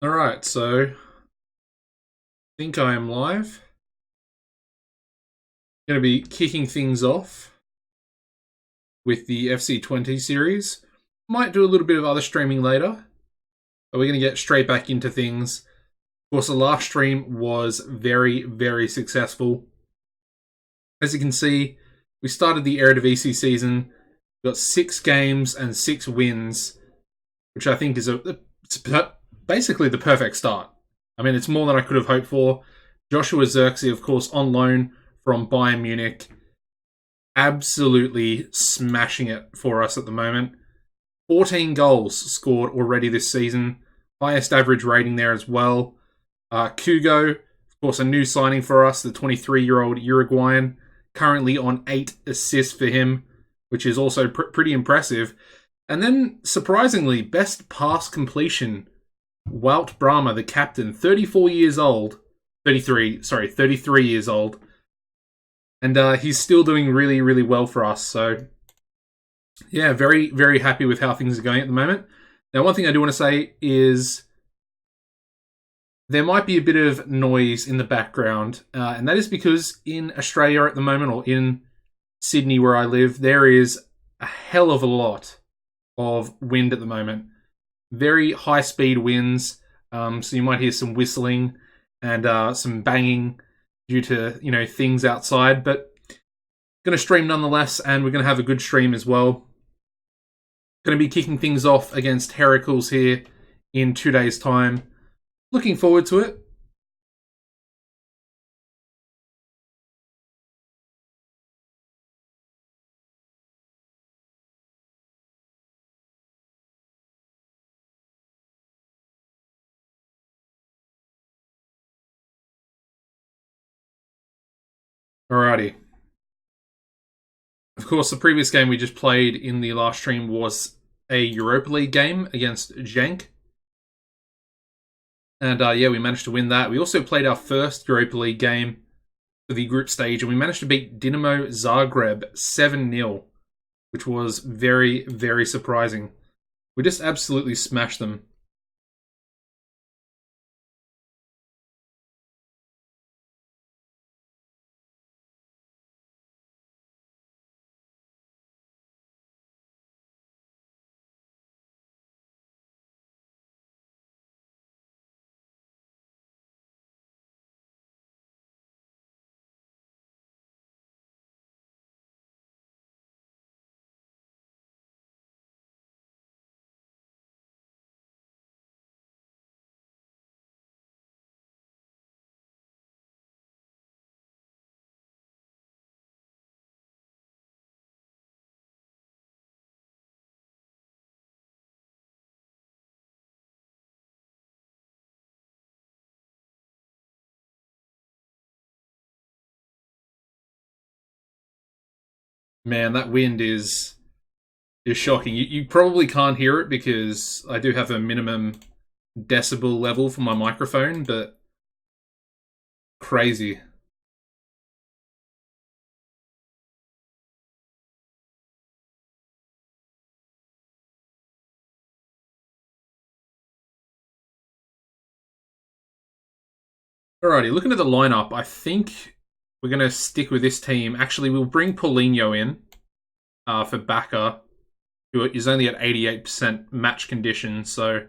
Alright, so I think I am live. Going to be kicking things off with the FC Twente series. Might do a little bit of other streaming later, but we're going to get straight back into things. Of course, the last stream was very, very successful. As you can see, we started the Eredivisie season. We got 6 games and 6 wins, which I think is basically the perfect start. I mean, it's more than I could have hoped for. Joshua Zirkzee, of course, on loan from Bayern Munich. Absolutely smashing it for us at the moment. 14 goals scored already this season. Highest average rating there as well. Kugo, of course, a new signing for us, the 23-year-old Uruguayan. Currently on 8 assists for him, which is also pretty impressive. And then, surprisingly, best pass completion. Wout Brama, the captain, 33 years old. And he's still doing really, really well for us. So, yeah, very, very happy with how things are going at the moment. Now, one thing I do want to say is there might be a bit of noise in the background, and that is because in Australia at the moment, or in Sydney where I live, there is a hell of a lot of wind at the moment. Very high-speed winds, so you might hear some whistling and some banging due to, things outside, but going to stream nonetheless, and we're going to have a good stream as well. Going to be kicking things off against Heracles here in 2 days' time. Looking forward to it. Alrighty. Of course, the previous game we just played in the last stream was a Europa League game against Genk. And we managed to win that. We also played our first Europa League game for the group stage, and we managed to beat Dinamo Zagreb 7-0, which was very, very surprising. We just absolutely smashed them. Man, that wind is shocking. You probably can't hear it because I do have a minimum decibel level for my microphone, but crazy. Alrighty, looking at the lineup, I think we're going to stick with this team. Actually, we'll bring Paulinho in for Bacca, who is only at 88% match condition, so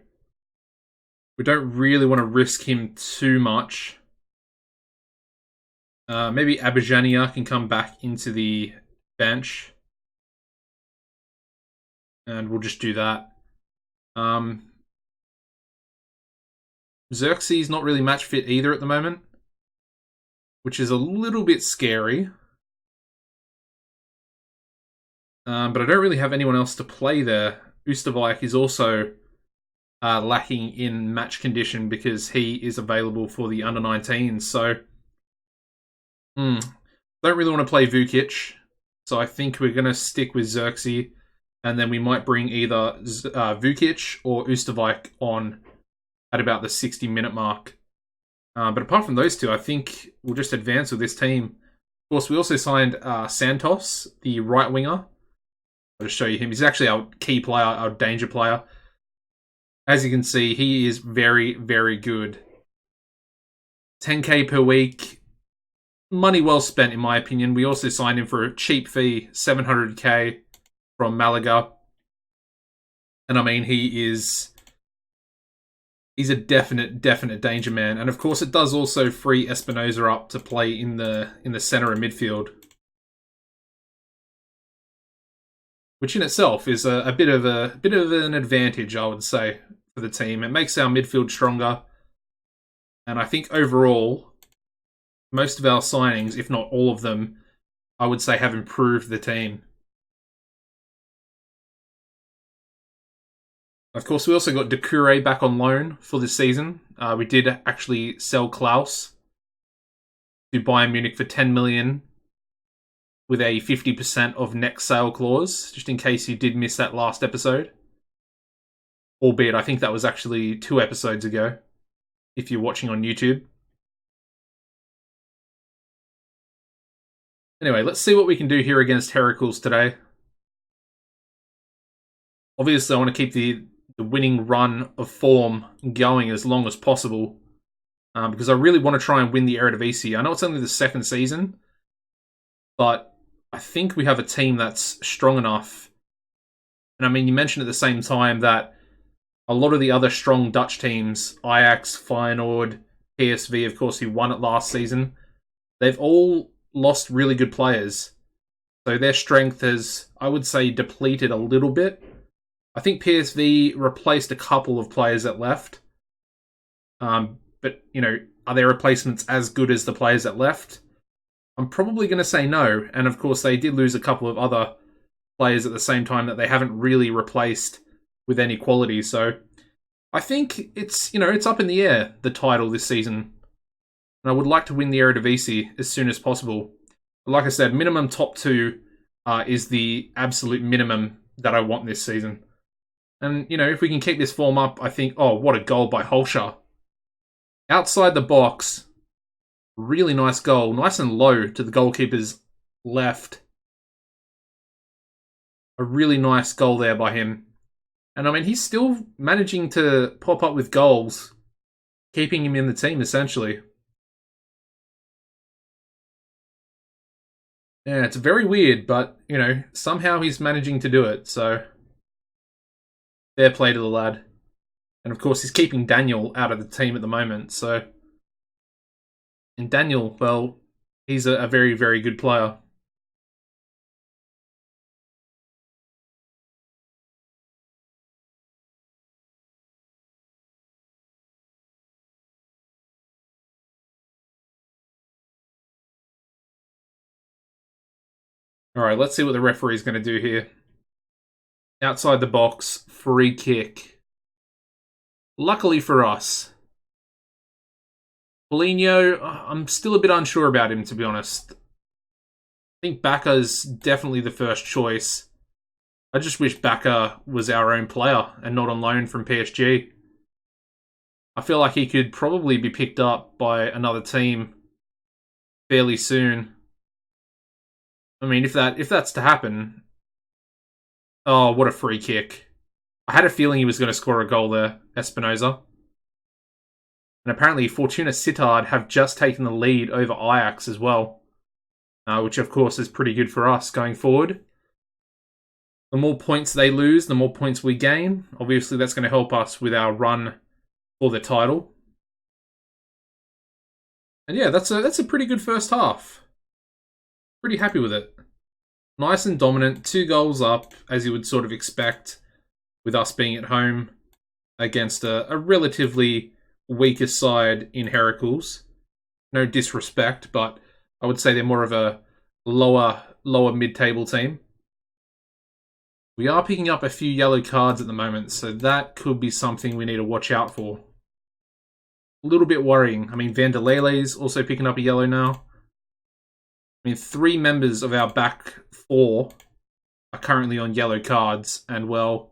we don't really want to risk him too much. Maybe Abijania can come back into the bench. And we'll just do that. Xerxes not really match fit either at the moment, which is a little bit scary. But I don't really have anyone else to play there. Oosterwijk is also lacking in match condition because he is available for the under-19s. So, don't really want to play Vukic. So I think we're going to stick with Xerxes. And then we might bring either Vukic or Oosterwijk on at about the 60-minute mark. But apart from those two, I think we'll just advance with this team. Of course, we also signed Santos, the right winger. I'll just show you him. He's actually our key player, our danger player. as you can see, he is very, very good. 10k per week. Money well spent, in my opinion. We also signed him for a cheap fee, 700k from Malaga. And I mean, he's a definite danger man. And of course, it does also free Espinosa up to play in the center of midfield, which in itself is a bit of an advantage, I would say, for the team. It makes our midfield stronger, and I think overall, most of our signings, if not all of them, I would say have improved the team. Of course, we also got Doucouré back on loan for this season. We did actually sell Klaus to Bayern Munich for 10 million with a 50% of next sale clause, just in case you did miss that last episode. Albeit, I think that was actually 2 episodes ago, if you're watching on YouTube. Anyway, let's see what we can do here against Heracles today. Obviously, I want to keep the winning run of form going as long as possible, because I really want to try and win the Eredivisie. I know it's only the 2nd season, but I think we have a team that's strong enough. And I mean, you mentioned at the same time that a lot of the other strong Dutch teams, Ajax, Feyenoord, PSV, of course, who won it last season, they've all lost really good players. So their strength has, I would say, depleted a little bit. I think PSV replaced a couple of players that left. But, you know, are their replacements as good as the players that left? I'm probably going to say no. And of course, they did lose a couple of other players at the same time that they haven't really replaced with any quality. So I think it's, you know, it's up in the air, the title this season. And I would like to win the Eredivisie as soon as possible. But like I said, minimum top 2 is the absolute minimum that I want this season. And, you know, if we can keep this form up, I think, oh, what a goal by Holscher. Outside the box, really nice goal. Nice and low to the goalkeeper's left. A really nice goal there by him. And, I mean, he's still managing to pop up with goals, keeping him in the team, essentially. Yeah, it's very weird, but, you know, somehow he's managing to do it, so fair play to the lad. And of course, he's keeping Daniel out of the team at the moment, so. And Daniel, well, he's a very, very good player. Alright, let's see what the referee's going to do here. Outside the box, free kick. Luckily for us. Paulinho, I'm still a bit unsure about him, to be honest. I think Bacca's definitely the first choice. I just wish Bacca was our own player and not on loan from PSG. I feel like he could probably be picked up by another team fairly soon. I mean, if that's to happen... Oh, what a free kick. I had a feeling he was going to score a goal there, Espinosa. And apparently Fortuna Sittard have just taken the lead over Ajax as well. Which of course is pretty good for us going forward. The more points they lose, the more points we gain. Obviously that's going to help us with our run for the title. And yeah, that's a pretty good first half. Pretty happy with it. Nice and dominant, 2 goals up, as you would sort of expect with us being at home against a relatively weaker side in Heracles. No disrespect, but I would say they're more of a lower mid-table team. We are picking up a few yellow cards at the moment, so that could be something we need to watch out for. A little bit worrying. I mean, Van der Lele's also picking up a yellow now. I mean, 3 members of our back 4 are currently on yellow cards, and well,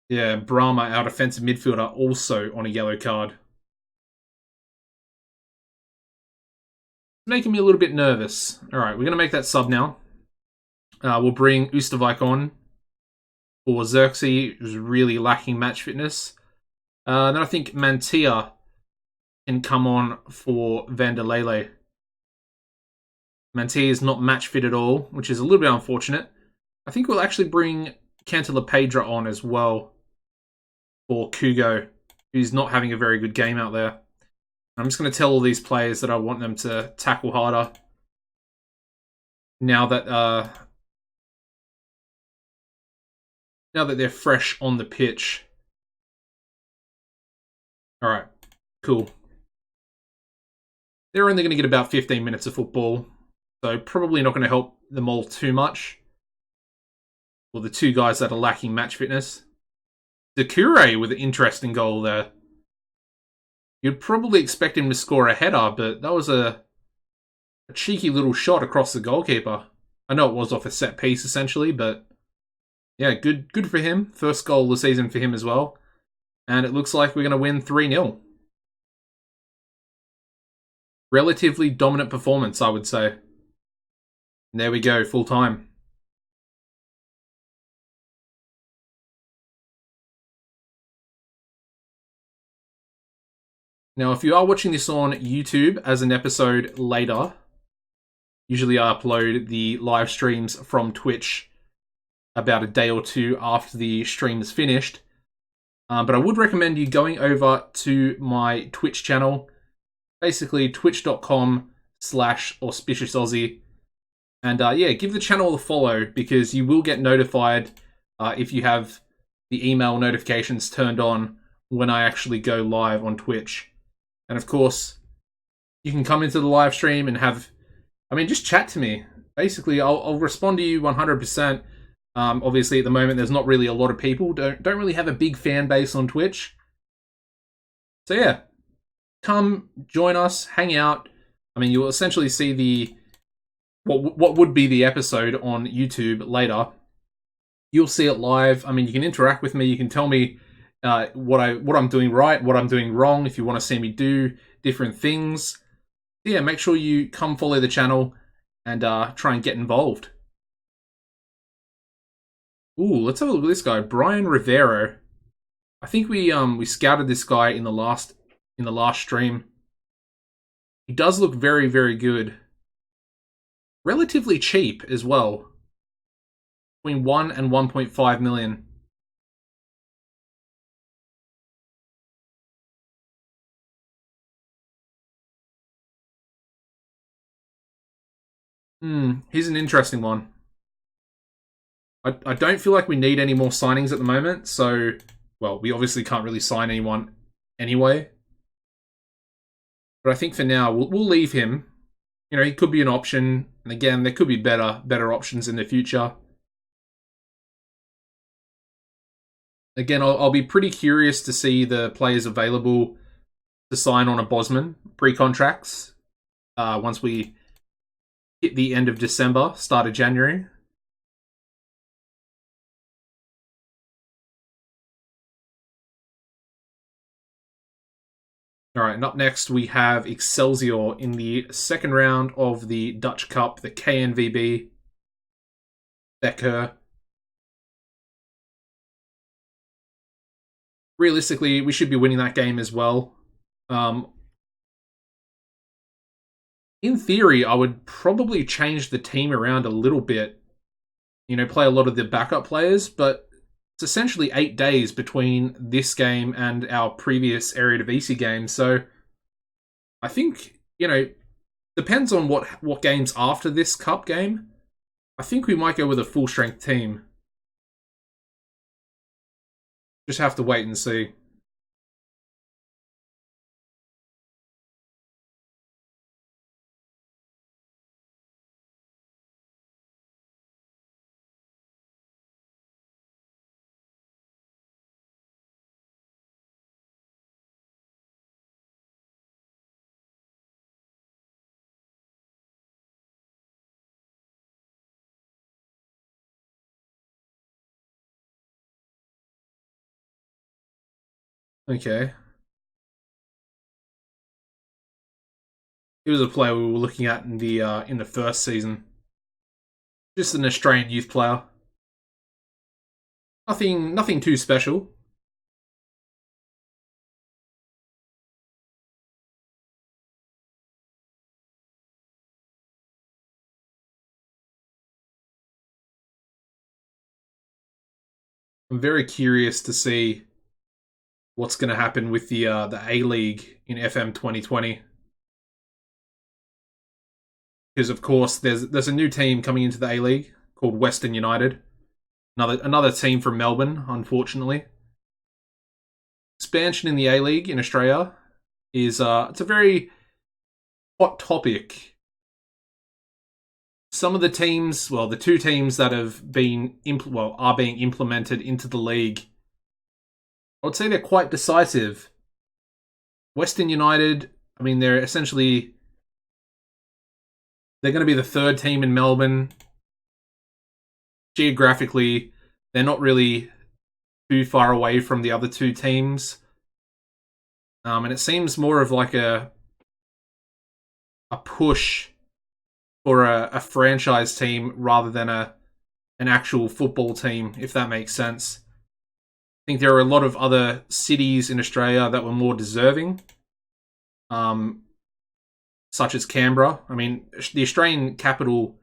yeah, Brahma, our defensive midfielder, also on a yellow card. Making me a little bit nervous. Alright, we're going to make that sub now. We'll bring Oosterwijk on for Xerxes, who's really lacking match fitness. Then I think Mantia can come on for Vanderlele. Mantia is not match fit at all, which is a little bit unfortunate. I think we'll actually bring Cantalepedra on as well for Kugo, who's not having a very good game out there. I'm just going to tell all these players that I want them to tackle harder now that they're fresh on the pitch. All right, cool. They're only going to get about 15 minutes of football, so probably not going to help them all too much. Well, the two guys that are lacking match fitness. Dakure with an interesting goal there. You'd probably expect him to score a header, but that was a cheeky little shot across the goalkeeper. I know it was off a set piece, essentially, but yeah, good for him. First goal of the season for him as well. And it looks like we're going to win 3-0. Relatively dominant performance, I would say. And there we go, full time. Now, if you are watching this on YouTube as an episode later, usually I upload the live streams from Twitch about a day or two after the stream is finished. But I would recommend you going over to my Twitch channel, basically twitch.com/AuspiciousAussie. And yeah, give the channel a follow because you will get notified if you have the email notifications turned on when I actually go live on Twitch. And of course, you can come into the live stream and just chat to me. Basically, I'll respond to you 100%. Obviously, at the moment, there's not really a lot of people. Don't really have a big fan base on Twitch. So yeah, come join us, hang out. I mean, you'll essentially see what would be the episode on YouTube later. You'll see it live. I mean, you can interact with me. You can tell me what I'm doing right, what I'm doing wrong. If you want to see me do different things, yeah, make sure you come follow the channel and try and get involved. Ooh, let's have a look at this guy, Brian Rivero. I think we scouted this guy in the last stream. He does look very, very good. Relatively cheap as well. Between 1 and 1.5 million. Here's an interesting one. I don't feel like we need any more signings at the moment, so, well, we obviously can't really sign anyone anyway. But I think for now, we'll leave him. You know, he could be an option, and again, there could be better options in the future. Again, I'll be pretty curious to see the players available to sign on a Bosman pre-contracts once we hit the end of December, start of January. All right, and up next we have Excelsior in the second round of the Dutch Cup, the KNVB. Becker. Realistically, we should be winning that game as well. In theory, I would probably change the team around a little bit. You know, play a lot of the backup players, but it's essentially 8 days between this game and our previous Eredivisie game. So I think, you know, depends on what games after this cup game. I think we might go with a full strength team. Just have to wait and see. Okay. He was a player we were looking at in the first season. Just an Australian youth player. Nothing too special. I'm very curious to see what's going to happen with the A-League in FM 2020. Because of course there's a new team coming into the A-League called Western United. Another team from Melbourne, unfortunately. Expansion in the A-League in Australia is it's a very hot topic. Some of the teams, well, the two teams that have been are being implemented into the league, I would say they're quite decisive. Western United, I mean, they're going to be the third team in Melbourne. Geographically, they're not really too far away from the other two teams. And it seems more of like a push for a franchise team rather than an actual football team, if that makes sense. I think there are a lot of other cities in Australia that were more deserving, such as Canberra. I mean, the Australian capital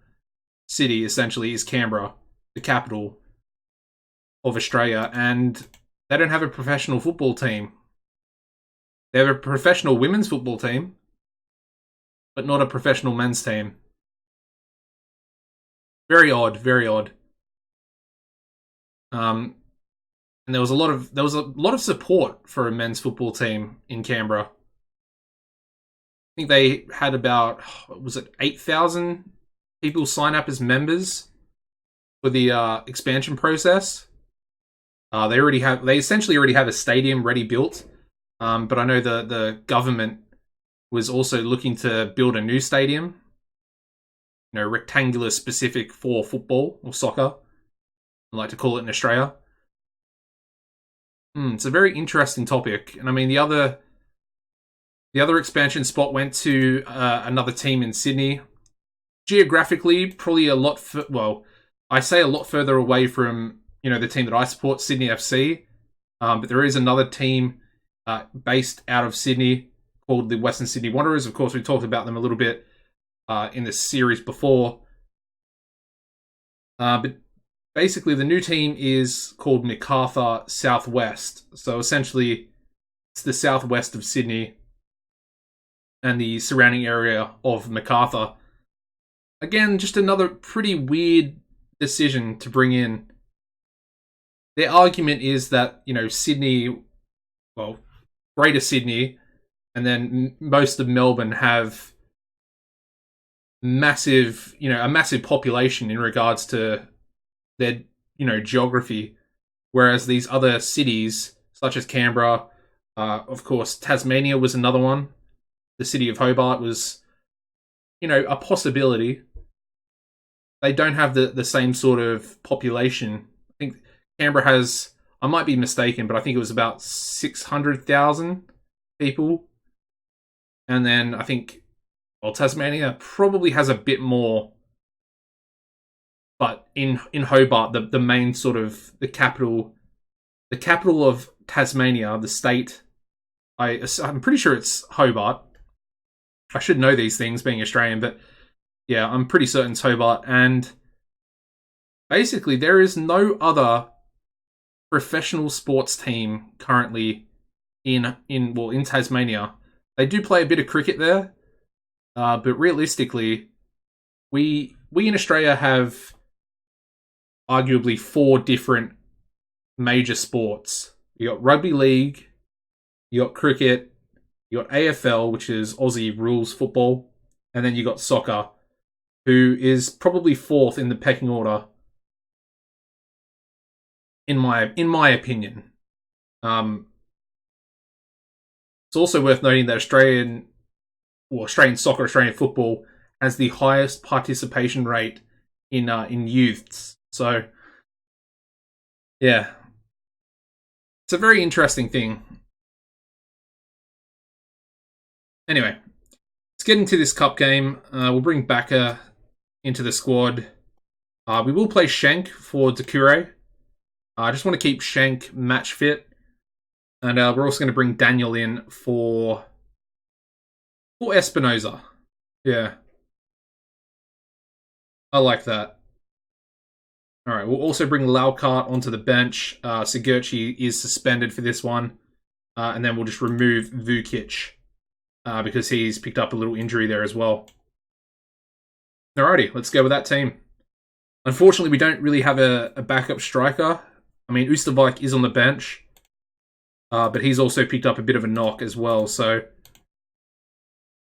city essentially is Canberra, the capital of Australia, and they don't have a professional football team. They have a professional women's football team, but not a professional men's team. Very odd, very odd. And there was a lot of support for a men's football team in Canberra. I think they had about 8,000 people sign up as members for the expansion process. They essentially already have a stadium ready built. But I know the government was also looking to build a new stadium, rectangular specific for football or soccer. I like to call it in Australia. It's a very interesting topic, and I mean the other expansion spot went to another team in Sydney. Geographically, probably a lot. I say a lot further away from the team that I support, Sydney FC. But there is another team based out of Sydney called the Western Sydney Wanderers. Of course, we talked about them a little bit in this series before. But basically, the new team is called Macarthur Southwest. So essentially, it's the southwest of Sydney and the surrounding area of Macarthur. Again, just another pretty weird decision to bring in. Their argument is that, Sydney, Greater Sydney, and then most of Melbourne have a massive population in regards to their, geography. Whereas these other cities, such as Canberra, of course, Tasmania was another one. The city of Hobart was, a possibility. They don't have the same sort of population. I think Canberra has, I might be mistaken, but I think it was about 600,000 people. And then I think, Tasmania probably has a bit more. But in Hobart, the main sort of, the capital of Tasmania, the state, I'm pretty sure it's Hobart. I should know these things being Australian, but yeah, I'm pretty certain it's Hobart. And basically, there is no other professional sports team currently in Tasmania. They do play a bit of cricket there, but realistically, we in Australia have arguably 4 different major sports. You got rugby league, you got cricket, you got AFL, which is Aussie rules football, and then you got soccer, who is probably 4th in the pecking order. In my opinion, it's also worth noting that Australian soccer, Australian football has the highest participation rate in youths. So, yeah, it's a very interesting thing. Anyway, let's get into this cup game. We'll bring Baka into the squad. We will play Schenk for Doucouré. I just want to keep Shank match fit. And we're also going to bring Daniel in for Espinoza. Yeah. I like that. All right, we'll also bring Laukart onto the bench. Sigurci is suspended for this one. And then we'll just remove Vukic because he's picked up a little injury there as well. Alrighty, let's go with that team. Unfortunately, we don't really have a backup striker. I mean, Oosterwijk is on the bench. But he's also picked up a bit of a knock as well, so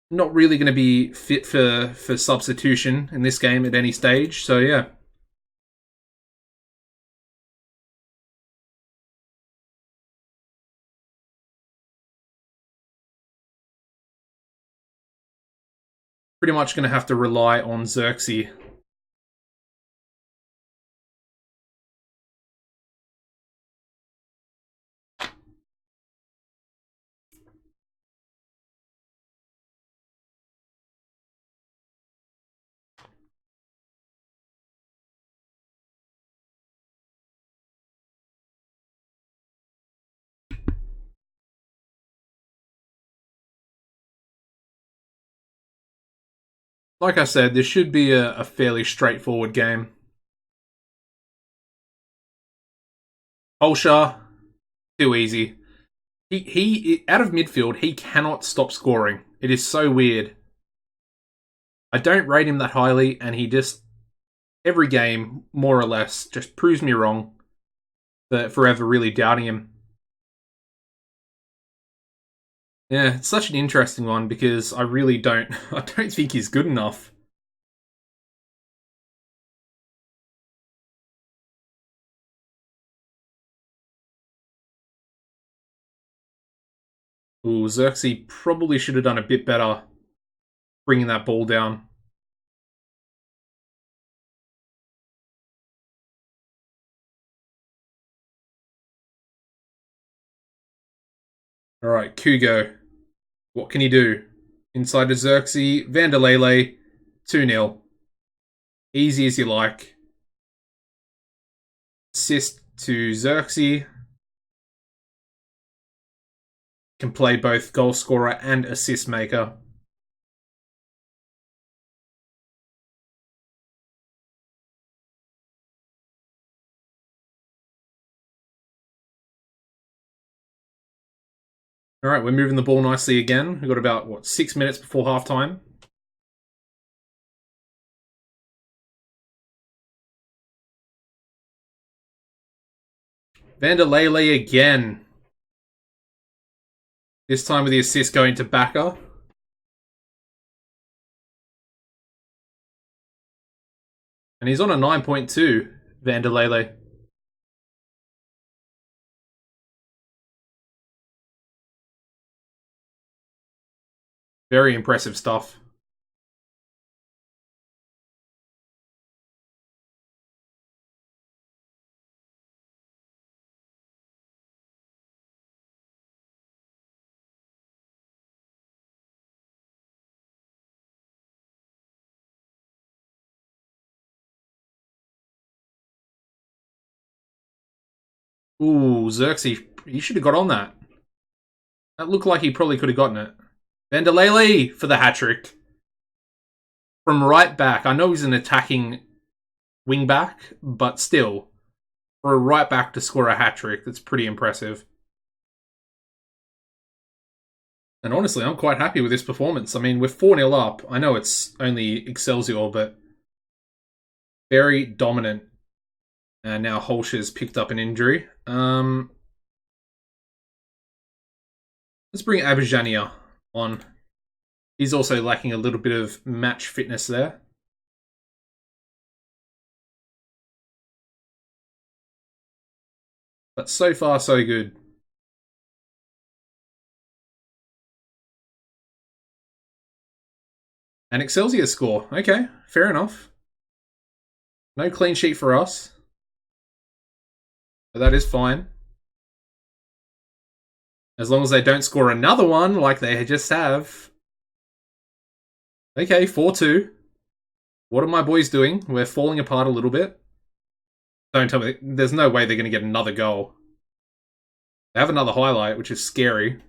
not really going to be fit for substitution in this game at any stage, so yeah. Pretty much going to have to rely on Xerxes. Like I said, this should be a fairly straightforward game. Holsha, too easy. He out of midfield, he cannot stop scoring. It is so weird. I don't rate him that highly, and he just, every game, more or less, just proves me wrong for forever really doubting him. Yeah, it's such an interesting one because I really don't think he's good enough. Ooh, Xerxes probably should have done a bit better bringing that ball down. Alright, Kugo. What can he do? Inside to Xerxes. Vanderlele. 2-0. Easy as you like. Assist to Xerxes. Can play both goal scorer and assist maker. Alright, we're moving the ball nicely again. We've got about, 6 minutes before halftime. Vanderlele again. This time with the assist going to Backer. And he's on a 9.2, Vanderlele. Very impressive stuff. Ooh, Xerxes, he should have got on that. That looked like he probably could have gotten it. Vanderlele for the hat-trick. From right back. I know he's an attacking wing back, but still, for a right back to score a hat-trick, that's pretty impressive. And honestly, I'm quite happy with this performance. I mean, we're 4-0 up. I know it's only Excelsior, but very dominant. And now Holscher's picked up an injury. Let's bring Abijania on. He's also lacking a little bit of match fitness there. But so far, so good. An Excelsior score. Okay, fair enough. No clean sheet for us. But that is fine. As long as they don't score another one like they just have. Okay, 4-2. What are my boys doing? We're falling apart a little bit. Don't tell me. There's no way they're going to get another goal. They have another highlight, which is scary.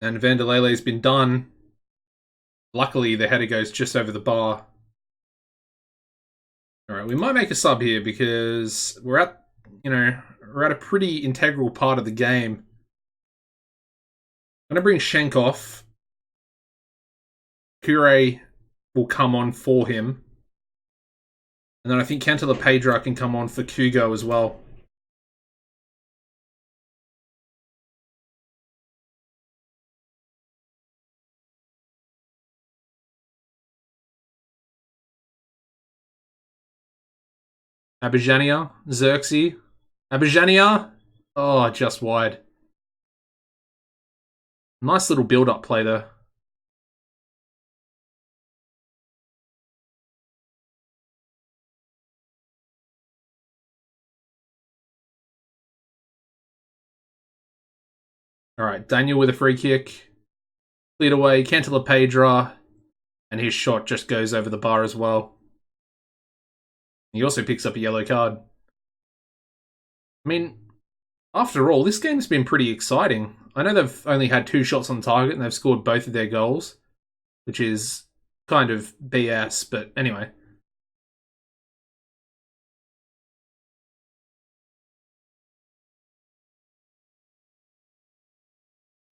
And Vanderlele's been done. Luckily, the header goes just over the bar. Alright, we might make a sub here because we're at a pretty integral part of the game. I'm going to bring Schenk off. Kure will come on for him. And then I think Cantala Pedra can come on for Kugo as well. Abijania, Xerxes. Abijania! Oh, just wide. Nice little build-up play there. Alright, Daniel with a free kick. Cleared away, Cantala Pedra. And his shot just goes over the bar as well. He also picks up a yellow card. I mean, after all, this game's been pretty exciting. I know they've only had 2 shots on target and they've scored both of their goals, which is kind of BS, but anyway.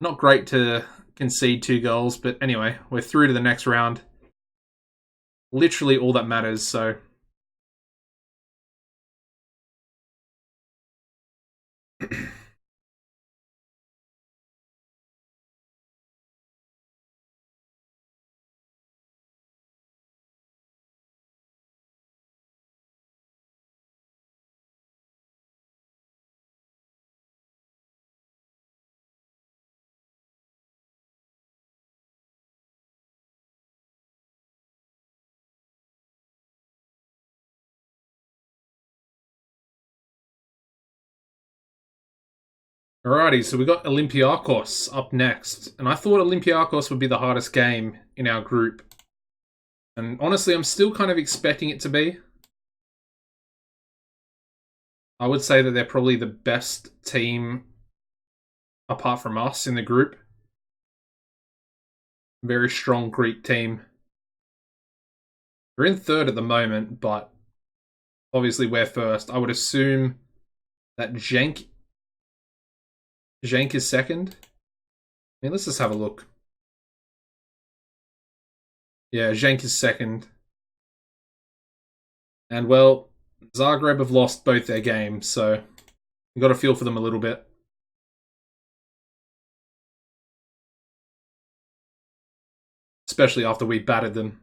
Not great to concede 2 goals, but anyway, we're through to the next round. Literally all that matters, so... Alrighty, so we got Olympiacos up next. And I thought Olympiacos would be the hardest game in our group. And honestly, I'm still kind of expecting it to be. I would say that they're probably the best team apart from us in the group. Very strong Greek team. We're in 3rd at the moment, but obviously we're first. I would assume that Genk is 2nd. I mean, let's just have a look. Yeah, Genk is 2nd. And, well, Zagreb have lost both their games, so we've got to feel for them a little bit. Especially after we battered them.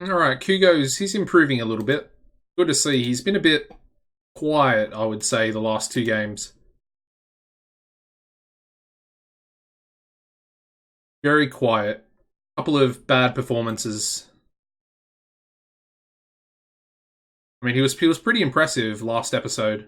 Alright, Kugo's, he's improving a little bit. Good to see. He's been a bit quiet, I would say, the last 2 games. Very quiet. Couple of bad performances. I mean, he was pretty impressive last episode.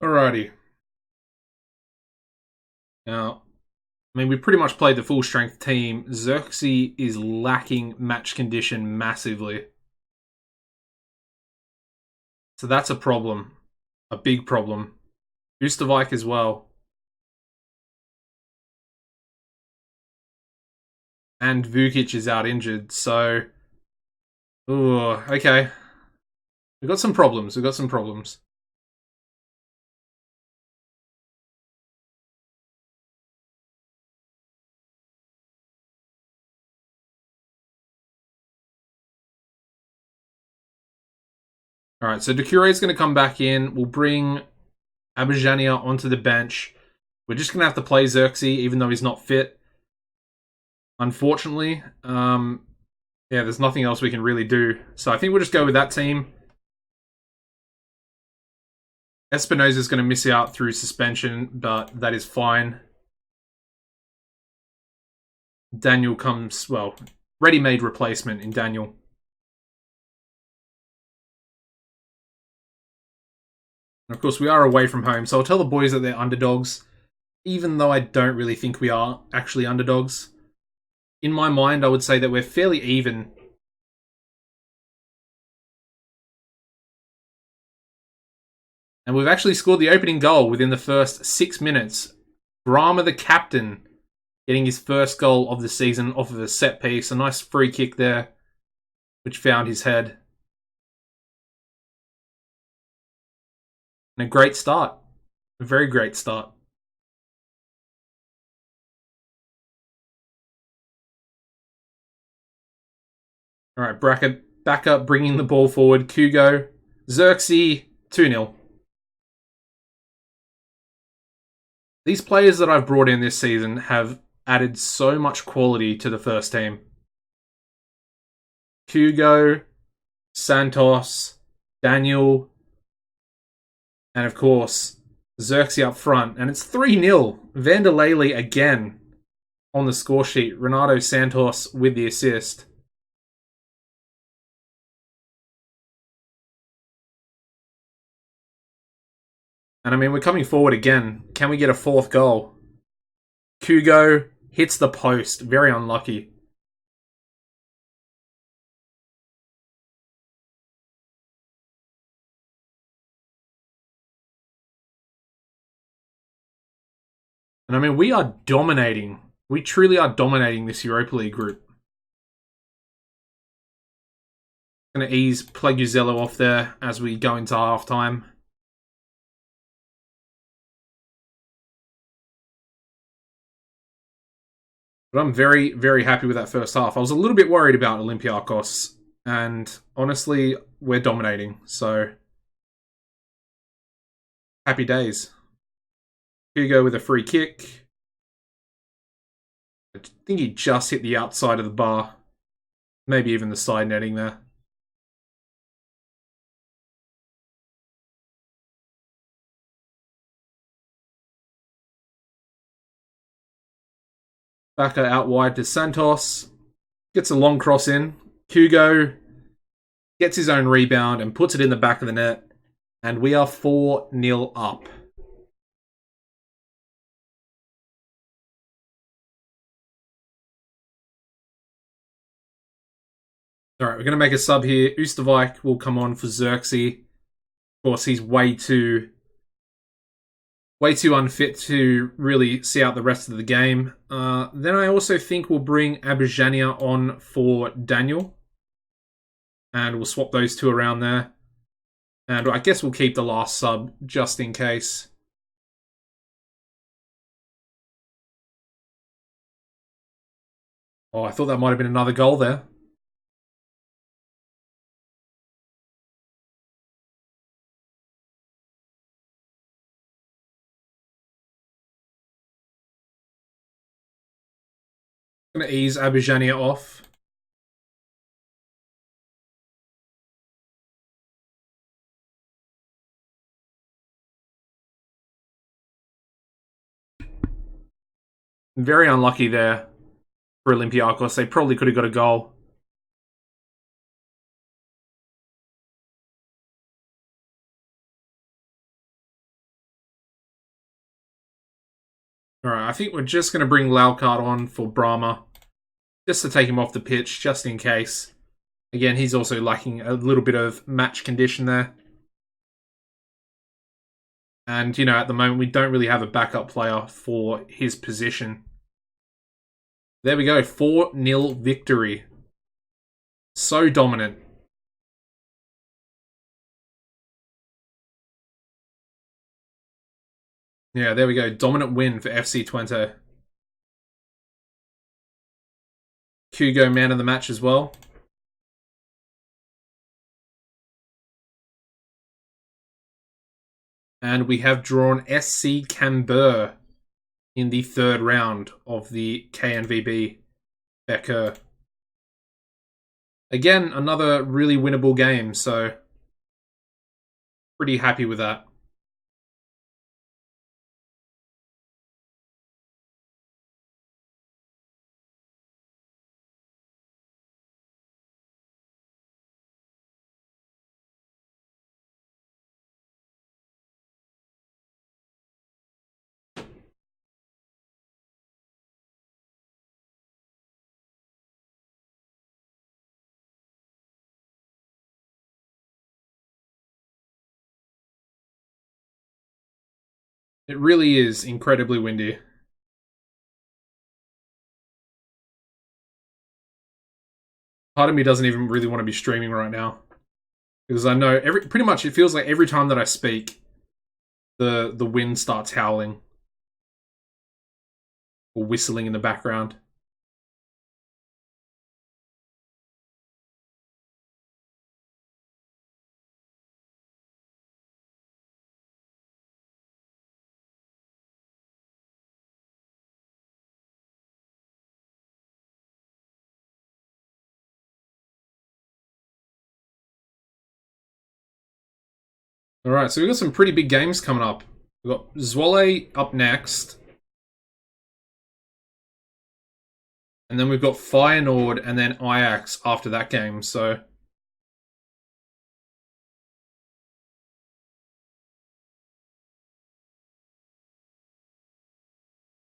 Alrighty. Now, I mean, we pretty much played the full strength team. Xerxes is lacking match condition massively. So that's a problem. A big problem. Oosterwijk as well. And Vukic is out injured, so... Ooh, okay. We've got some problems. Alright, so Doucouré is going to come back in. We'll bring Abijania onto the bench. We're just going to have to play Xerxes, even though he's not fit. Unfortunately. Yeah, there's nothing else we can really do. So I think we'll just go with that team. Espinosa is going to miss out through suspension, but that is fine. Daniel comes, well, ready-made replacement in Daniel. And of course, we are away from home, so I'll tell the boys that they're underdogs, even though I don't really think we are actually underdogs. In my mind, I would say that we're fairly even. And we've actually scored the opening goal within the first 6 minutes. Brahma, the captain, getting his first goal of the season off of a set piece. A nice free kick there, which found his head. And a great start. A very great start. Alright, Bracket back up, bringing the ball forward. Kugo. Xerxes, 2-0. These players that I've brought in this season have added so much quality to the first team. Kugo, Santos, Daniel, and of course, Xerxes up front. And it's 3-0. Vanderlei again on the score sheet. Renato Santos with the assist. And I mean, we're coming forward again. Can we get a fourth goal? Kugo hits the post. Very unlucky. And I mean, we are dominating. We truly are dominating this Europa League group. Going to ease Pleguzello off there as we go into half-time. But I'm very, very happy with that first half. I was a little bit worried about Olympiacos. And honestly, we're dominating. So, happy days. Hugo with a free kick. I think he just hit the outside of the bar. Maybe even the side netting there. Baka out wide to Santos. Gets a long cross in. Hugo gets his own rebound and puts it in the back of the net. And we are 4-0 up. Alright, we're going to make a sub here. Oosterwijk will come on for Xerxes. Of course, he's way too unfit to really see out the rest of the game. Then I also think we'll bring Abijania on for Daniel. And we'll swap those two around there. And I guess we'll keep the last sub just in case. Oh, I thought that might have been another goal there. I'm going to ease Abijania off. Very unlucky there for Olympiacos. They probably could have got a goal. Alright, I think we're just going to bring Laucard on for Brahma. Just to take him off the pitch, just in case. Again, he's also lacking a little bit of match condition there. And, you know, at the moment, we don't really have a backup player for his position. There we go, 4-0 victory. So dominant. Yeah, there we go. Dominant win for FC Twente. Hugo, man of the match as well. And we have drawn SC Camber in the third round of the KNVB Becker. Again, another really winnable game, so pretty happy with that. It really is incredibly windy. Part of me doesn't even really want to be streaming right now. Because I know pretty much it feels like every time that I speak, the wind starts howling. Or whistling in the background. Alright, so we've got some pretty big games coming up. We've got Zwolle up next. And then we've got Feyenoord and then Ajax after that game, so...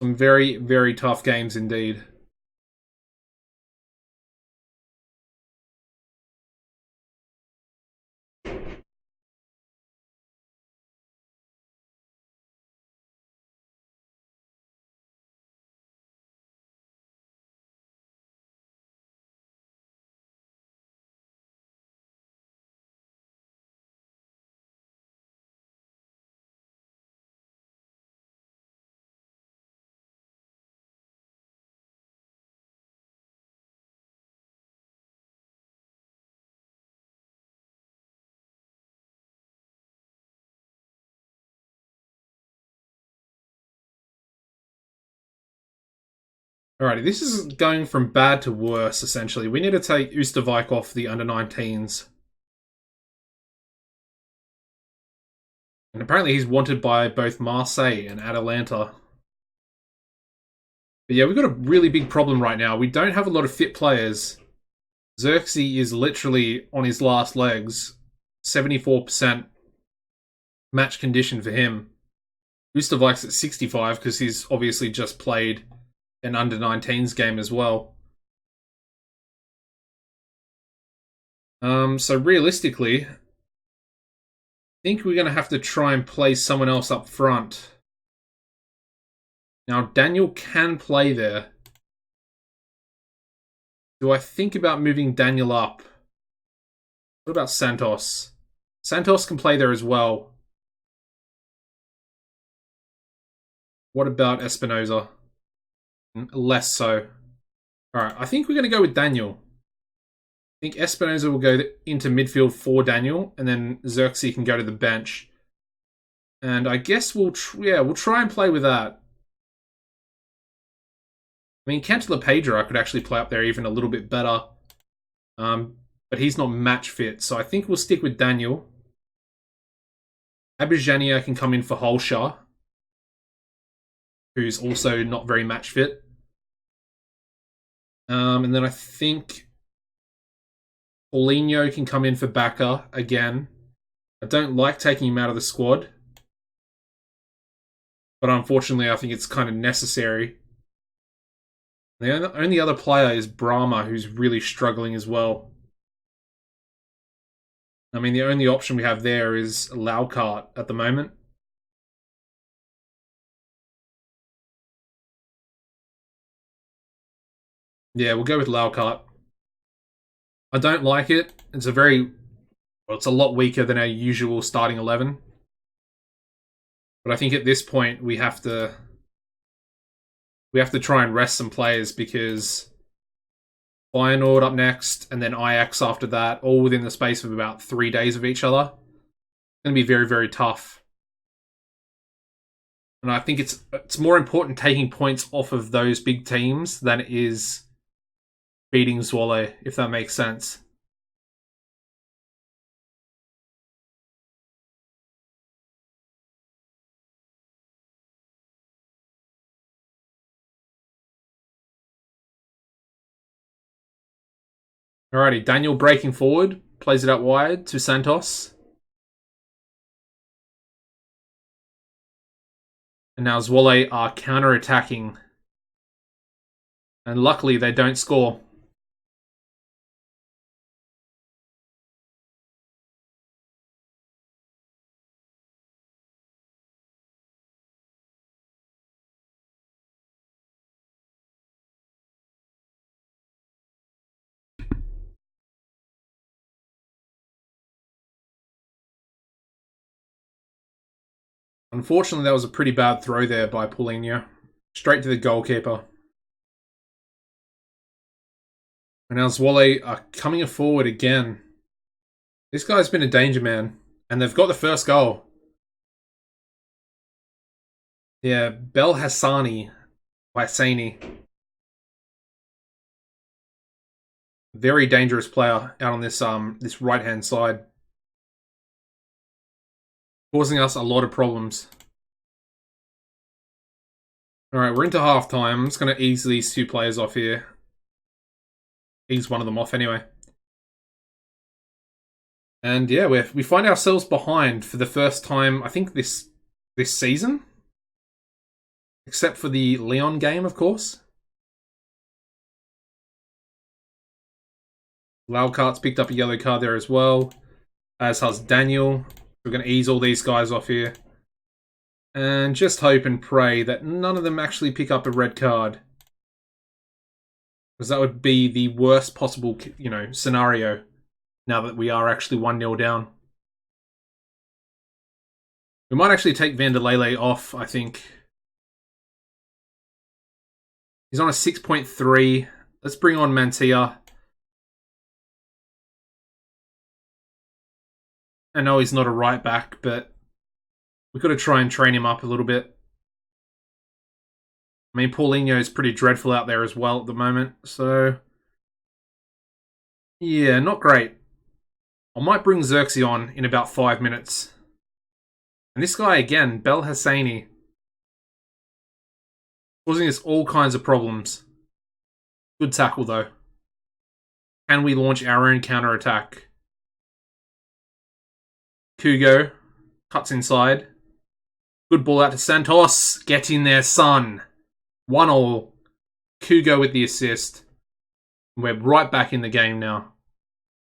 Some very, very tough games indeed. Alrighty, this is going from bad to worse, essentially. We need to take Oosterwijk off the under-19s. And apparently he's wanted by both Marseille and Atalanta. But yeah, we've got a really big problem right now. We don't have a lot of fit players. Xerxes is literally on his last legs. 74% match condition for him. Oosterwijk's at 65 because he's obviously just played an under-19s game as well. So realistically, I think we're going to have to try and play someone else up front. Now, Daniel can play there. Do I think about moving Daniel up? What about Santos? Santos can play there as well. What about Espinoza? Less so. Alright, I think we're going to go with Daniel. I think Espinoza will go into midfield for Daniel, and then Xerxes can go to the bench. And I guess we'll try and play with that. I mean, Cantala Pedra could actually play up there even a little bit better. But he's not match fit, so I think we'll stick with Daniel. Abijania can come in for Holsha, who's also not very match fit. And then I think Paulinho can come in for Bacca again. I don't like taking him out of the squad. But unfortunately, I think it's kind of necessary. The only other player is Brahma, who's really struggling as well. I mean, the only option we have there is Laucart at the moment. Yeah, we'll go with Laucart. I don't like it. It's it's a lot weaker than our usual starting 11. But I think at this point we have to try and rest some players because Feyenoord up next and then Ajax after that, all within the space of about 3 days of each other. It's going to be very, very tough. And I think it's more important taking points off of those big teams than it is beating Zwolle, if that makes sense. Alrighty, Daniel breaking forward, plays it out wide to Santos. And now Zwolle are counter-attacking. And luckily they don't score. Unfortunately, that was a pretty bad throw there by Paulinho. Straight to the goalkeeper. And now Zwolle are coming forward again. This guy's been a danger man. And they've got the first goal. Yeah, Belhassani. Very dangerous player out on this right-hand side. Causing us a lot of problems. Alright, we're into halftime. I'm just going to ease these 2 players off here. Ease one of them off anyway. And yeah, we find ourselves behind for the first time, I think, this season. Except for the Lyon game, of course. Laucart's picked up a yellow card there as well. As has Daniel. We're going to ease all these guys off here. And just hope and pray that none of them actually pick up a red card. Because that would be the worst possible, scenario. Now that we are actually 1-0 down. We might actually take Van der Lele off, I think. He's on a 6.3. Let's bring on Mantia. I know he's not a right back, but we've got to try and train him up a little bit. I mean, Paulinho is pretty dreadful out there as well at the moment, so yeah, not great. I might bring Xerxes on in about 5 minutes. And this guy again, Belhassani, causing us all kinds of problems. Good tackle though. Can we launch our own counter-attack? Kugo cuts inside. Good ball out to Santos. Get in there, son. 1-1. Kugo with the assist. We're right back in the game now.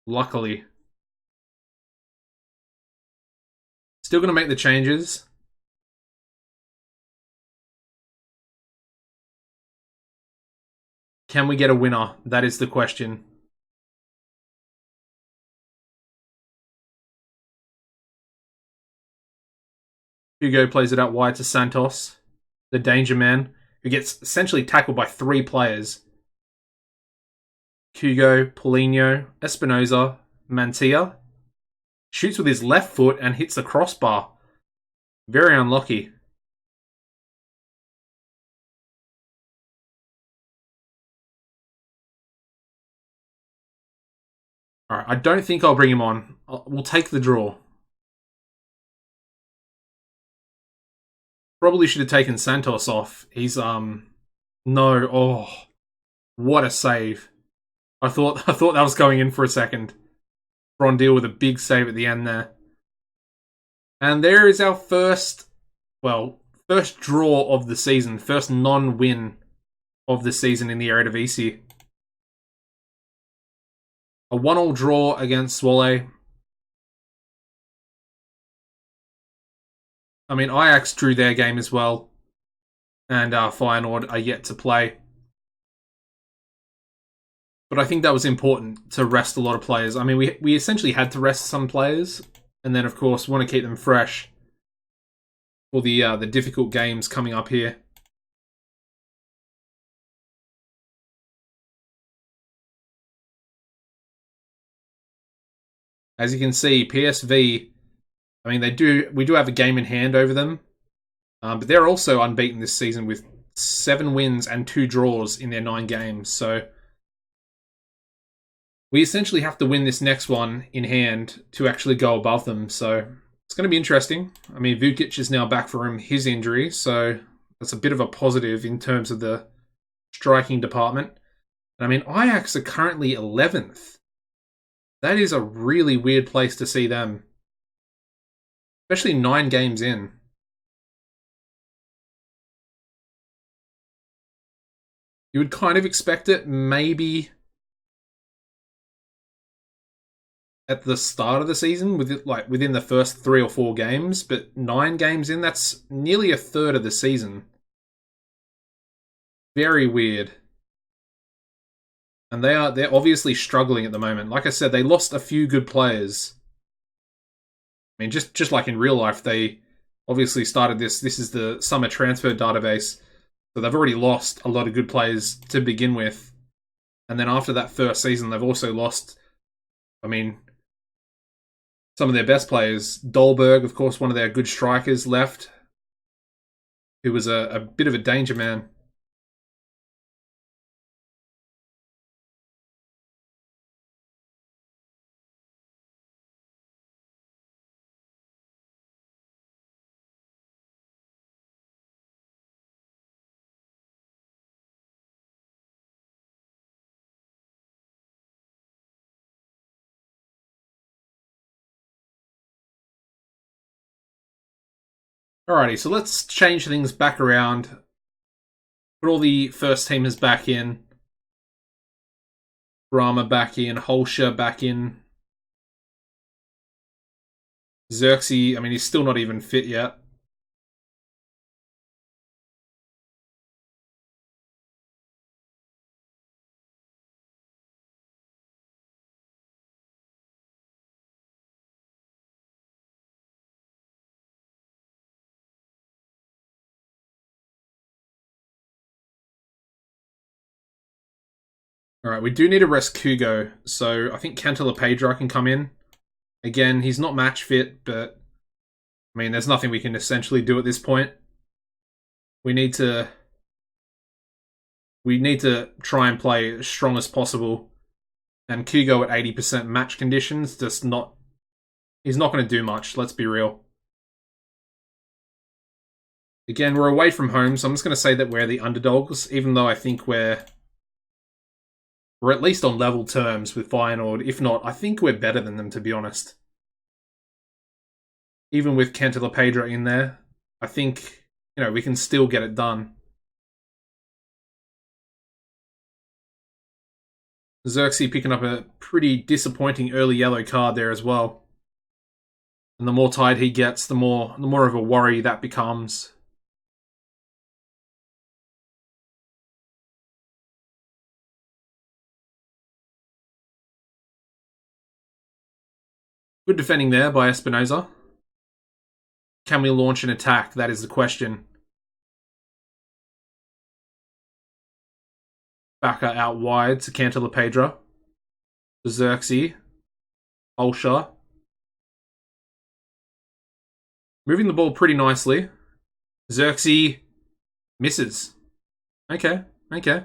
Luckily. Still going to make the changes. Can we get a winner? That is the question. Hugo plays it out wide to Santos, the danger man, who gets essentially tackled by 3 players. Hugo, Paulinho, Espinosa, Mantia. Shoots with his left foot and hits the crossbar. Very unlucky. Alright, I don't think I'll bring him on. We'll take the draw. Probably should have taken Santos off. He's, no. Oh, what a save. I thought that was going in for a second. Brondil with a big save at the end there. And there is our first First draw of the season. First non-win of the season in the Eredivisie. A 1-1 draw against Zwolle. I mean, Ajax drew their game as well. And Feyenoord are yet to play. But I think that was important to rest a lot of players. I mean, we essentially had to rest some players. And then, of course, want to keep them fresh for the difficult games coming up here. As you can see, PSV, I mean, we do have a game in hand over them. But they're also unbeaten this season with 7 wins and 2 draws in their 9 games. So we essentially have to win this next one in hand to actually go above them. So it's going to be interesting. I mean, Vukic is now back from his injury, so that's a bit of a positive in terms of the striking department. And I mean, Ajax are currently 11th. That is a really weird place to see them. Especially 9 games in. You would kind of expect it maybe at the start of the season, within the first 3 or 4 games, but 9 games in, that's nearly a third of the season. Very weird. And they're obviously struggling at the moment. Like I said, they lost a few good players. I mean, just like in real life, they obviously started this is the summer transfer database. So they've already lost a lot of good players to begin with. And then after that first season, they've also lost, I mean, some of their best players. Dolberg, of course, one of their good strikers, left, who was a bit of a danger man. Alrighty, so let's change things back around. Put all the first teamers back in. Brahma back in. Holscher back in. Xerxes, I mean, he's still not even fit yet. Alright, we do need to rest Kugo, so I think Cantillapedra can come in. Again, he's not match fit, but I mean, there's nothing we can essentially do at this point. We need to try and play as strong as possible. And Kugo at 80% match conditions, he's not going to do much, let's be real. Again, we're away from home, so I'm just going to say that we're the underdogs, even though I think we're at least on level terms with Feyenoord. If not, I think we're better than them, to be honest. Even with Cantillapedra in there, I think, we can still get it done. Xerxes picking up a pretty disappointing early yellow card there as well. And the more tired he gets, the more of a worry that becomes. Good defending there by Espinosa. Can we launch an attack? That is the question. Backer out wide to Cantillapedra. Xerxes. Olsha. Moving the ball pretty nicely. Xerxes misses. Okay. Kind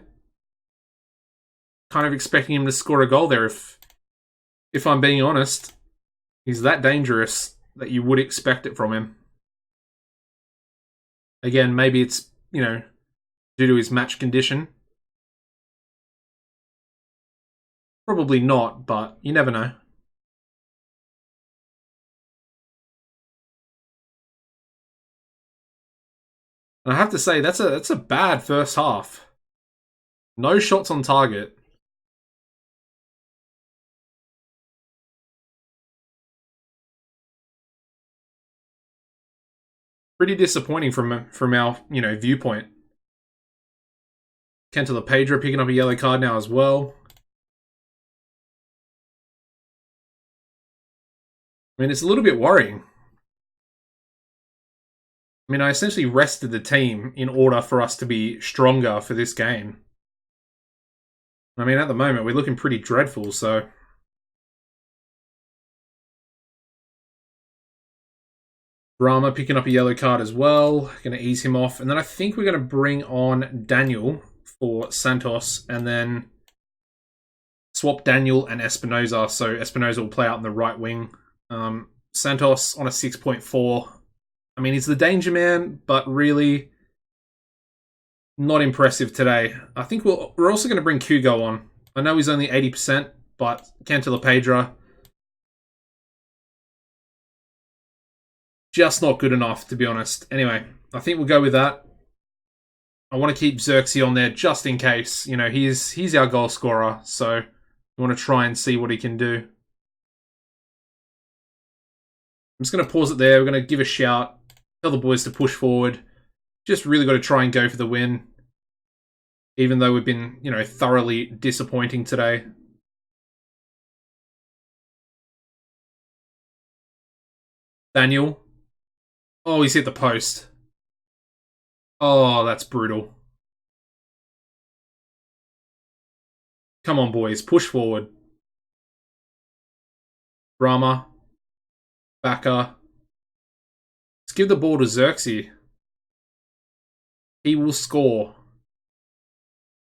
of expecting him to score a goal there, if I'm being honest. He's that dangerous that you would expect it from him. Again, maybe it's, due to his match condition. Probably not, but you never know. And I have to say, that's a bad first half. No shots on target. Pretty disappointing from our viewpoint. Kenta Pedro picking up a yellow card now as well. I mean, it's a little bit worrying. I mean, I essentially rested the team in order for us to be stronger for this game. I mean, at the moment, we're looking pretty dreadful, so... Brahma picking up a yellow card as well. Going to ease him off. And then I think we're going to bring on Daniel for Santos, and then swap Daniel and Espinoza, so Espinoza will play out in the right wing. Santos on a 6.4. I mean, he's the danger man, but really not impressive today. I think we're also going to bring Kugo on. I know he's only 80%, but Kenta Pedro, just not good enough, to be honest. Anyway, I think we'll go with that. I want to keep Xerxes on there just in case. You know, he's our goal scorer, so we want to try and see what he can do. I'm just going to pause it there. We're going to give a shout, tell the boys to push forward. Just really got to try and go for the win, even though we've been, thoroughly disappointing today. Daniel. Oh, he's hit the post. Oh, that's brutal. Come on, boys. Push forward. Brahma. Baka. Let's give the ball to Xerxes. He will score.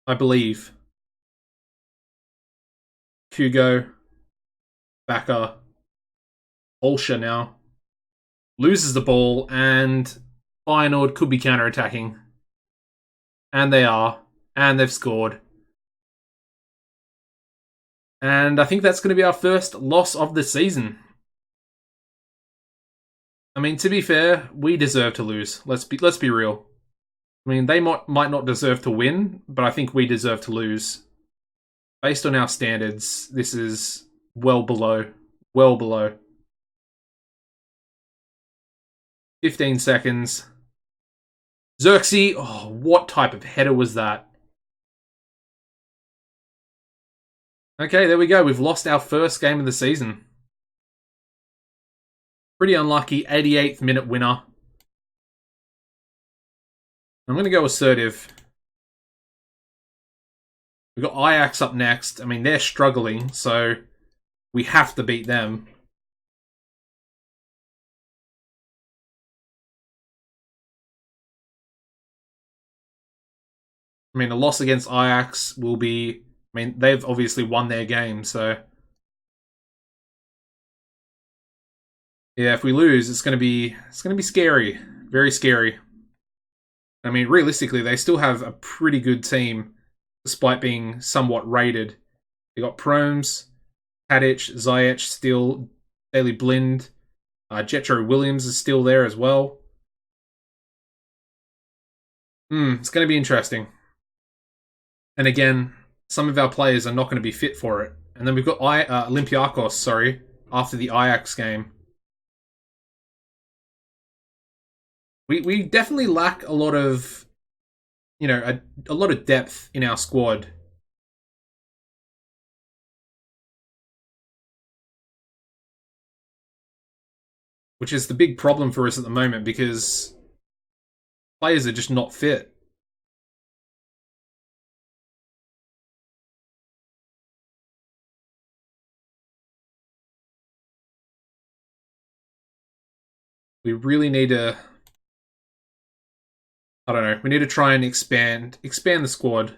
I believe. Kugo. Baka. Olsha now. Loses the ball, and Feyenoord could be counter-attacking. And they are. And they've scored. And I think that's going to be our first loss of the season. I mean, to be fair, we deserve to lose. Let's be real. I mean, they might not deserve to win, but I think we deserve to lose. Based on our standards, this is well below. Well below. 15 seconds. Xerxes. Oh, what type of header was that? Okay, there we go. We've lost our first game of the season. Pretty unlucky. 88th minute winner. I'm going to go assertive. We've got Ajax up next. I mean, they're struggling, so we have to beat them. I mean, a loss against Ajax will be... I mean, they've obviously won their game, so... Yeah, if we lose, it's going to be scary. Very scary. I mean, realistically, they still have a pretty good team, despite being somewhat rated. They got Promes, Tadic, Ziyech still, Daily Blind, Jetro Williams is still there as well. It's going to be interesting. And again, some of our players are not going to be fit for it. And then we've got Olympiacos, after the Ajax game. We definitely lack a lot of, a lot of depth in our squad. Which is the big problem for us at the moment because players are just not fit. We really need to... I don't know. We need to try and expand the squad.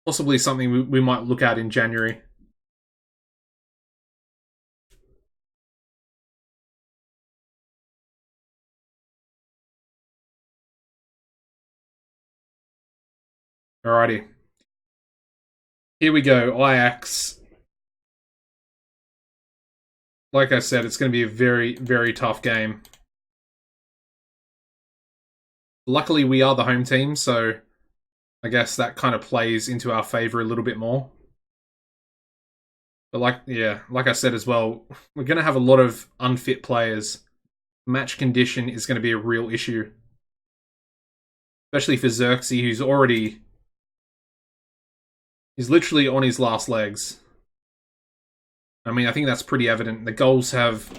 Possibly something we might look at in January. Alrighty. Here we go. Ajax. Like I said, it's going to be a very, very tough game. Luckily, we are the home team, so I guess that kind of plays into our favor a little bit more. But like I said as well, we're going to have a lot of unfit players. Match condition is going to be a real issue. Especially for Xerxes, who's already... He's literally on his last legs. I mean, I think that's pretty evident. The goals have...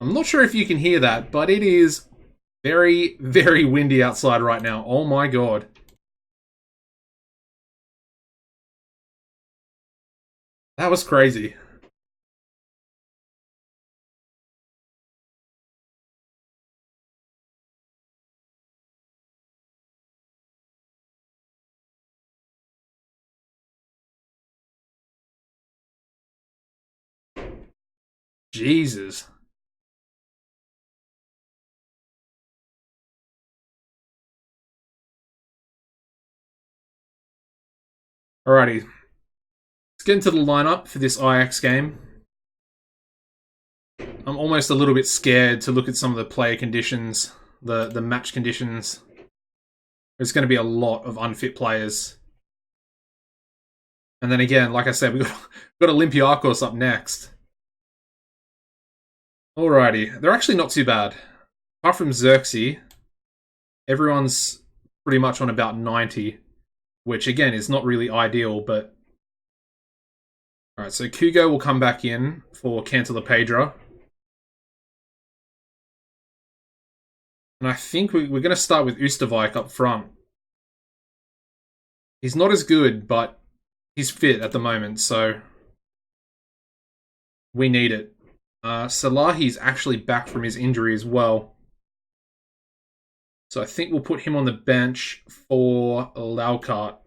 I'm not sure if you can hear that, but it is very, very windy outside right now. Oh my god. That was crazy. Jesus. Alrighty. Let's get into the lineup for this Ajax game. I'm almost a little bit scared to look at some of the player conditions, the match conditions. There's going to be a lot of unfit players. And then again, like I said, we've got Olympiacos up next. Alrighty. They're actually not too bad. Apart from Xerxes, everyone's pretty much on about 90, which again is not really ideal, but... Alright, so Kugo will come back in for Cantillapedra. And I think we're going to start with Oosterwijk up front. He's not as good, but he's fit at the moment, so we need it. Salahi's actually back from his injury as well. So I think we'll put him on the bench for Laukart.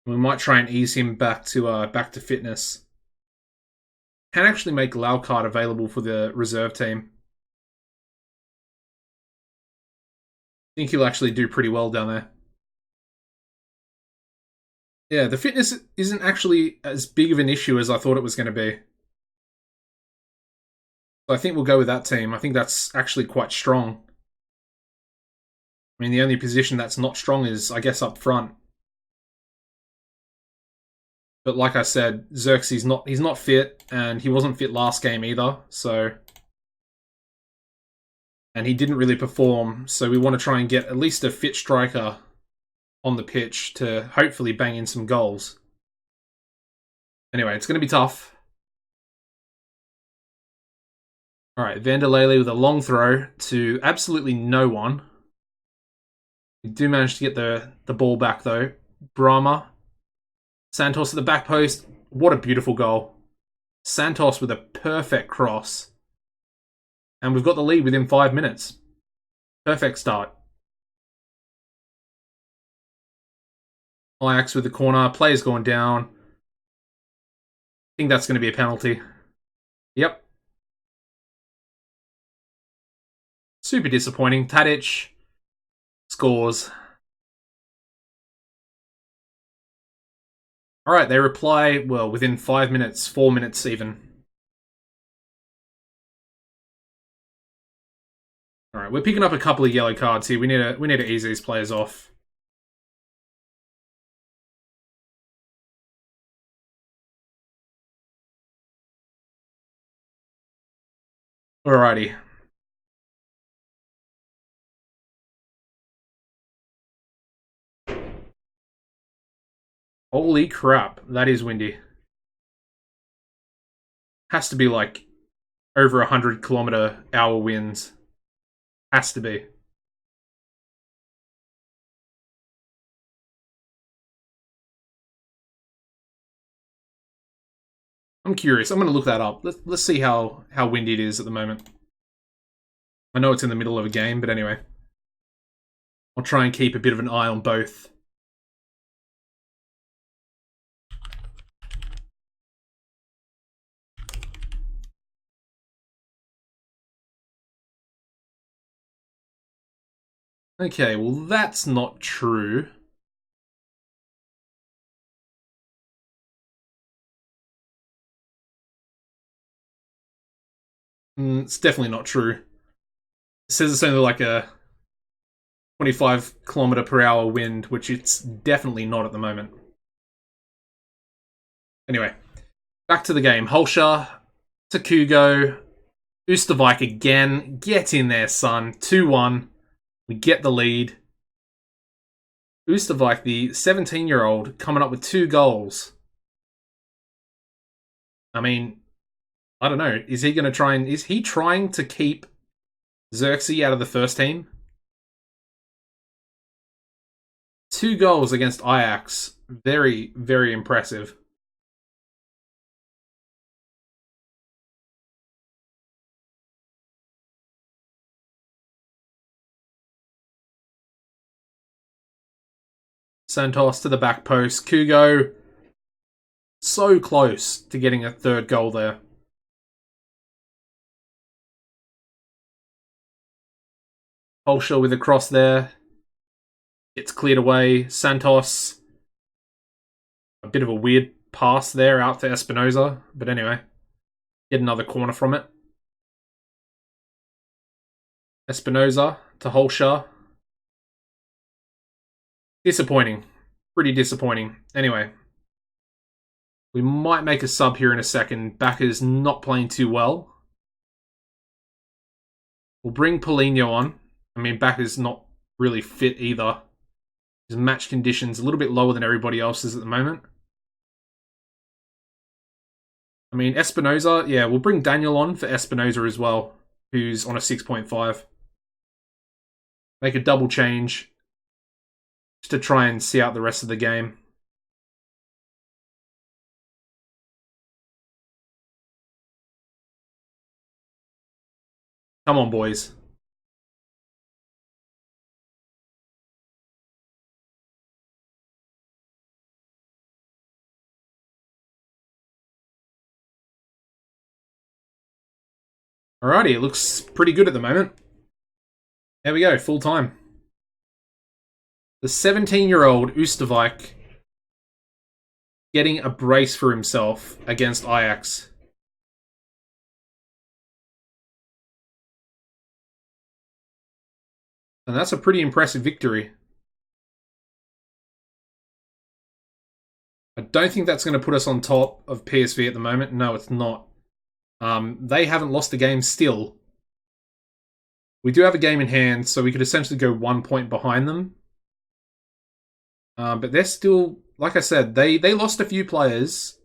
We might try and ease him back to fitness. Can actually make Laukart available for the reserve team. I think he'll actually do pretty well down there. Yeah, the fitness isn't actually as big of an issue as I thought it was going to be. So I think we'll go with that team. I think that's actually quite strong. I mean, the only position that's not strong is, I guess, up front. But like I said, Xerxes he's not fit, and he wasn't fit last game either, so... And he didn't really perform, so we want to try and get at least a fit striker on the pitch to hopefully bang in some goals. Anyway, it's going to be tough. Alright, Vanderlele with a long throw to absolutely no one. We do manage to get the ball back, though. Brahma. Santos at the back post. What a beautiful goal. Santos with a perfect cross. And we've got the lead within 5 minutes. Perfect start. Ajax with the corner. Player's gone down. I think that's going to be a penalty. Yep. Super disappointing. Tadic scores. Alright, they reply, well, within 5 minutes, 4 minutes even. Alright, we're picking up a couple of yellow cards here. We need to ease these players off. Alrighty. Holy crap, that is windy. Has to be like over 100-kilometer-hour winds. Has to be. I'm curious. I'm going to look that up. Let's see how windy it is at the moment. I know it's in the middle of a game, but anyway. I'll try and keep a bit of an eye on both. Okay, well that's not true. It's definitely not true. It says it's only like a 25 km/h wind, which it's definitely not at the moment. Anyway, back to the game. Holsha, Takugo, Oosterwijk again. Get in there, son. 2-1. We get the lead. Oosterwijk, the 17-year-old, coming up with 2 goals. I mean, I don't know. Is he going to try and... Is he trying to keep Xerxes out of the first team? 2 goals against Ajax. Very, very impressive. Santos to the back post. Kugo, so close to getting a 3rd goal there. Holsha with a cross there. Gets cleared away. Santos, a bit of a weird pass there out to Espinoza. But anyway, get another corner from it. Espinoza to Holsha. Disappointing. Pretty disappointing. Anyway, we might make a sub here in a second. Backer's not playing too well. We'll bring Paulinho on. I mean, Backer's not really fit either. His match condition's a little bit lower than everybody else's at the moment. I mean, Espinoza, yeah, we'll bring Daniel on for Espinoza as well, who's on a 6.5. Make a double change just to try and see out the rest of the game. Come on, boys. Alrighty, it looks pretty good at the moment. There we go, full time. The 17-year-old Oosterwijk getting a brace for himself against Ajax. And that's a pretty impressive victory. I don't think that's going to put us on top of PSV at the moment. No, it's not. They haven't lost a game still. We do have a game in hand, so we could essentially go 1 point behind them. But they're still, like I said, they lost a few players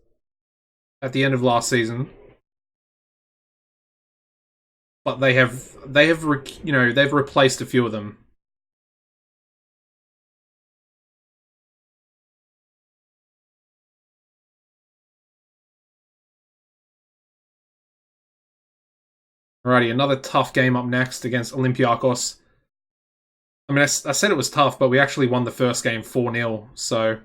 at the end of last season. But they've replaced a few of them. Alrighty, another tough game up next against Olympiacos. I mean, I said it was tough, but we actually won the first game 4-0, so... If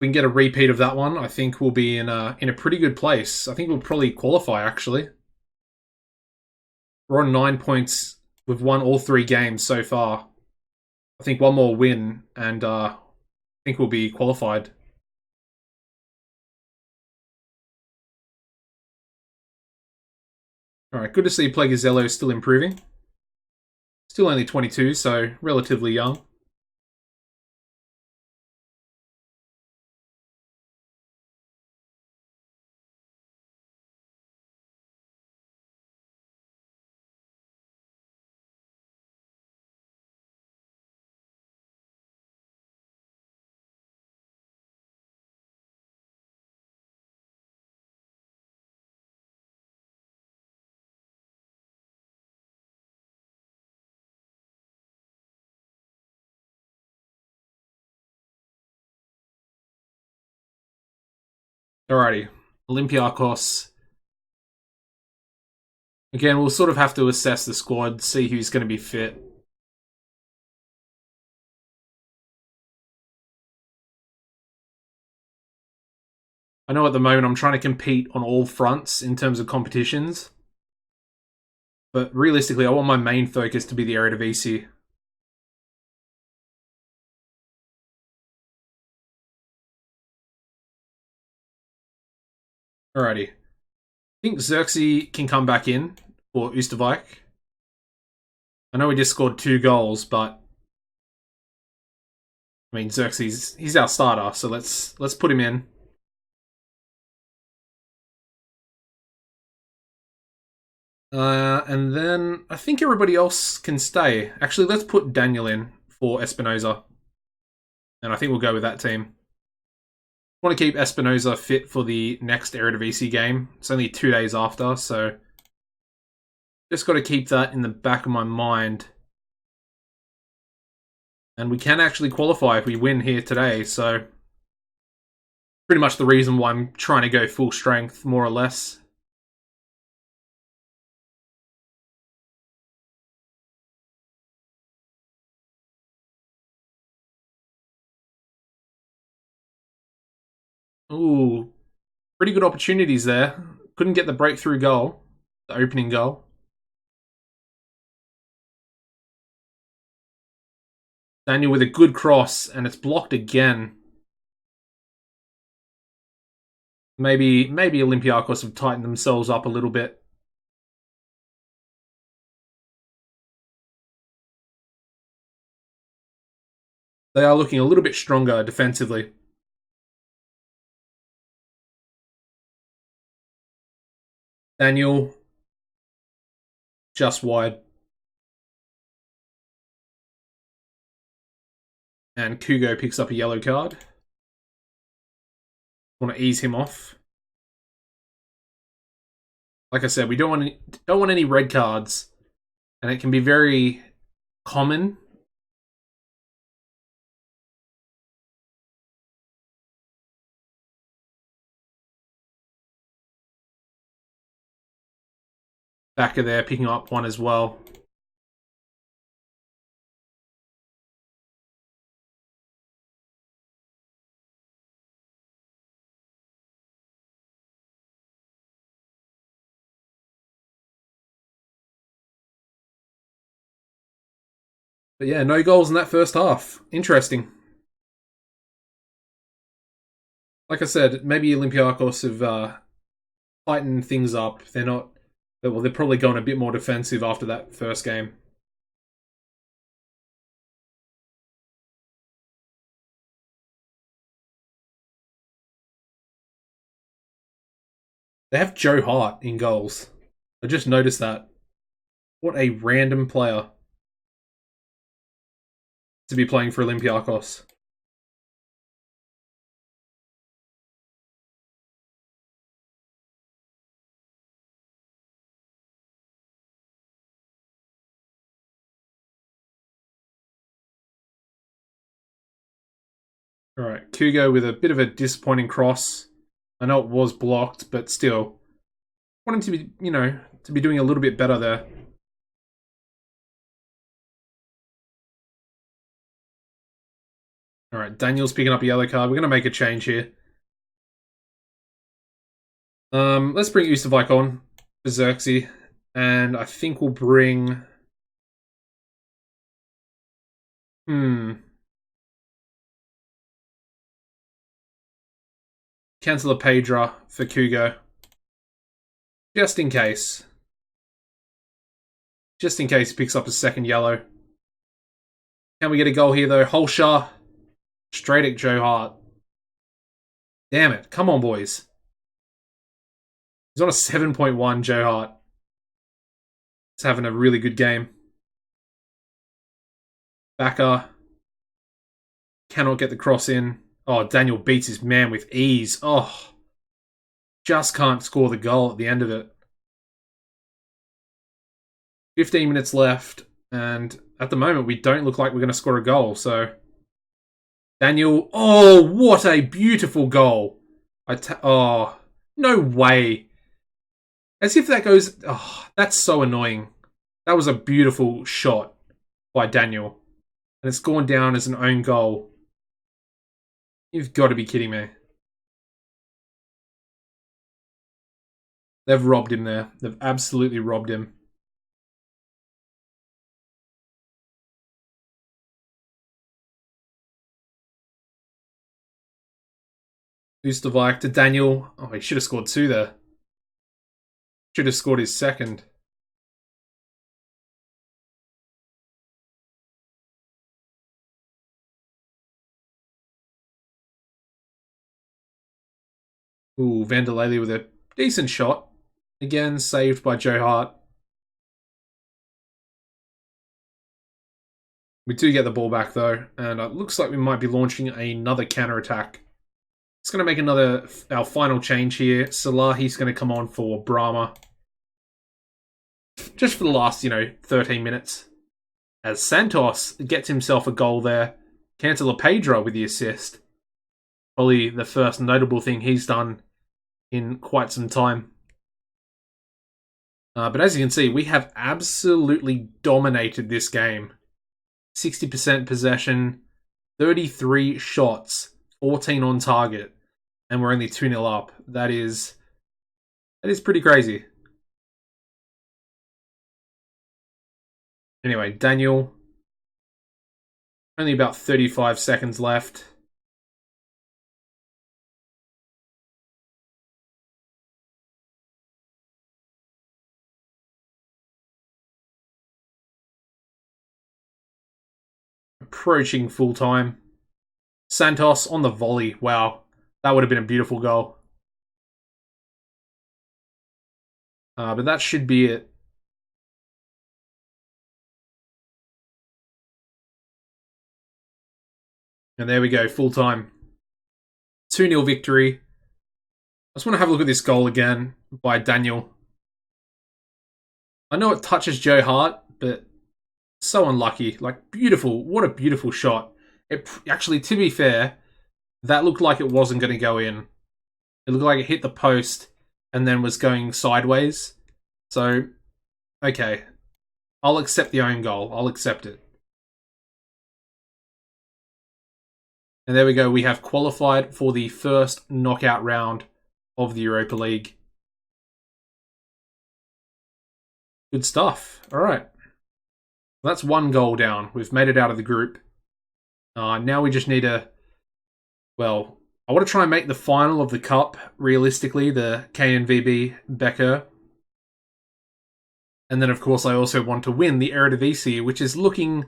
we can get a repeat of that one, I think we'll be in a pretty good place. I think we'll probably qualify, actually. We're on 9 points. We've won all 3 games so far. I think one more win, and I think we'll be qualified. Alright, good to see Plegazello still improving. Still only 22, so relatively young. Alrighty, Olympiacos. Again, we'll sort of have to assess the squad, see who's going to be fit. I know at the moment I'm trying to compete on all fronts in terms of competitions. But realistically, I want my main focus to be the Eredivisie. Alrighty. I think Xerxes can come back in for Oosterwijk. I know we just scored 2 goals, but I mean Xerxes, he's our starter, so let's put him in. And then I think everybody else can stay. Actually, let's put Daniel in for Espinoza. And I think we'll go with that team. I want to keep Espinoza fit for the next Eredivisie game. It's only 2 days after, so just got to keep that in the back of my mind. And we can actually qualify if we win here today, so pretty much the reason why I'm trying to go full strength, more or less. Ooh, pretty good opportunities there. Couldn't get the breakthrough goal, the opening goal. Daniel with a good cross, and it's blocked again. Maybe Olympiacos have tightened themselves up a little bit. They are looking a little bit stronger defensively. Daniel, just wide. And Kugo picks up a yellow card. Want to ease him off. Like I said, we don't want any red cards, and it can be very common. Backer there, picking up one as well. But yeah, no goals in that first half. Interesting. Like I said, maybe Olympiacos have tightened things up. They're not. Well, they're probably going a bit more defensive after that first game. They have Joe Hart in goals. I just noticed that. What a random player to be playing for Olympiacos. Alright, Kugo with a bit of a disappointing cross. I know it was blocked, but still. I want him to be, to be doing a little bit better there. Alright, Daniel's picking up a yellow card. We're going to make a change here. Let's bring Oosterwijk on for Xerxes. And I think we'll bring... Cancel Pedra for Kugo. Just in case. Just in case he picks up a second yellow. Can we get a goal here, though? Holscher. Straight at Joe Hart. Damn it. Come on, boys. He's on a 7.1, Joe Hart. He's having a really good game. Backer. Cannot get the cross in. Oh, Daniel beats his man with ease. Oh. Just can't score the goal at the end of it. 15 minutes left. And at the moment, we don't look like we're going to score a goal. So, Daniel. Oh, what a beautiful goal. Oh, no way. As if that goes... Oh, that's so annoying. That was a beautiful shot by Daniel. And it's gone down as an own goal. You've got to be kidding me. They've robbed him there. They've absolutely robbed him. Oosterwijk to Daniel. Oh, he should have scored 2 there. Should have scored his second. Ooh, Van der Lely with a decent shot. Again, saved by Joe Hart. We do get the ball back though, and it looks like we might be launching another counter-attack. It's going to make our final change here. Salahi's going to come on for Brahma. Just for the last, 13 minutes. As Santos gets himself a goal there. Cantala Pedro with the assist. Probably the first notable thing he's done in quite some time. But as you can see, we have absolutely dominated this game. 60% possession, 33 shots, 14 on target, and we're only 2-0 up. That is pretty crazy. Anyway, Daniel. Only about 35 seconds left. Approaching full time. Santos on the volley. Wow. That would have been a beautiful goal. But that should be it. And there we go, full time. 2-0 victory. I just want to have a look at this goal again by Daniel. I know it touches Joe Hart, but so unlucky. Like, beautiful. What a beautiful shot. It actually, to be fair, that looked like it wasn't going to go in. It looked like it hit the post and then was going sideways. So, okay. I'll accept the own goal. I'll accept it. And there we go. We have qualified for the first knockout round of the Europa League. Good stuff. All right. That's one goal down. We've made it out of the group. Now we just need to... Well, I want to try and make the final of the Cup, realistically, the KNVB Becker. And then, of course, I also want to win the Eredivisie, which is looking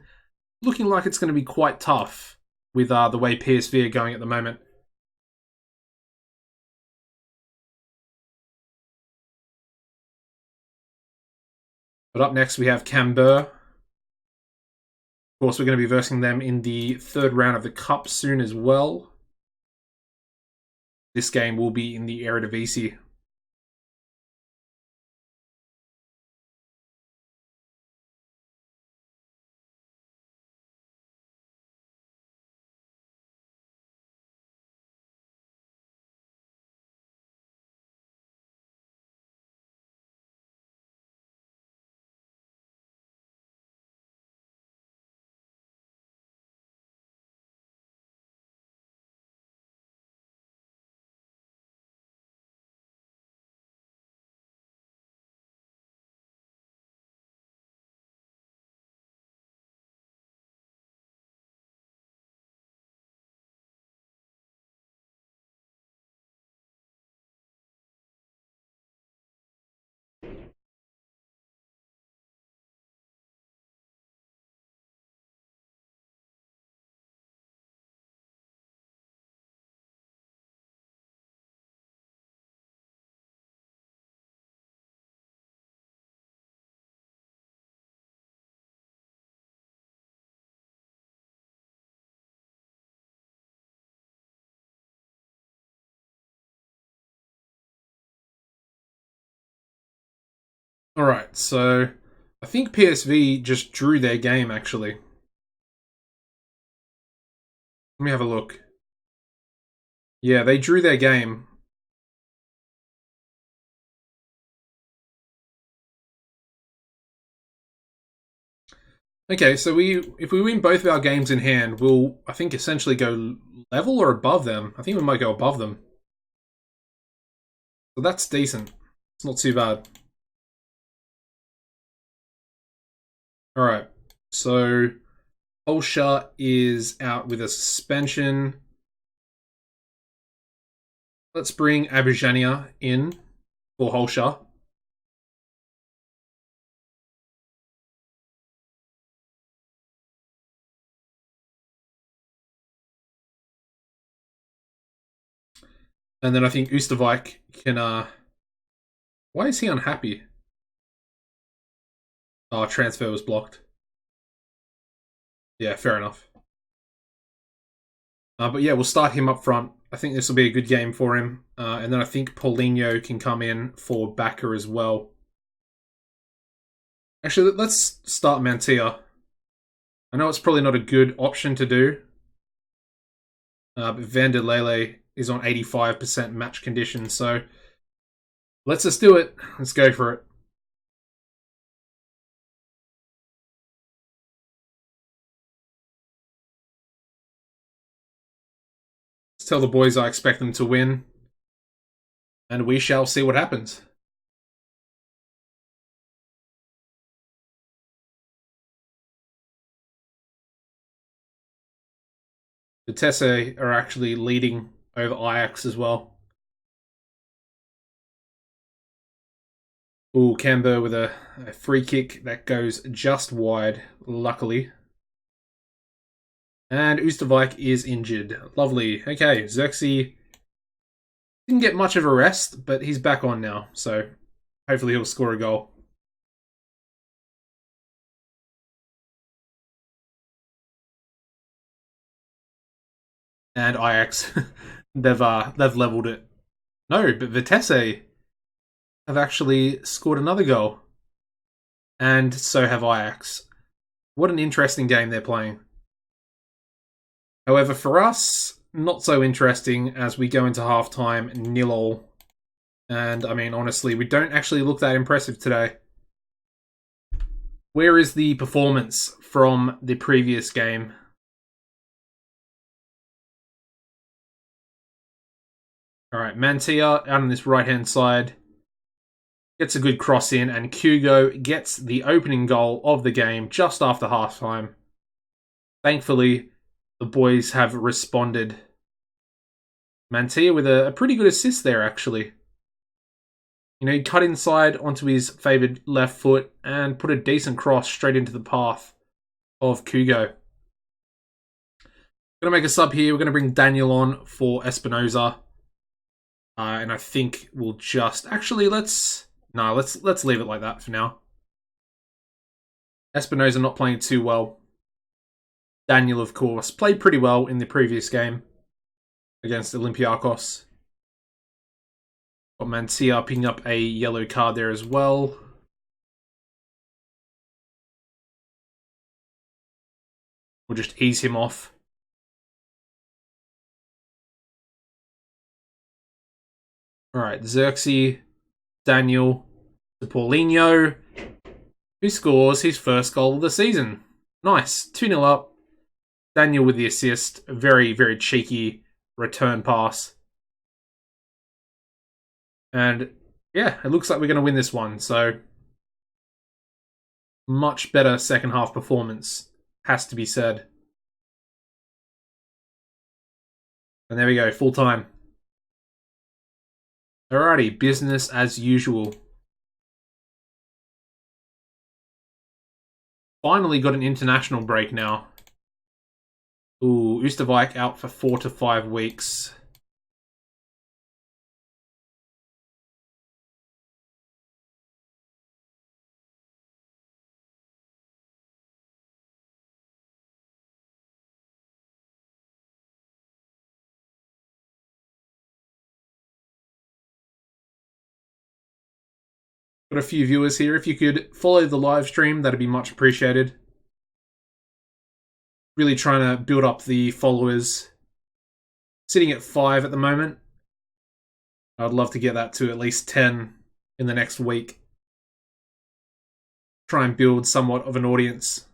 like it's going to be quite tough with the way PSV are going at the moment. But up next, we have Camber. Of course, we're going to be versing them in the third round of the Cup soon as well. This game will be in the Eredivisie. Alright, so I think PSV just drew their game, actually. Let me have a look. Yeah, they drew their game. Okay, so if we win both of our games in hand, we'll, I think, essentially go level or above them. I think we might go above them. So that's decent. It's not too bad. Alright, so Olsha is out with a suspension. Let's bring Abijania in for Holsha. And then I think Oosterwijk can... Why is he unhappy? Oh, transfer was blocked. Yeah, fair enough. But yeah, we'll start him up front. I think this will be a good game for him. And then I think Paulinho can come in for backer as well. Actually, let's start Mantia. I know it's probably not a good option to do. But Van der Lele is on 85% match condition, so let's just do it. Let's go for it. Let's tell the boys I expect them to win. And we shall see what happens. Vitesse are actually leading over Ajax as well. Ooh, Camber with a free kick that goes just wide, luckily. And Oosterwijk is injured. Lovely. Okay, Xerxes didn't get much of a rest, but he's back on now, so hopefully he'll score a goal. And Ajax, they've leveled it. No, but Vitesse have actually scored another goal. And so have Ajax. What an interesting game they're playing. However, for us, not so interesting as we go into halftime 0-0. And, I mean, honestly, we don't actually look that impressive today. Where is the performance from the previous game? Alright, Mantia out on this right-hand side. Gets a good cross in, and Hugo gets the opening goal of the game just after halftime. Thankfully, the boys have responded. Mantia with a pretty good assist there, actually. You know, he cut inside onto his favoured left foot and put a decent cross straight into the path of Hugo. Going to make a sub here. We're going to bring Daniel on for Espinoza. And I think we'll just... Actually, let's leave it like that for now. Espinoza not playing too well. Daniel, of course, played pretty well in the previous game against Olympiacos. Got Mantia picking up a yellow card there as well. We'll just ease him off. Alright, Xerxes, Daniel, to Paulinho, who scores his first goal of the season. Nice, 2-0 up. Daniel with the assist. Very, very cheeky return pass. And yeah, it looks like we're going to win this one. So much better second half performance, has to be said. And there we go, full time. Alrighty, business as usual. Finally got an international break now. Ooh, Oosterwijk out for 4 to 5 weeks. Got a few viewers here. If you could follow the live stream, that'd be much appreciated. Really trying to build up the followers. Sitting at 5 at the moment. I'd love to get that to at least 10 in the next week. Try and build somewhat of an audience.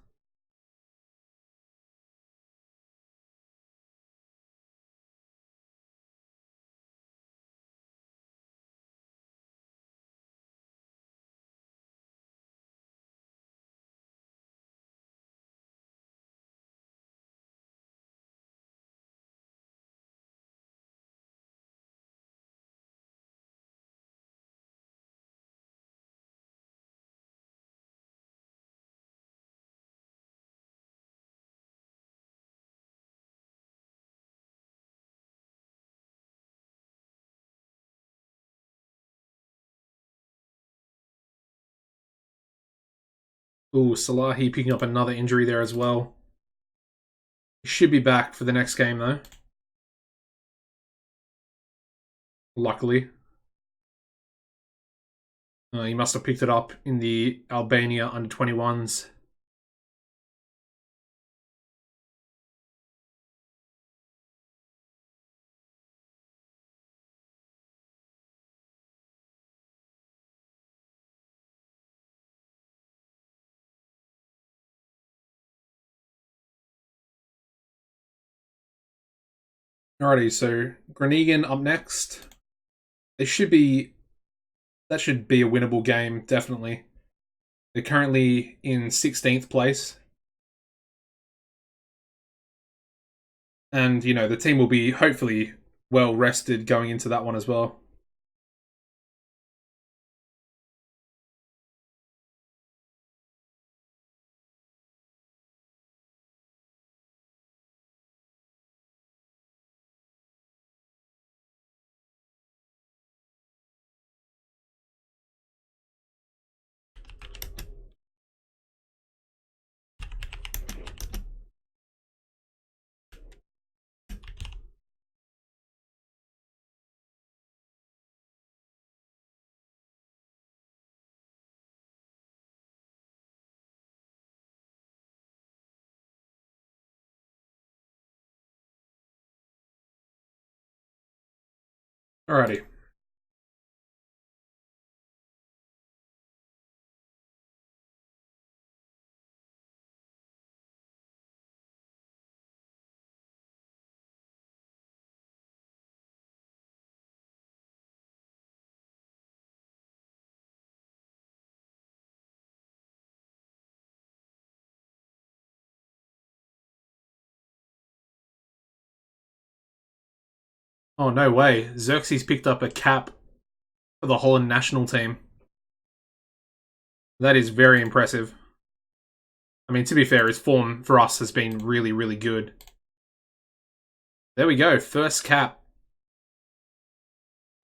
Ooh, Salahi picking up another injury there as well. He should be back for the next game, though. Luckily. He must have picked it up in the Albania under-21s. Alrighty, so Groningen up next. It should be that should be a winnable game, definitely. They're currently in 16th place. And, the team will be hopefully well rested going into that one as well. Alrighty. Oh, no way. Xerxes picked up a cap for the Holland national team. That is very impressive. I mean, to be fair, his form for us has been really, really good. There we go. First cap.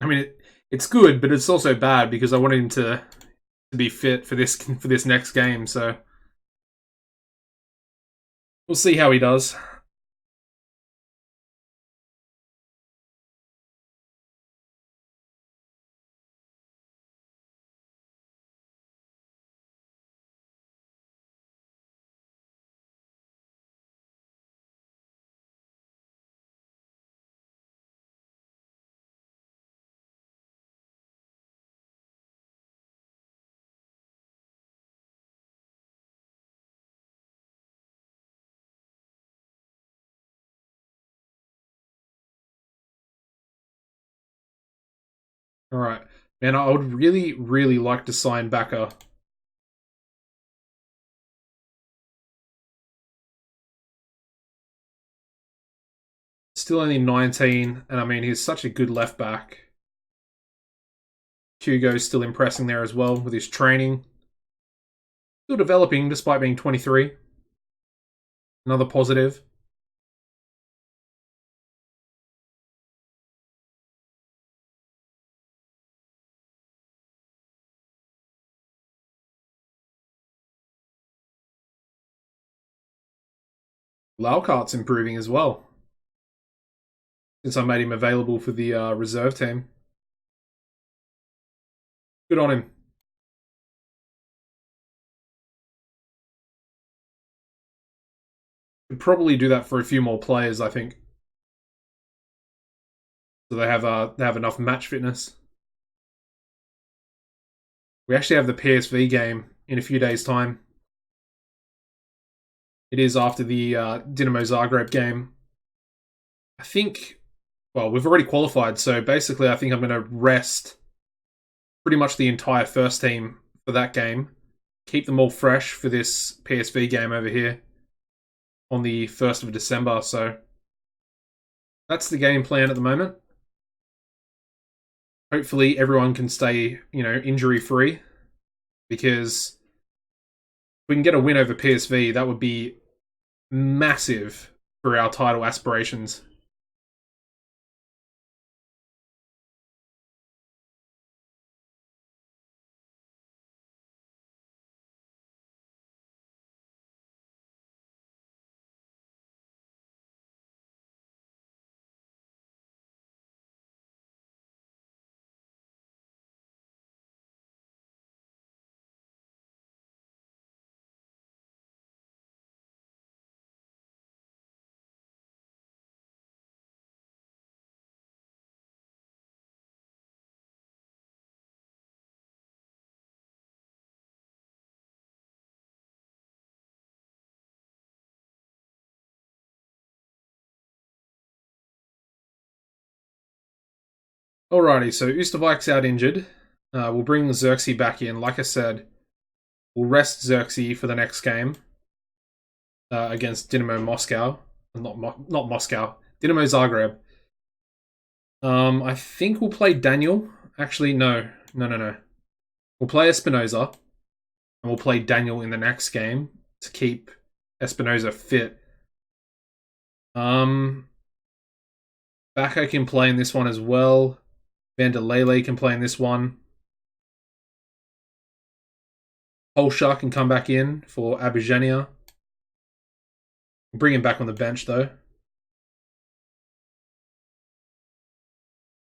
I mean, it's good, but it's also bad because I wanted him to be fit for this next game. So we'll see how he does. All right, man. I would really, really like to sign Baka. Still only 19, and I mean he's such a good left back. Hugo's still impressing there as well with his training. Still developing despite being 23. Another positive. Laukart's improving as well since I made him available for the reserve team. Good on him. Could probably do that for a few more players, I think. So they have enough match fitness. We actually have the PSV game in a few days' time. It is after the Dinamo Zagreb game. I think, well, we've already qualified, so basically I think I'm going to rest pretty much the entire first team for that game. Keep them all fresh for this PSV game over here on the 1st of December. So that's the game plan at the moment. Hopefully everyone can stay, injury free, because if we can get a win over PSV, that would be massive for our title aspirations. Alrighty, so Ustavik's out injured. We'll bring Xerxes back in. Like I said, we'll rest Xerxes for the next game against Dynamo Moscow. Not Moscow. Dynamo Zagreb. I think we'll play Daniel. Actually, no. We'll play Espinoza. And we'll play Daniel in the next game to keep Espinoza fit. Bacco can play in this one as well. Van der Lele can play in this one. Holshar can come back in for Abugenia. Bring him back on the bench, though.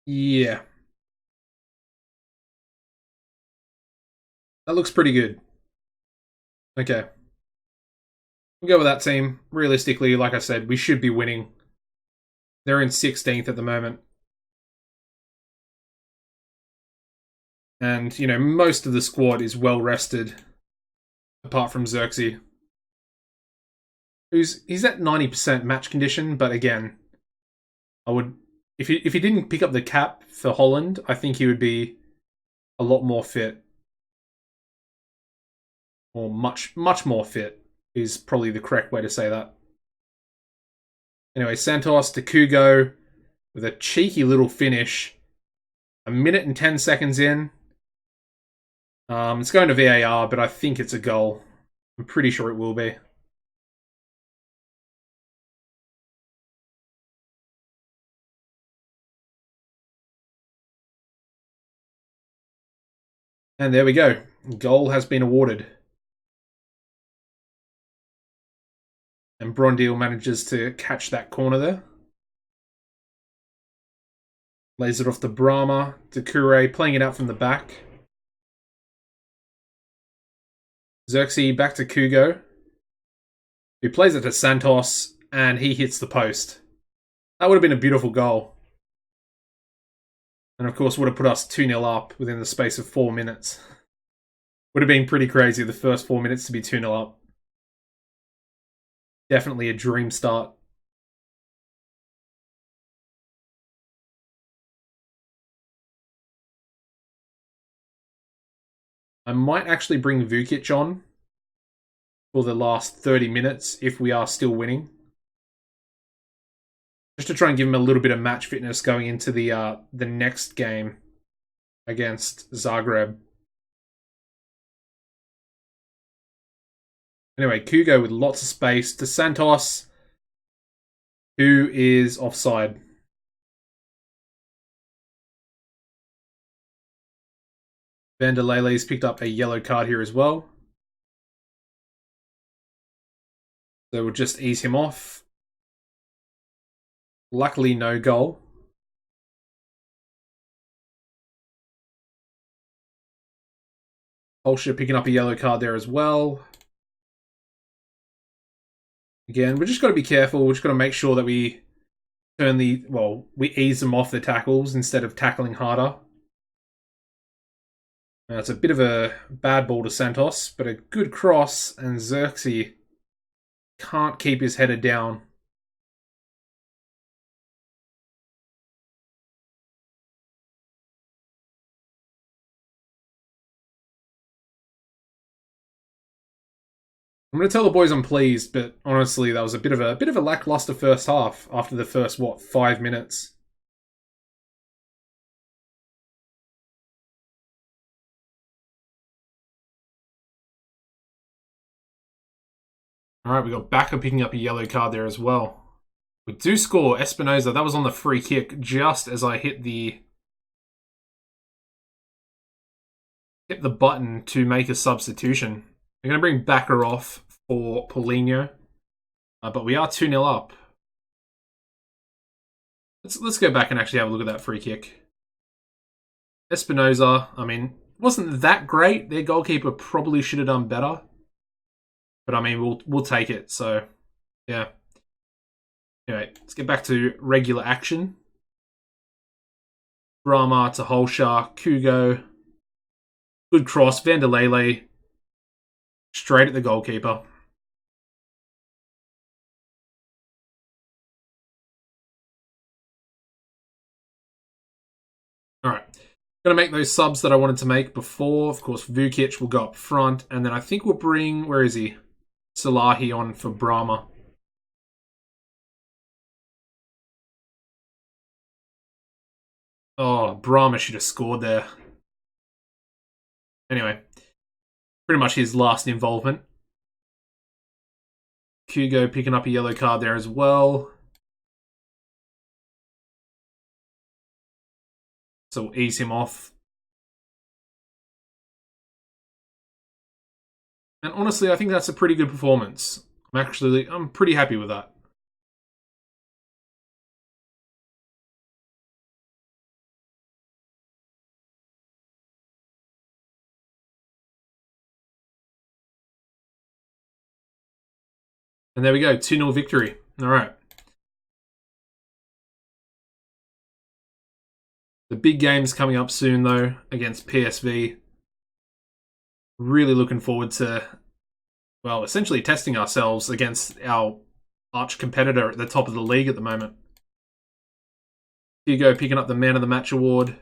Yeah. That looks pretty good. Okay. We'll go with that team. Realistically, like I said, we should be winning. They're in 16th at the moment. And, you know, most of the squad is well rested. Apart from Xerxes. He's at 90% match condition, but again, I would... If he didn't pick up the cap for Holland, I think he would be a lot more fit. Or much more fit is probably the correct way to say that. Anyway, Santos to Kugo with a cheeky little finish. 1 minute and 10 seconds in. It's going to VAR, but I think it's a goal. I'm pretty sure it will be. And there we go. Goal has been awarded. And Brondeel manages to catch that corner there. Lays it off to Brahma, to Kure, playing it out from the back. Xerxes back to Kugo, who plays it to Santos, and he hits the post. That would have been a beautiful goal. And of course would have put us 2-0 up within the space of 4 minutes. Would have been pretty crazy the first 4 minutes to be 2-0 up. Definitely a dream start. I might actually bring Vukic on for the last 30 minutes if we are still winning. Just to try and give him a little bit of match fitness going into the next game against Zagreb. Anyway, Kugo with lots of space to Santos, who is offside. Van der Lele's picked up a yellow card here as well. So we'll just ease him off. Luckily, no goal. Holscher picking up a yellow card there as well. Again, we're just got to be careful. We're just got to make sure that we turn we ease them off the tackles instead of tackling harder. Now, it's a bit of a bad ball to Santos, but a good cross, and Xerxes can't keep his header down. I'm going to tell the boys I'm pleased, but honestly, that was a bit of a lackluster first half after the first 5 minutes. All right, we got Bacca picking up a yellow card there as well. We do score. Espinoza, that was on the free kick just as I hit the button to make a substitution. We're going to bring Bacca off for Paulinho, but we are 2-0 up. Let's go back and actually have a look at that free kick. Espinoza, I mean, wasn't that great. Their goalkeeper probably should have done better. But I mean, we'll take it. So, yeah. Anyway, let's get back to regular action. Brahma to Holshar, Kugo. Good cross, Van der Lele. Straight at the goalkeeper. Going to make those subs that I wanted to make before. Of course, Vukic will go up front. And then I think we'll bring... Where is he? Salahi on for Brahma. Oh, Brahma should have scored there. Anyway. Pretty much his last involvement. Hugo picking up a yellow card there as well. So we'll ease him off. And honestly, I think that's a pretty good performance. I'm pretty happy with that. And there we go, 2-0 victory. All right. The big game's coming up soon, though, against PSV. Really looking forward to, well, essentially testing ourselves against our arch competitor at the top of the league at the moment. Hugo picking up the Man of the Match award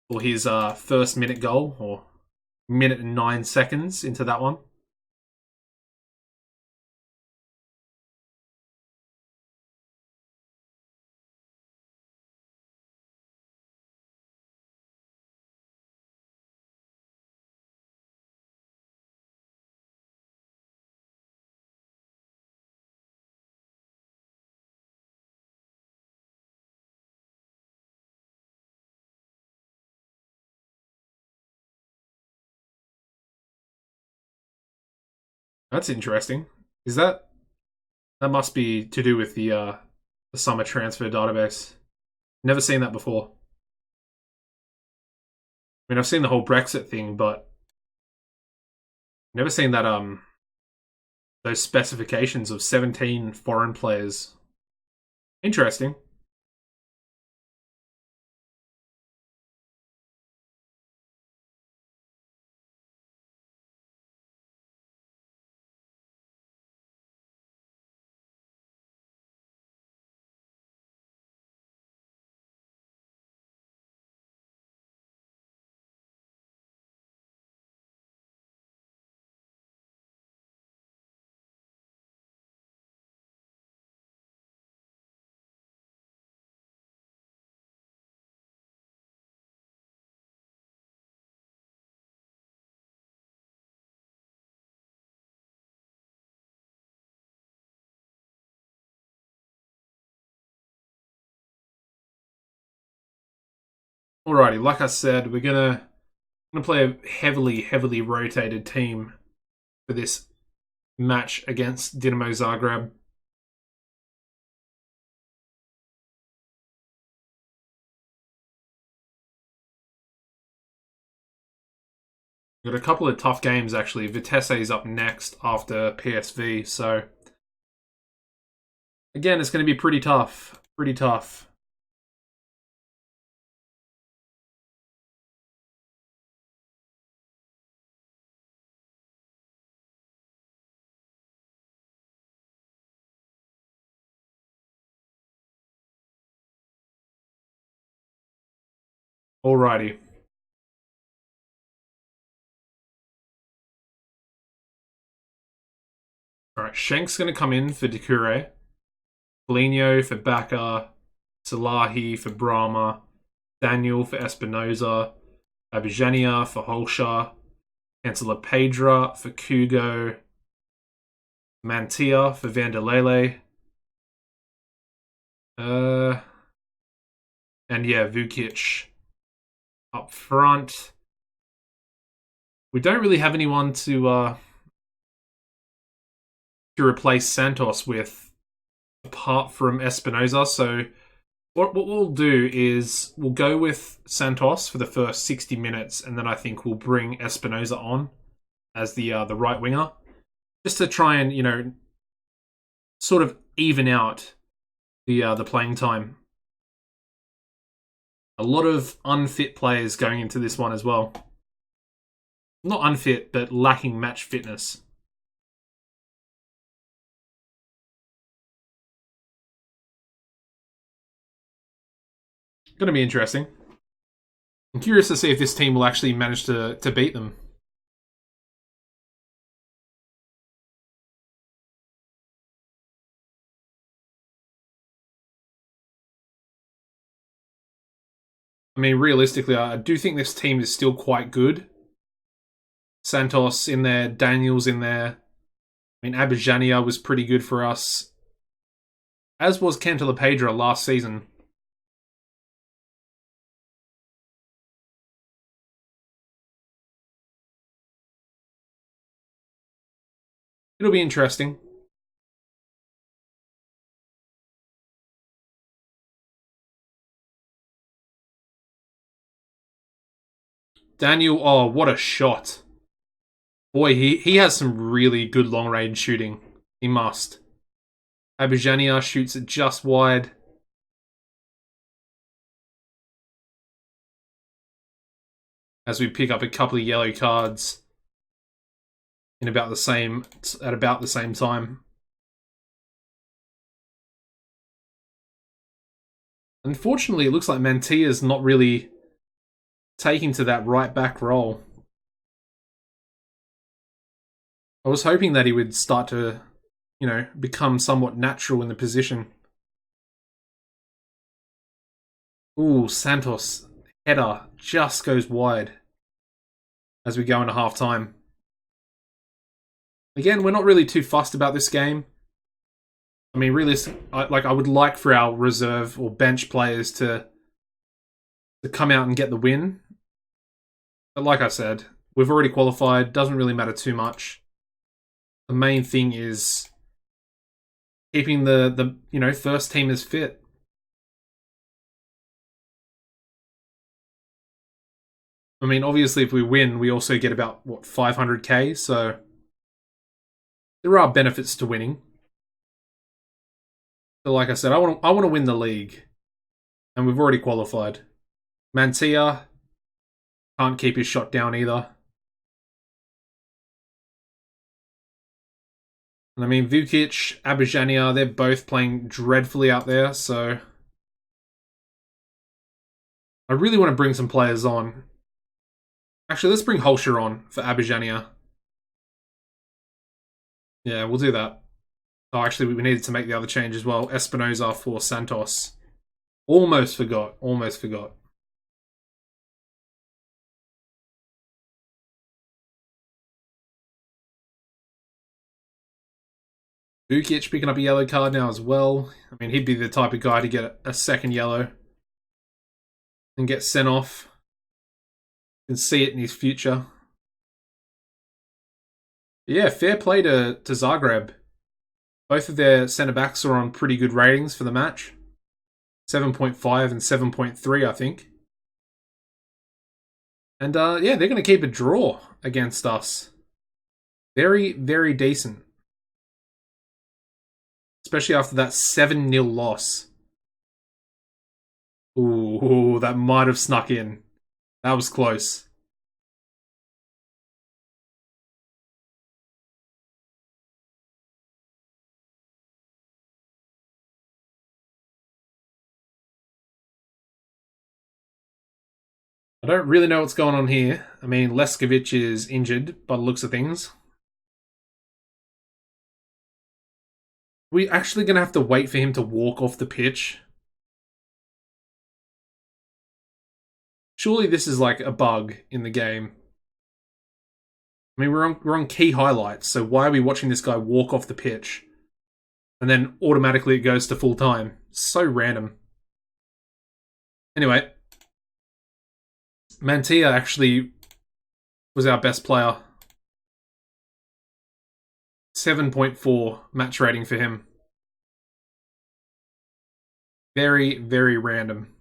for his first minute goal, or minute and 9 seconds into that one. That's interesting. Is that must be to do with the summer transfer database? Never seen that before. I mean, I've seen the whole Brexit thing, but never seen that those specifications of 17 foreign players. Interesting. Alrighty, like I said, we're gonna play a heavily rotated team for this match against Dinamo Zagreb. We've got a couple of tough games actually. Vitesse is up next after PSV, so again, it's going to be pretty tough. Pretty tough. Alrighty. Alright, Schenk's going to come in for Doucouré. Foligno for Bacca. Salahi for Brahma. Daniel for Espinoza. Abijania for Holsha. Chancellor Pedra for Kugo. Mantia for Vanderlele. And yeah, Vukic up front. We don't really have anyone to replace Santos with, apart from Espinoza. So what we'll do is we'll go with Santos for the first 60 minutes, and then I think we'll bring Espinoza on as the right winger, just to try and sort of even out the playing time. A lot of unfit players going into this one as well. Not unfit, but lacking match fitness. Going to be interesting. I'm curious to see if this team will actually manage to beat them. I mean, realistically, I do think this team is still quite good. Santos in there, Daniels in there. I mean, Abijania was pretty good for us, as was Cantalapedra last season. It'll be interesting. Daniel, oh, what a shot. Boy, he has some really good long-range shooting. He must. Abijania shoots it just wide. As we pick up a couple of yellow cards at about the same time. Unfortunately, it looks like Mantia's not really taking to that right back role. I was hoping that he would start to, become somewhat natural in the position. Ooh, Santos. Header just goes wide as we go into half time. Again, we're not really too fussed about this game. I mean, I would like for our reserve or bench players to come out and get the win. But like I said, we've already qualified. Doesn't really matter too much. The main thing is keeping the first team as fit. I mean, obviously, if we win, we also get about 500k. So there are benefits to winning. But like I said, I want to win the league, and we've already qualified. Mantia can't keep his shot down either. And I mean, Vukic, Abijania, they're both playing dreadfully out there, so I really want to bring some players on. Actually, let's bring Holscher on for Abijania. Yeah, we'll do that. Oh, actually, we needed to make the other change as well. Espinoza for Santos. Almost forgot. Vukic picking up a yellow card now as well. I mean, he'd be the type of guy to get a second yellow and get sent off. You can see it in his future. Yeah, fair play to Zagreb. Both of their centre-backs are on pretty good ratings for the match. 7.5 and 7.3, I think. And yeah, they're going to keep a draw against us. Very, very decent. Especially after that 7-0 loss. Ooh, that might have snuck in. That was close. I don't really know what's going on here. I mean, Leskovic is injured by the looks of things. We actually going to have to wait for him to walk off the pitch. Surely this is like a bug in the game. I mean, we're on key highlights, so why are we watching this guy walk off the pitch? And then automatically it goes to full time. So random. Anyway, Mantia actually was our best player. 7.4 match rating for him. Very, very random.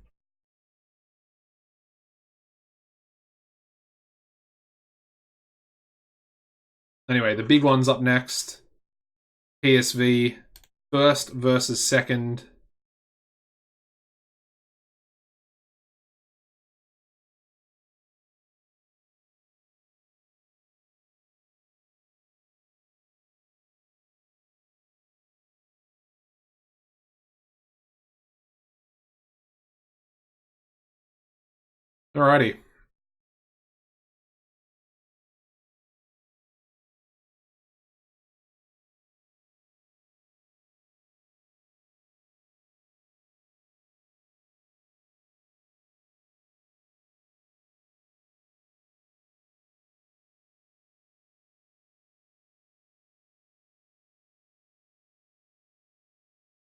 Anyway, the big one's up next. PSV, first versus second. Alrighty.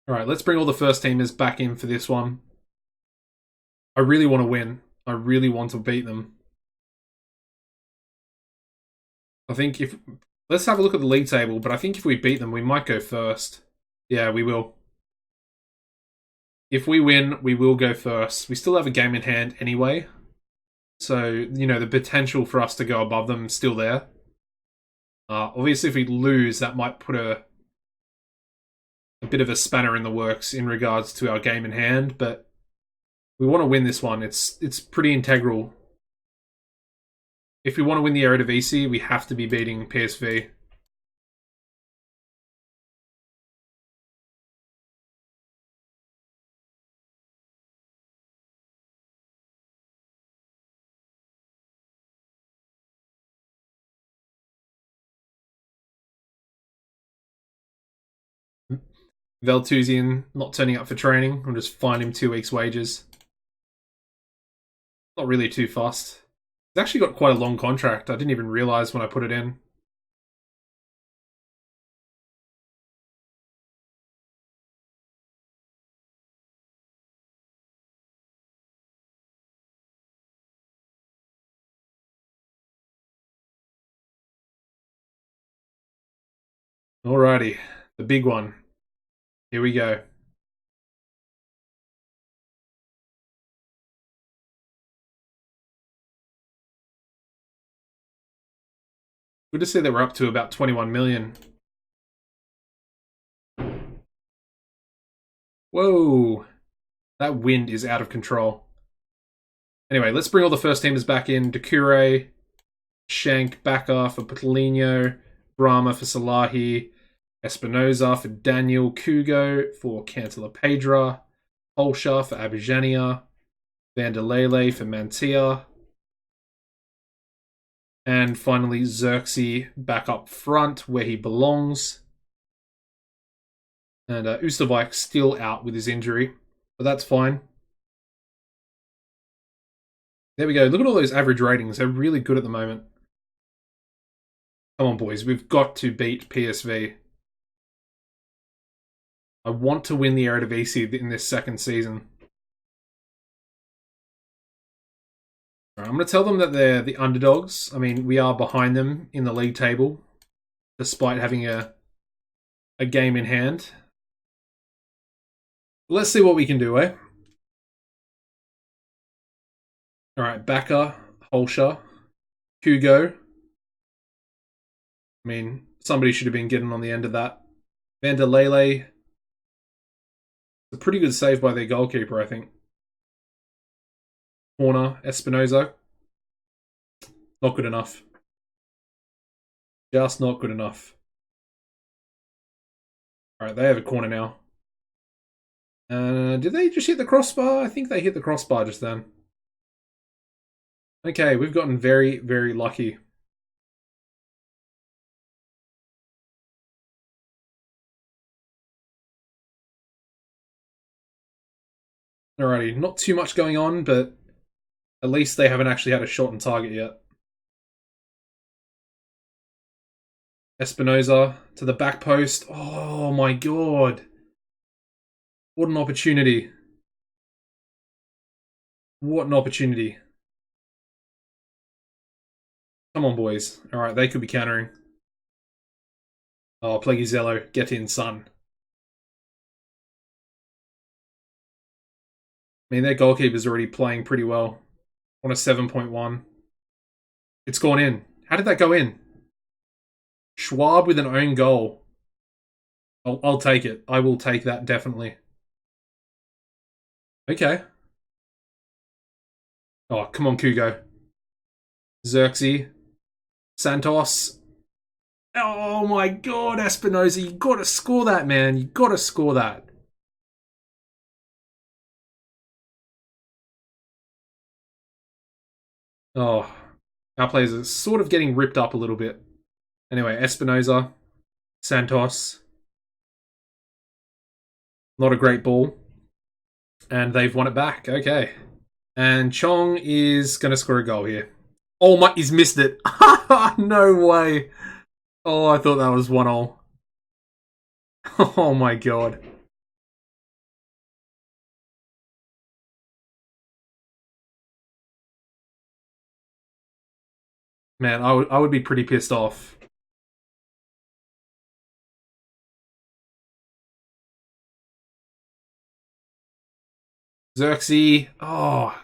Alright, let's bring all the first teamers back in for this one. I really want to win. I really want to beat them. I think if... Let's have a look at the league table, but I think if we beat them, we might go first. Yeah, we will. If we win, we will go first. We still have a game in hand anyway. So, you know, the potential for us to go above them is still there. Obviously, if we lose, that might put a bit of a spanner in the works in regards to our game in hand, but we want to win this one. It's pretty integral. If we want to win the Eredivisie, we have to be beating PSV. Veltuzian not turning up for training. We'll just fine him 2 weeks' wages. Not really too fussed. He's actually got quite a long contract. I didn't even realise when I put it in. Alrighty, the big one. Here we go. Good to see that we're up to about 21 million. Whoa, that wind is out of control. Anyway, let's bring all the first teamers back in. Doucouré, Schenk, Baka for Paulinho, Brahma for Salahi, Espinoza for Daniel, Kugo for Cantala Pedra, Holsha for Abijania, Vanderlele for Mantia, and finally Xerxes back up front where he belongs. And Ustavik still out with his injury, but that's fine. There we go. Look at all those average ratings. They're really good at the moment. Come on, boys. We've got to beat PSV. I want to win the Eredivisie in this second season. Right, I'm going to tell them that they're the underdogs. I mean, we are behind them in the league table, despite having a game in hand. Let's see what we can do, eh? Alright, Baka, Holsha, Kugo. I mean, somebody should have been getting on the end of that. Vanderlele. A pretty good save by their goalkeeper, I think. Corner, Espinoza. Not good enough. Just not good enough. Alright, they have a corner now. Did they just hit the crossbar? I think they hit the crossbar just then. Okay, we've gotten very, very lucky. Alrighty, not too much going on, but at least they haven't actually had a shot on target yet. Espinoza to the back post. Oh my god. What an opportunity. What an opportunity. Come on, boys. Alright, they could be countering. Oh, Plegizello, get in, son. I mean, their goalkeeper's already playing pretty well. On a 7.1. It's gone in. How did that go in? Schwab with an own goal. I'll take it. I will take that, definitely. Okay. Oh, come on, Kugo. Xerxes. Santos. Oh my god, Espinoza, you gotta score that, man. You gotta score that. Oh, our players are sort of getting ripped up a little bit. Anyway, Espinoza, Santos. Not a great ball. And they've won it back. Okay. And Chong is going to score a goal here. Oh my, he's missed it. No way. Oh, I thought that was 1-0. Oh my god. Man, I would be pretty pissed off. Xerxes. Oh,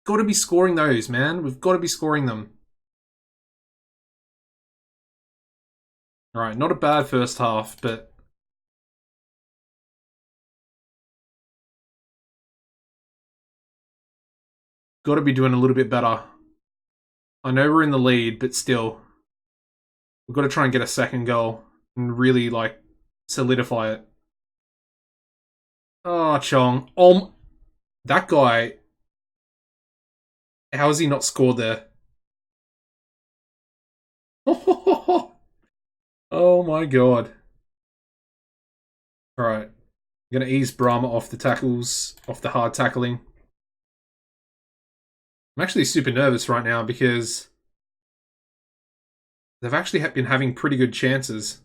got to be scoring those, man. We've got to be scoring them. All right, not a bad first half, but got to be doing a little bit better. I know we're in the lead, but still, we've got to try and get a second goal and really like solidify it. Oh, Chong. That guy. How has he not scored there? Oh my god. Alright. I'm going to ease Brahma off the tackles, off the hard tackling. I'm actually super nervous right now because they've actually been having pretty good chances.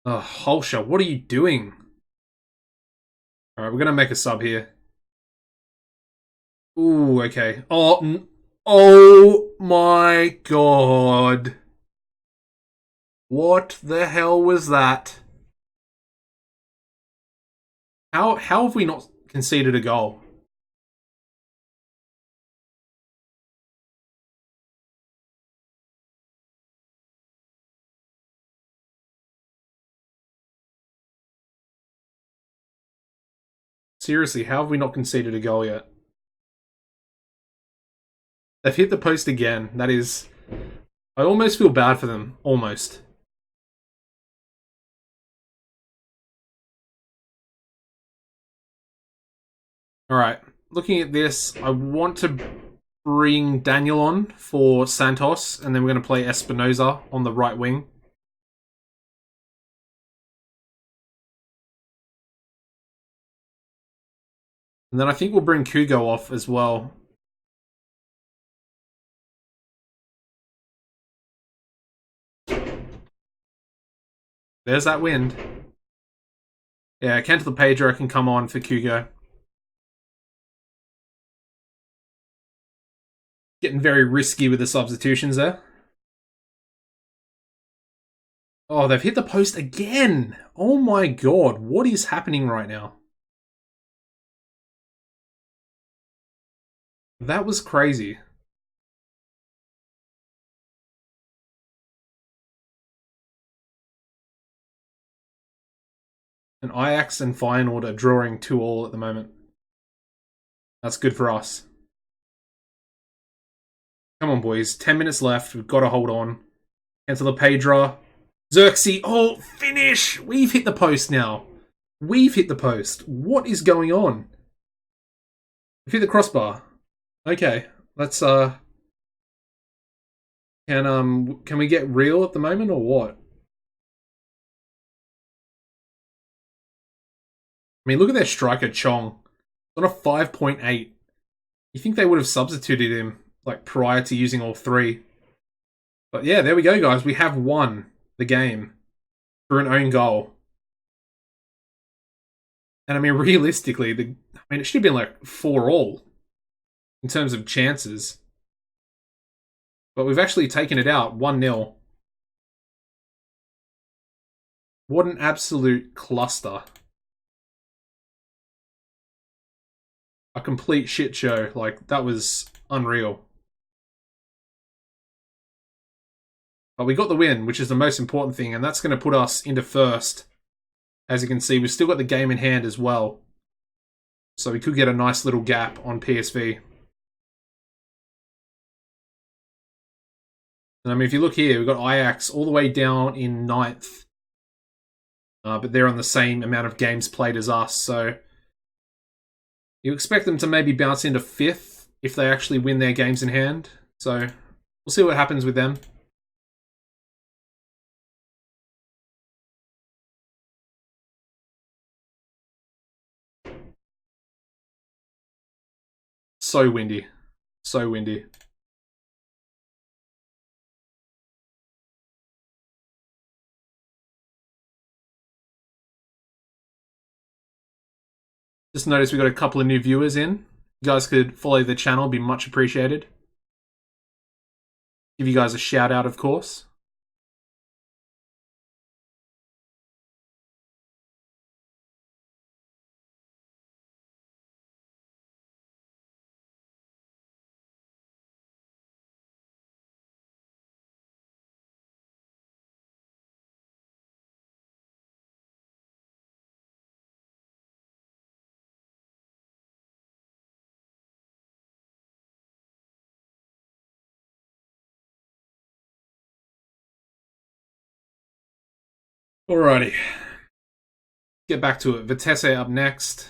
Oh, Holscher, what are you doing? Alright, we're going to make a sub here. Ooh, okay. Oh my god. What the hell was that? How have we not conceded a goal? Seriously, how have we not conceded a goal yet? They've hit the post again. That is... I almost feel bad for them. Almost. Alright. Looking at this, I want to bring Daniel on for Santos, and then we're going to play Espinoza on the right wing. And then I think we'll bring Kugo off as well. There's that wind. Yeah, Cantor Pedro can come on for Kugo. Getting very risky with the substitutions there. Oh, they've hit the post again. Oh my god, what is happening right now? That was crazy. And Ajax and Feyenoord are drawing 2-2 at the moment. That's good for us. Come on, boys. 10 minutes left. We've got to hold on. Cancel the Pedra. Xerxes. Oh, finish! We've hit the post now. We've hit the post. What is going on? We've hit the crossbar. Okay. Let's, can we get real at the moment or what? I mean, look at their striker, Chong. On a 5.8. You think they would have substituted him, like, prior to using all three. But yeah, there we go, guys. We have won the game for an own goal. And I mean, realistically, it should have been like 4-4 in terms of chances. But we've actually taken it out 1-0. What an absolute cluster. A complete shit show. Like, that was unreal. But we got the win, which is the most important thing, and that's going to put us into first. As you can see, we've still got the game in hand as well. So we could get a nice little gap on PSV. And I mean, if you look here, we've got Ajax all the way down in 9th. But they're on the same amount of games played as us, so you expect them to maybe bounce into 5th if they actually win their games in hand. So we'll see what happens with them. So windy. So windy. Just noticed we got a couple of new viewers in. You guys could follow the channel, be much appreciated. Give you guys a shout out, of course. Alrighty. Get back to it. Vitesse up next.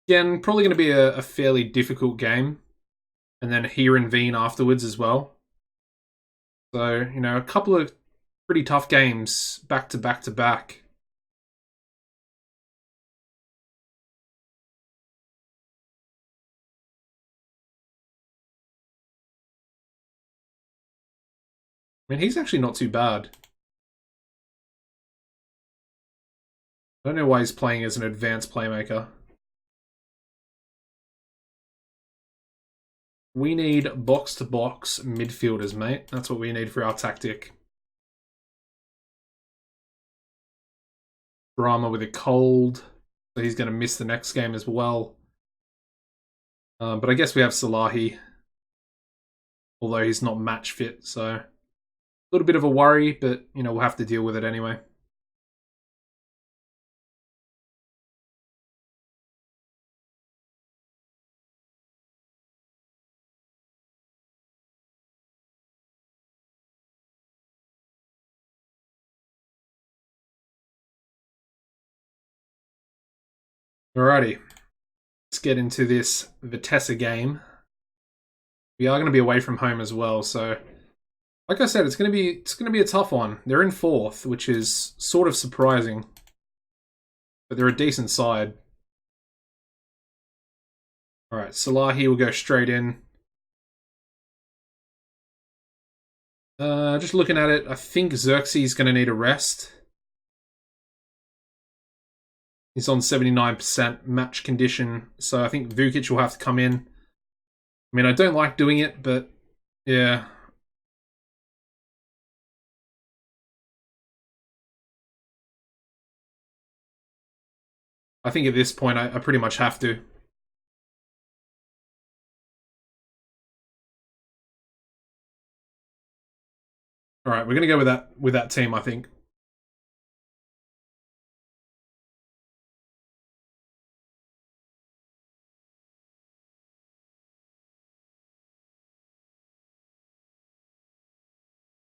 Again, probably going to be a fairly difficult game. And then Heerenveen afterwards as well. So, you know, a couple of pretty tough games back to back to back. I mean, he's actually not too bad. I don't know why he's playing as an advanced playmaker. We need box-to-box midfielders, mate. That's what we need for our tactic. Drama with a cold, so he's going to miss the next game as well. But I guess we have Salahi, although he's not match fit, so a little bit of a worry, but you know we'll have to deal with it anyway. Alrighty, let's get into this Vitesse game. We are going to be away from home as well, so like I said, it's going to be a tough one. They're in 4th, which is sort of surprising, but they're a decent side. All right, Salahi will go straight in. Just looking at it, I think Xerxes going to need a rest. He's on 79% match condition, so I think Vukic will have to come in. I mean, I don't like doing it, but yeah. I think at this point, I pretty much have to. All right, we're going to go with that team, I think.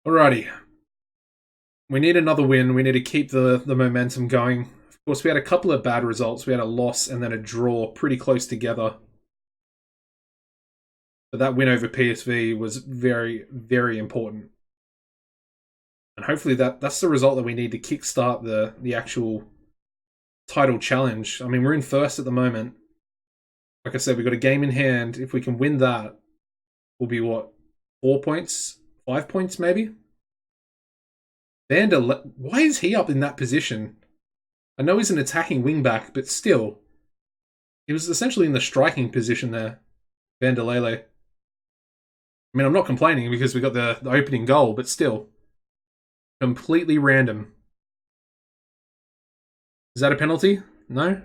Alrighty. We need another win. We need to keep the momentum going. Of course, we had a couple of bad results. We had a loss and then a draw pretty close together. But that win over PSV was very, very important. And hopefully that's the result that we need to kickstart the actual title challenge. I mean, we're in 1st at the moment. Like I said, we've got a game in hand. If we can win that, we'll be, what, 4 points? 5 points, maybe? Why is he up in that position? I know he's an attacking wingback, but still. He was essentially in the striking position there. Van der Lele. I mean, I'm not complaining because we got the opening goal, but still. Completely random. Is that a penalty? No?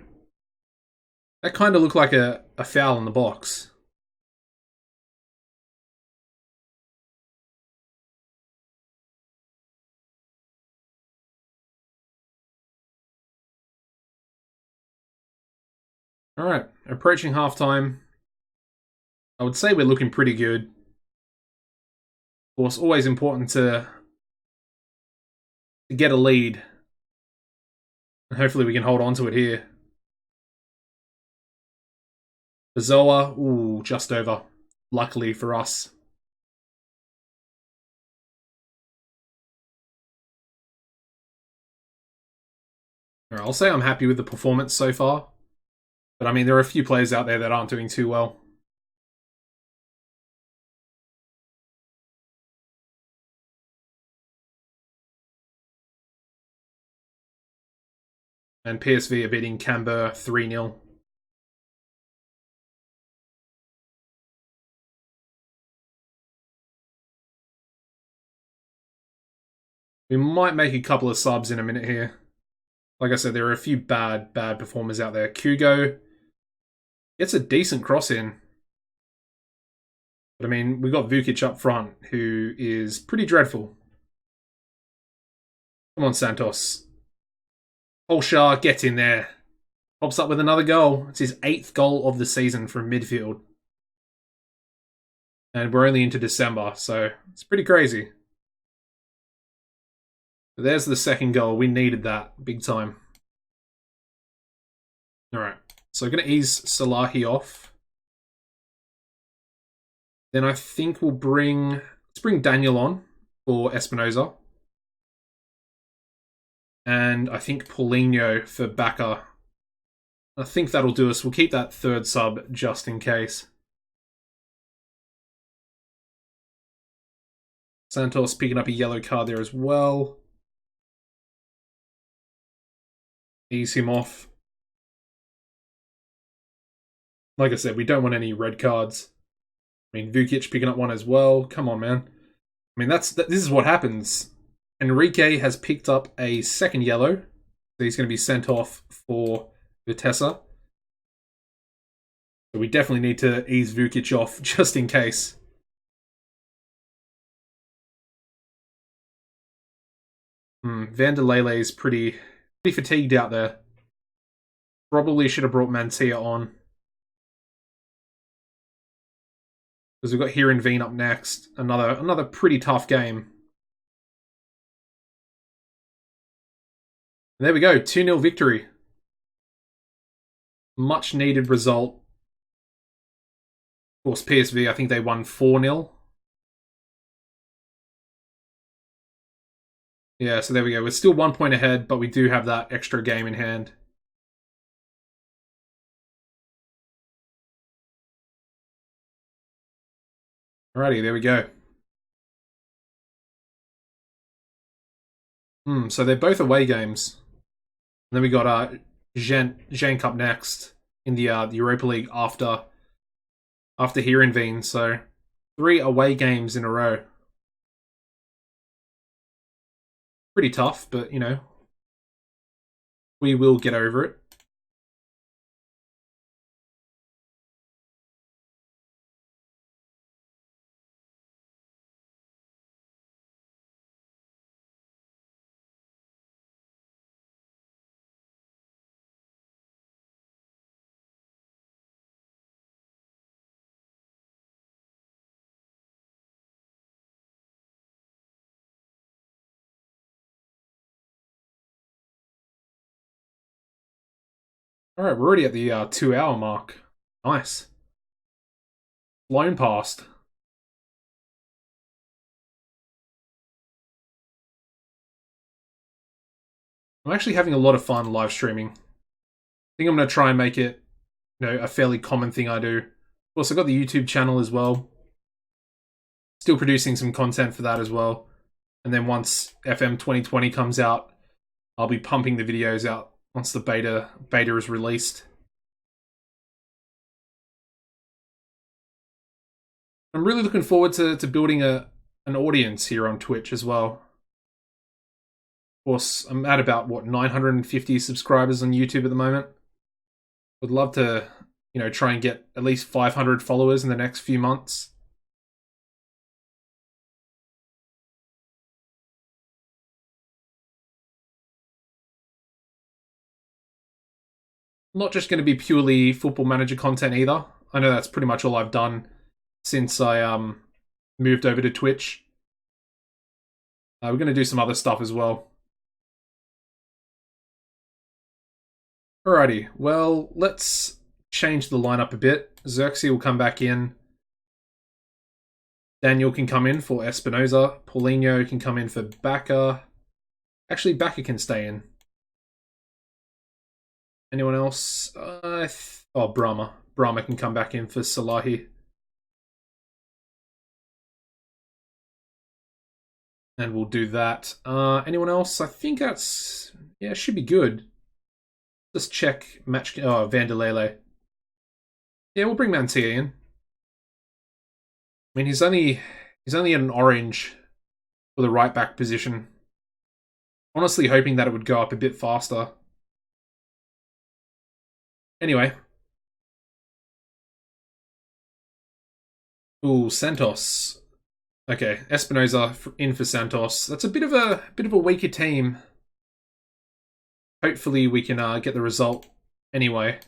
That kind of looked like a foul in the box. Alright, approaching halftime. I would say we're looking pretty good. Of course, always important to get a lead. And hopefully we can hold on to it here. Zoa, ooh, just over. luckily for us. I'll say I'm happy with the performance so far. But I mean, there are a few players out there that aren't doing too well. And PSV are beating Canberra 3-0. We might make a couple of subs in a minute here. Like I said, there are a few bad performers out there. Kugo gets a decent cross in. But I mean, we've got Vukic up front, who is pretty dreadful. Come on, Santos. Holshar, get in there. Pops up with another goal. It's his 8th goal of the season from midfield. And we're only into December, so it's pretty crazy. But there's the second goal. We needed that big time. Alright, so I'm going to ease Salahi off. Then I think let's bring Daniel on for Espinoza. And I think Paulinho for Bacca. I think that'll do us. We'll keep that third sub just in case. Santos picking up a yellow card there as well. Ease him off. Like I said, we don't want any red cards. I mean, Vukic picking up one as well. Come on, man. I mean, this is what happens. Enrique has picked up a second yellow. So he's going to be sent off for Vitesse. So we definitely need to ease Vukic off just in case. Van der Lele is pretty fatigued out there. Probably should have brought Mantia on. Because we've got Heerenveen up next. Another pretty tough game. And there we go, 2-0 victory. Much needed result. Of course, PSV, I think they won 4-0. Yeah, so there we go. We're still 1 point ahead, but we do have that extra game in hand. Alrighty, there we go. So they're both away games. And then we got Genk up next in the Europa League after Heerenveen. So 3 away games in a row. Pretty tough, but, you know, we will get over it. Alright, we're already at the 2-hour mark. Nice. Flown past. I'm actually having a lot of fun live streaming. I think I'm going to try and make it, you know, a fairly common thing I do. Of course, I've got the YouTube channel as well. Still producing some content for that as well. And then once FM 2020 comes out, I'll be pumping the videos out once the beta is released. I'm really looking forward to building an audience here on Twitch as well. Of course, I'm at about, 950 subscribers on YouTube at the moment. Would love to, you know, try and get at least 500 followers in the next few months. Not just going to be purely Football Manager content either. I know that's pretty much all I've done since I moved over to Twitch. We're going to do some other stuff as well. Alrighty, well, let's change the lineup a bit. Xerxes will come back in. Daniel can come in for Espinoza. Paulinho can come in for Bacca. Actually, Bacca can stay in. Anyone else? Brahma. Brahma can come back in for Salahi. And we'll do that. Anyone else? I think that's... Yeah, should be good. Just check match... Oh, Vanderlele. Yeah, we'll bring Mantia in. I mean, he's only at an orange for the right back position. Honestly hoping that it would go up a bit faster. Anyway. Ooh, Santos. Okay, Espinoza in for Santos. That's a bit of a weaker team. Hopefully we can get the result anyway.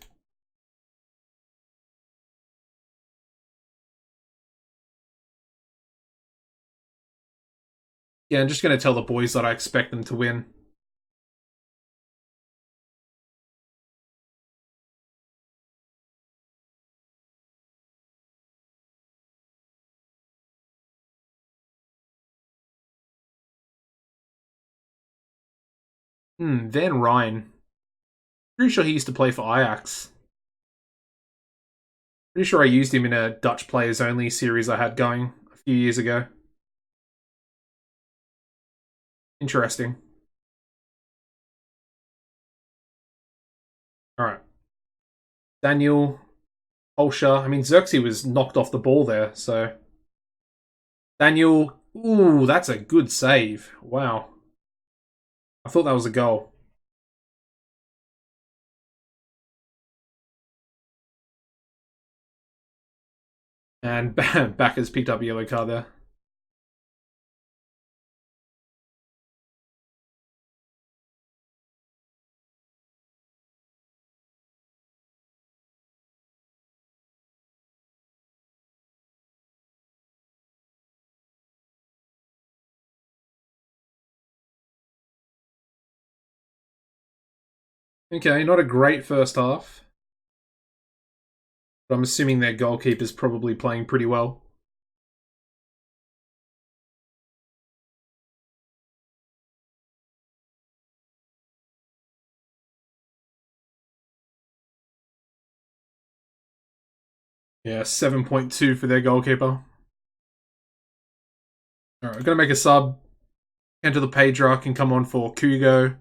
Yeah, I'm just going to tell the boys that I expect them to win. Van Rijn. Pretty sure he used to play for Ajax. Pretty sure I used him in a Dutch players only series I had going a few years ago. Interesting. Alright. Daniel, Olsha. I mean, Xerxes was knocked off the ball there, so... Daniel. Ooh, that's a good save. Wow. I thought that was a goal. And Bacca's picked up a yellow card there. Okay, not a great first half. But I'm assuming their goalkeeper's probably playing pretty well. Yeah, 7.2 for their goalkeeper. Alright, we're going to make a sub. Enter the Pedra can come on for Kugo.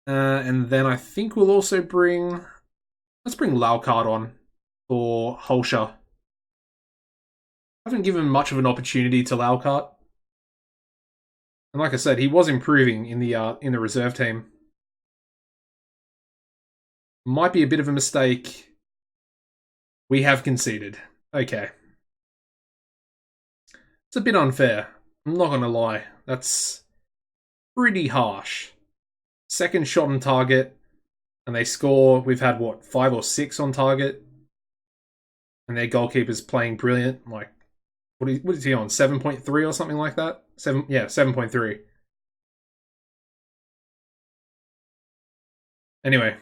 And then I think we'll also bring... Let's bring Laucard on for Holscher. I haven't given much of an opportunity to Laucard. And like I said, he was improving in the reserve team. Might be a bit of a mistake. We have conceded. Okay. It's a bit unfair. I'm not going to lie. That's pretty harsh. Second shot on target. And they score. We've had, what, 5 or 6 on target? And their goalkeeper's playing brilliant. Like, what is he on? 7.3 or something like that? 7.3. Anyway.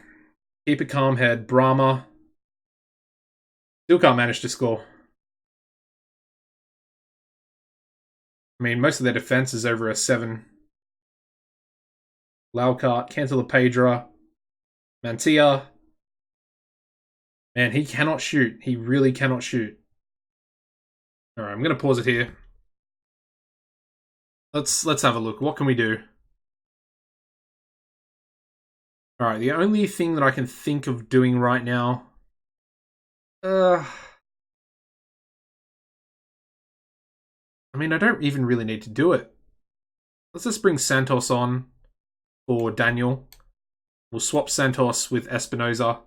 Keep a calm head. Brahma. Still can't manage to score. I mean, most of their defense is over a 7. Laucart, cancel the Pedra. Mantia. Man, he cannot shoot. He really cannot shoot. Alright, I'm going to pause it here. Let's have a look. What can we do? Alright, the only thing that I can think of doing right now... I mean, I don't even really need to do it. Let's just bring Santos on for Daniel. We'll swap Santos with Espinoza.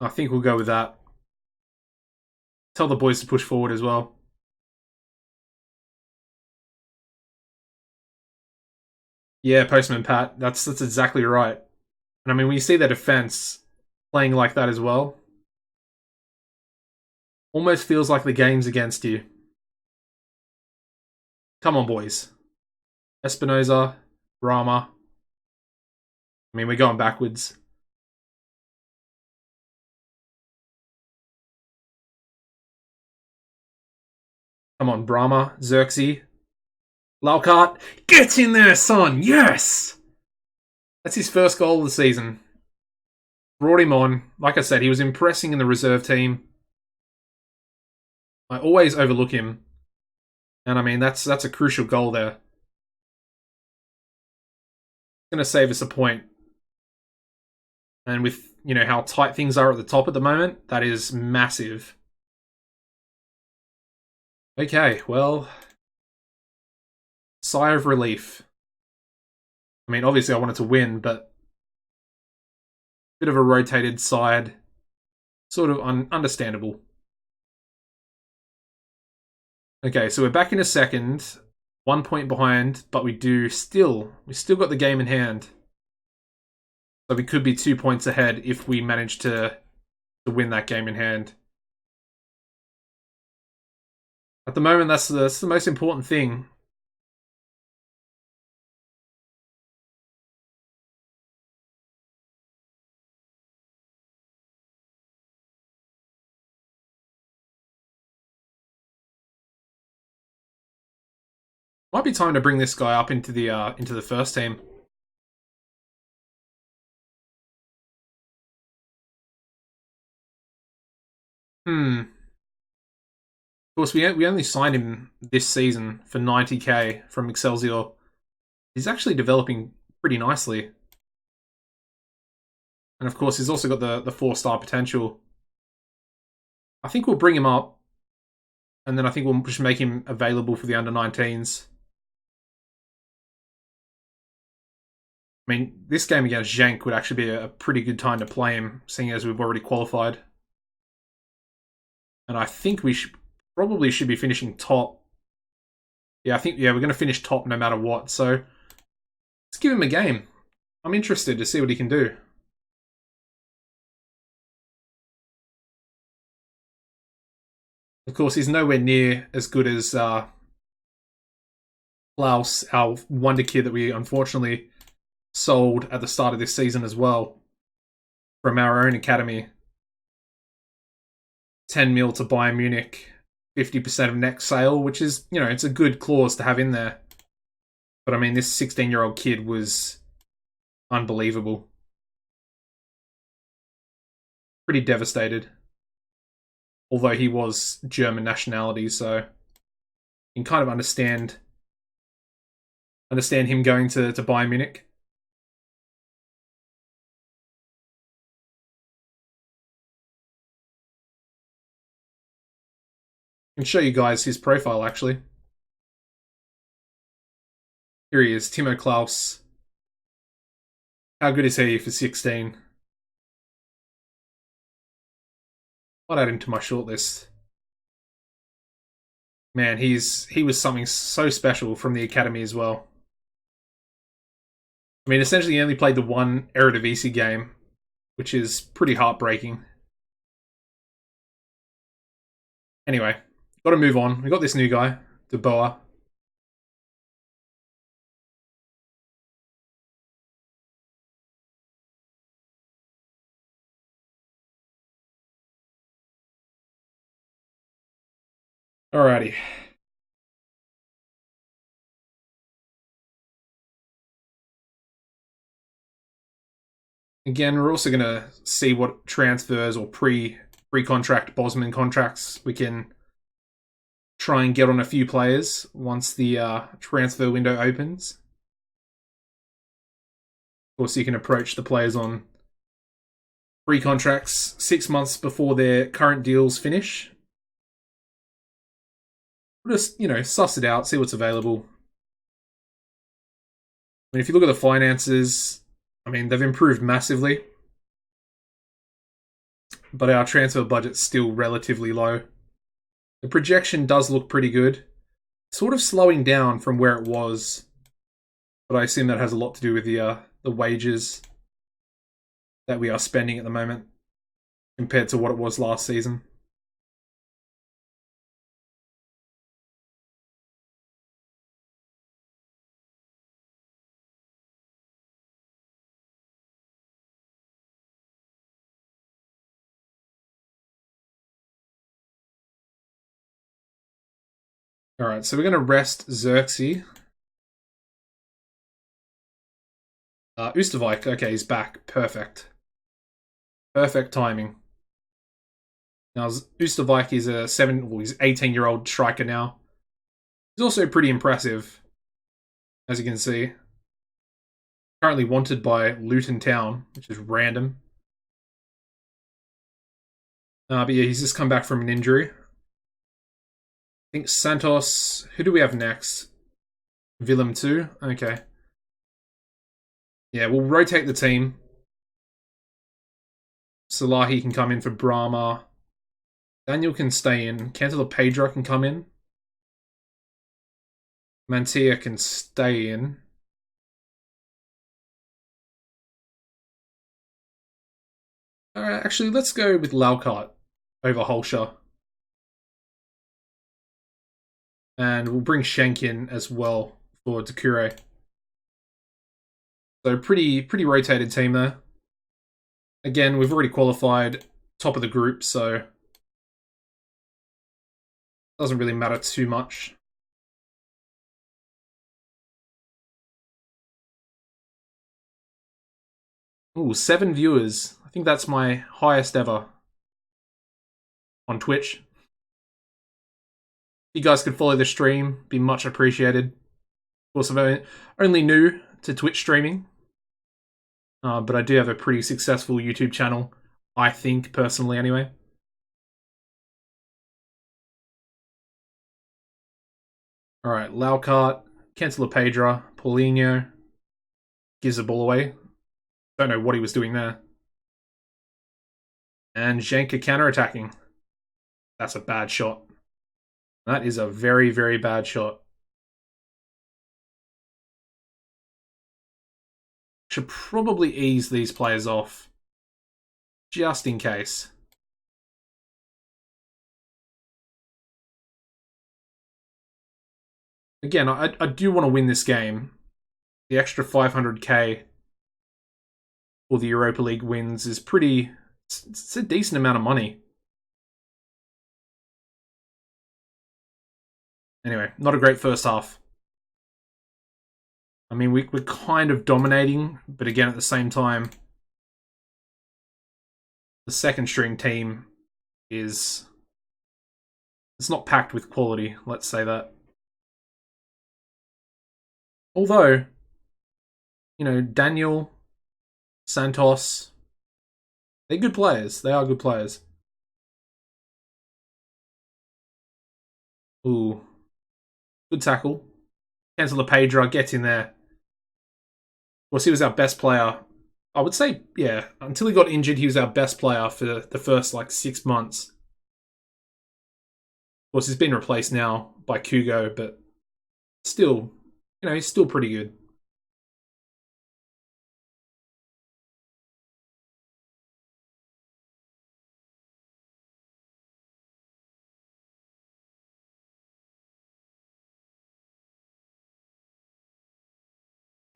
I think we'll go with that. Tell the boys to push forward as well. Yeah, Postman Pat. That's exactly right. And I mean, when you see their defense playing like that as well, almost feels like the game's against you. Come on, boys. Espinoza, Rama. I mean, we're going backwards. Come on, Brahma, Xerxes. Lalkart, get in there, son! Yes! That's his first goal of the season. Brought him on. Like I said, he was impressing in the reserve team. I always overlook him. And I mean, that's a crucial goal there. It's going to save us a point. And with, you know, how tight things are at the top at the moment, that is massive. Okay, well, sigh of relief. I mean, obviously I wanted to win, but bit of a rotated side, sort of understandable. Okay, so we're back in a second, 1 point behind, but we still got the game in hand. So we could be 2 points ahead if we manage to win that game in hand. At the moment, that's the most important thing. Might be time to bring this guy up into the first team. Of course, we only signed him this season for 90k from Excelsior. He's actually developing pretty nicely. And of course, he's also got the 4-star potential. I think we'll bring him up. And then I think we'll just make him available for the under-19s. I mean, this game against Zhenk would actually be a pretty good time to play him, seeing as we've already qualified. And I think we probably should be finishing top. Yeah, we're going to finish top no matter what. So let's give him a game. I'm interested to see what he can do. Of course, he's nowhere near as good as Klaus, our wonder kid that we unfortunately sold at the start of this season as well from our own academy. 10 mil to Bayern Munich, 50% of next sale, which is, you know, it's a good clause to have in there. But I mean, this 16-year-old kid was unbelievable. Pretty devastated. Although he was German nationality, so you can kind of understand him going to Bayern Munich. I can show you guys his profile, actually. Here he is, Timo Klaus. How good is he for 16? I'll add him to my shortlist. Man, he was something so special from the academy as well. I mean, essentially he only played the one Eredivisie game, which is pretty heartbreaking. Anyway, got to move on. We got this new guy, De Boer. Alrighty. Again, we're also going to see what transfers or pre-contract Bosman contracts we can try and get on a few players once the transfer window opens. Of course, you can approach the players on pre-contracts 6 months before their current deals finish. We'll just, you know, suss it out, see what's available. I mean, if you look at the finances, I mean, they've improved massively. But our transfer budget's still relatively low. The projection does look pretty good. Sort of slowing down from where it was. But I assume that has a lot to do with the wages that we are spending at the moment compared to what it was last season. Alright, so we're going to rest Xerxes. Oosterwijk, okay, he's back. Perfect. Perfect timing. Now, Oosterwijk is a he's 18-year-old striker now. He's also pretty impressive, as you can see. Currently wanted by Luton Town, which is random. But yeah, he's just come back from an injury. I think Santos. Who do we have next? Willem 2? Okay. Yeah, we'll rotate the team. Salahi can come in for Brahma. Daniel can stay in. Cantala Pedro can come in. Mantia can stay in. Alright, actually, let's go with Laucart over Holscher. And we'll bring Schenk in as well for Doucouré. So pretty rotated team there. Again, we've already qualified top of the group, so doesn't really matter too much. Ooh, 7 viewers. I think that's my highest ever on Twitch. If you guys could follow the stream, be much appreciated. Of course, I'm only new to Twitch streaming, but I do have a pretty successful YouTube channel, I think, personally anyway. Alright, Laucart, Cantala Pedro, Paulinho, gives the ball away. Don't know what he was doing there. And Jenka counter-attacking. That's a bad shot. That is a very, very bad shot. Should probably ease these players off. Just in case. Again, I do want to win this game. The extra 500k for the Europa League wins is pretty... It's a decent amount of money. Anyway, not a great first half. I mean, we're kind of dominating, but again, at the same time, the second string team is... It's not packed with quality, let's say that. Although, you know, Daniel, Santos, they're good players. They are good players. Ooh. Good tackle. Cantala Pedro gets in there. Of course, he was our best player. I would say, yeah, until he got injured, he was our best player for the first, 6 months. Of course, he's been replaced now by Kugo, but still, you know, he's still pretty good.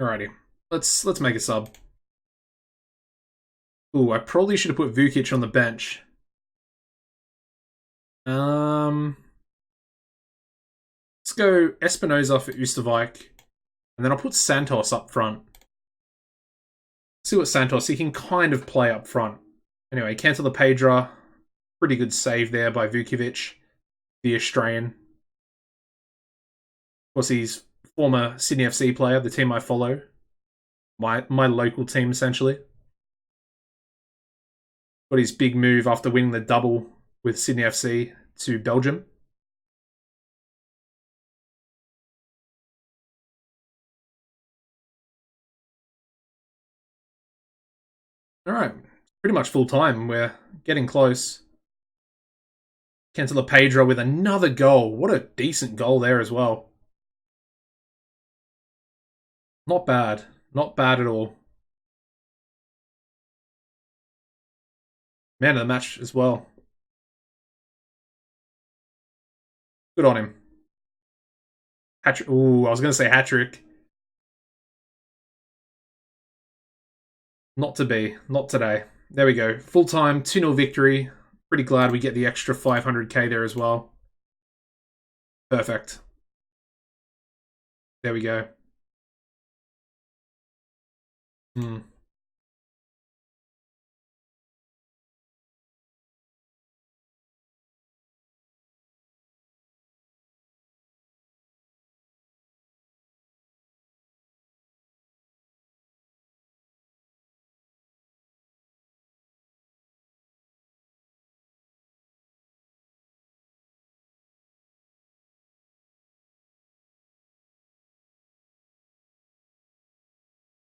Alrighty. Let's make a sub. Ooh, I probably should have put Vukic on the bench. Let's go Espinoza for Oosterwijk. And then I'll put Santos up front. See what Santos, he can kind of play up front. Anyway, Cantala Pedro. Pretty good save there by Vukovic, the Australian. Of course, he's former Sydney FC player, the team I follow. My local team, essentially. Got his big move after winning the double with Sydney FC to Belgium. Alright, pretty much full time. We're getting close. Cantala Pedro with another goal. What a decent goal there as well. Not bad. Not bad at all. Man of the match as well. Good on him. Hat-trick. Ooh, I was going to say hat-trick. Not to be. Not today. There we go. Full-time, 2-0 victory. Pretty glad we get the extra 500k there as well. Perfect. There we go. Hmm.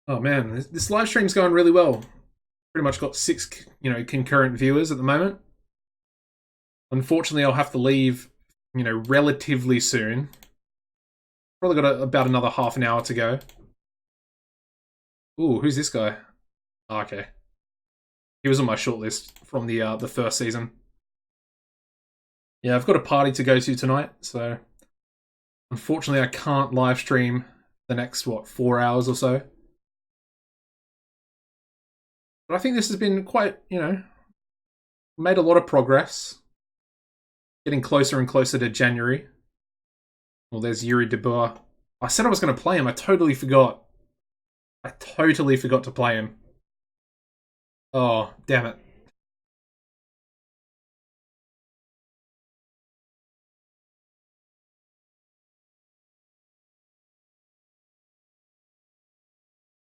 Oh man, this live stream's going really well. Pretty much got 6, concurrent viewers at the moment. Unfortunately, I'll have to leave, relatively soon. Probably got about another half an hour to go. Ooh, who's this guy? Oh, okay, he was on my shortlist from the first season. Yeah, I've got a party to go to tonight, so unfortunately, I can't live stream the next 4 hours or so. But I think this has been quite, made a lot of progress. Getting closer and closer to January. Well, there's Yuri de Boer. I said I was going to play him. I totally forgot. I totally forgot to play him. Oh, damn it.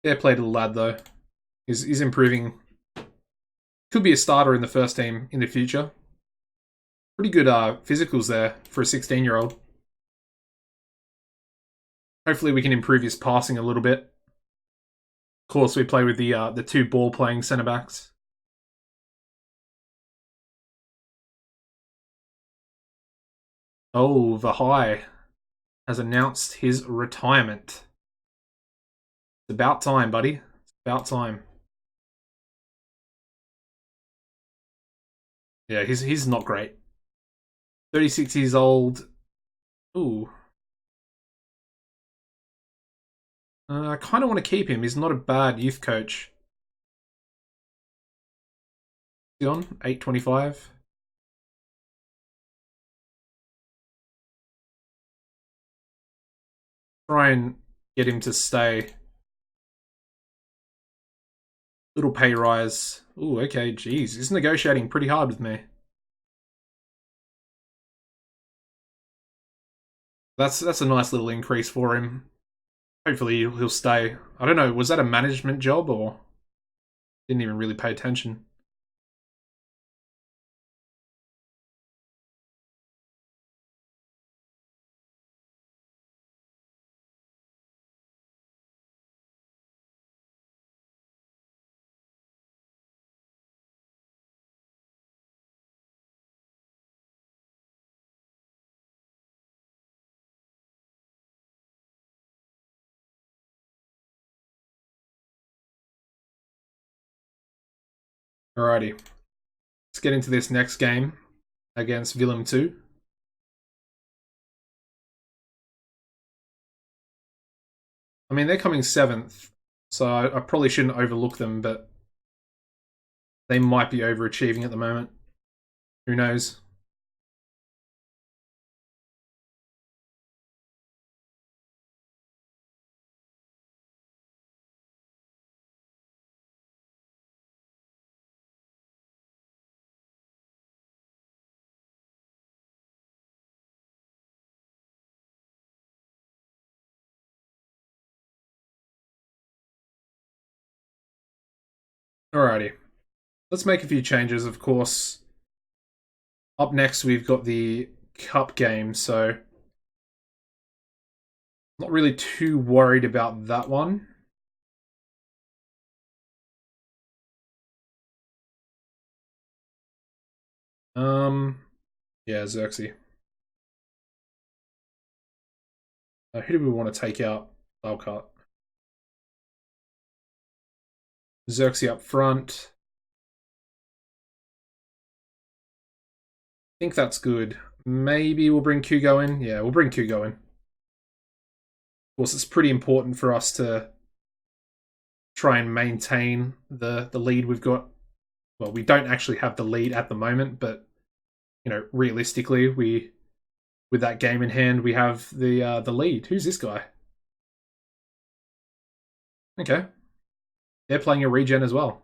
Fair play to the lad, though. He's improving. Could be a starter in the first team in the future. Pretty good physicals there for a 16-year-old. Hopefully we can improve his passing a little bit. Of course, we play with the 2 ball-playing centre-backs. Oh, Vahai has announced his retirement. It's about time, buddy. It's about time. Yeah, he's not great. 36 years old. Ooh. I kind of want to keep him. He's not a bad youth coach. Is he on? 825. Try and get him to stay. Little pay rise. Ooh, okay, jeez. He's negotiating pretty hard with me. That's a nice little increase for him. Hopefully he'll stay. I don't know, was that a management job or didn't even really pay attention? Alrighty. Let's get into this next game against Willem 2. I mean, they're coming 7th, so I probably shouldn't overlook them, but they might be overachieving at the moment. Who knows? Alrighty. Let's make a few changes, of course. Up next, we've got the Cup game, so not really too worried about that one. Yeah, Xerxes. Who do we want to take out? Valcott. Xerxes up front. I think that's good. Maybe we'll bring Kugo in. Yeah, we'll bring Kugo in. Of course, it's pretty important for us to try and maintain the lead we've got. Well, we don't actually have the lead at the moment, but realistically, with that game in hand, we have the lead. Who's this guy? Okay. They're playing a regen as well.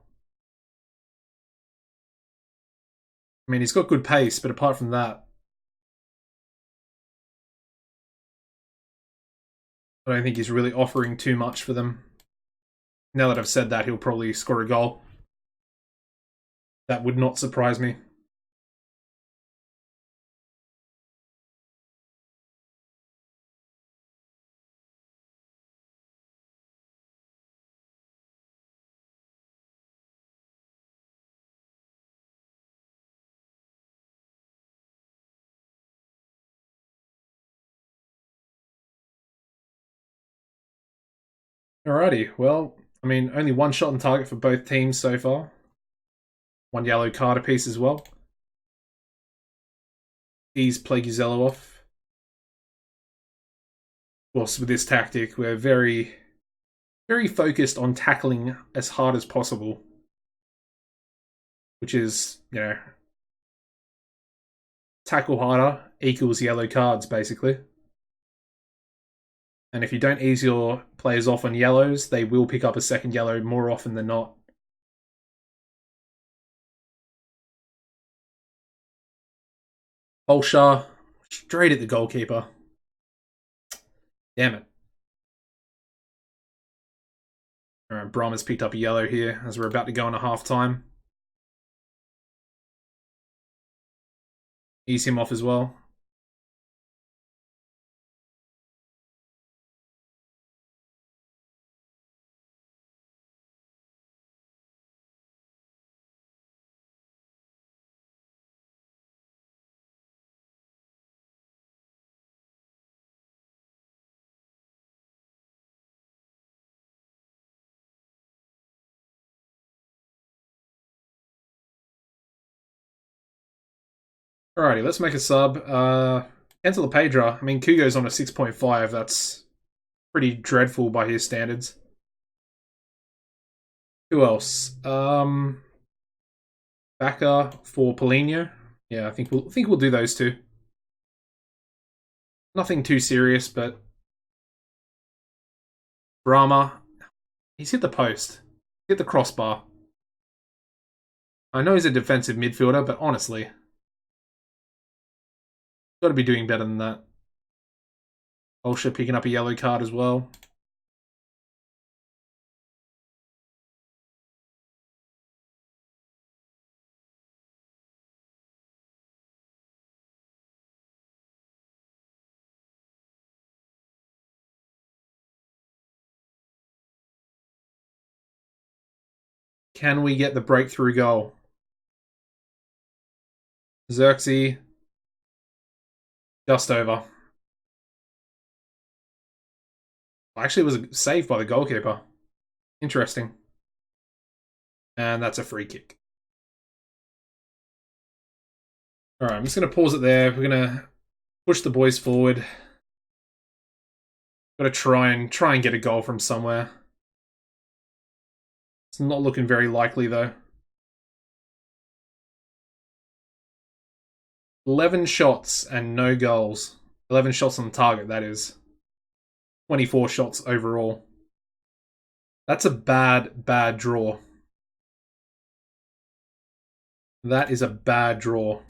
I mean, he's got good pace, but apart from that, I don't think he's really offering too much for them. Now that I've said that, he'll probably score a goal. That would not surprise me. Alrighty, well, I mean, only one shot on target for both teams so far. One yellow card apiece as well. Ease Plaguezello off. Of course, with this tactic, we're very, very focused on tackling as hard as possible. Which is, you know, tackle harder equals yellow cards, basically. And if you don't ease your players off on yellows, they will pick up a second yellow more often than not. Bolsha, straight at the goalkeeper. Damn it. Alright, Brahma's picked up a yellow here as we're about to go on a half-time. Ease him off as well. Alrighty, let's make a sub. Enter the Pedra. I mean, Kugo's on a 6.5. That's pretty dreadful by his standards. Who else? Baka for Paulinho. Yeah, I think we'll do those two. Nothing too serious, but Brahma, he's hit the post. Hit the crossbar. I know he's a defensive midfielder, but honestly, got to be doing better than that. Bolsha picking up a yellow card as well. Can we get the breakthrough goal? Xerxes. Just over. Actually, it was saved by the goalkeeper. Interesting. And that's a free kick. Alright, I'm just going to pause it there. We're going to push the boys forward. Got to try and get a goal from somewhere. It's not looking very likely, though. 11 shots and no goals. 11 shots on target, that is. 24 shots overall. That's a bad, bad draw. That is a bad draw.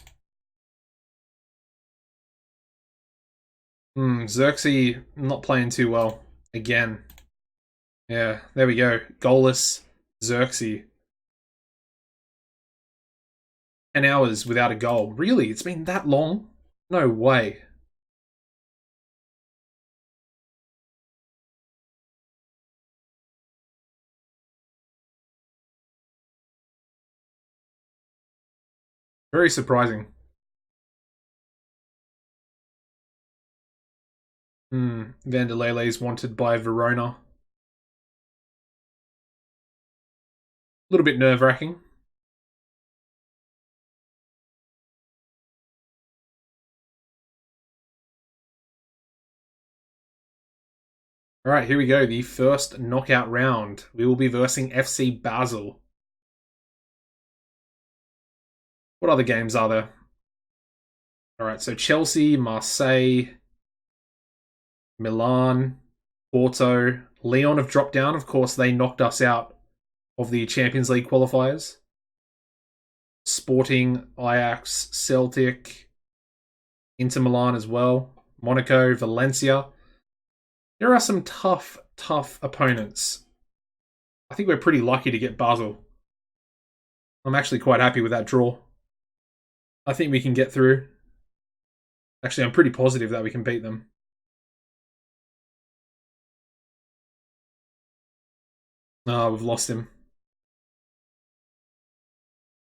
Xerxes not playing too well. Again. Yeah, there we go. Goalless Xerxes. 10 hours without a goal. Really? It's been that long? No way. Very surprising. Vanderlele is wanted by Verona. A little bit nerve-wracking. Alright, here we go. The first knockout round. We will be versing FC Basel. What other games are there? Alright, so Chelsea, Marseille, Milan, Porto, Lyon have dropped down. Of course, they knocked us out of the Champions League qualifiers. Sporting, Ajax, Celtic, Inter Milan as well. Monaco, Valencia. There are some tough opponents. I think we're pretty lucky to get Basel. I'm actually quite happy with that draw. I think we can get through. Actually, I'm pretty positive that we can beat them. Oh, we've lost him.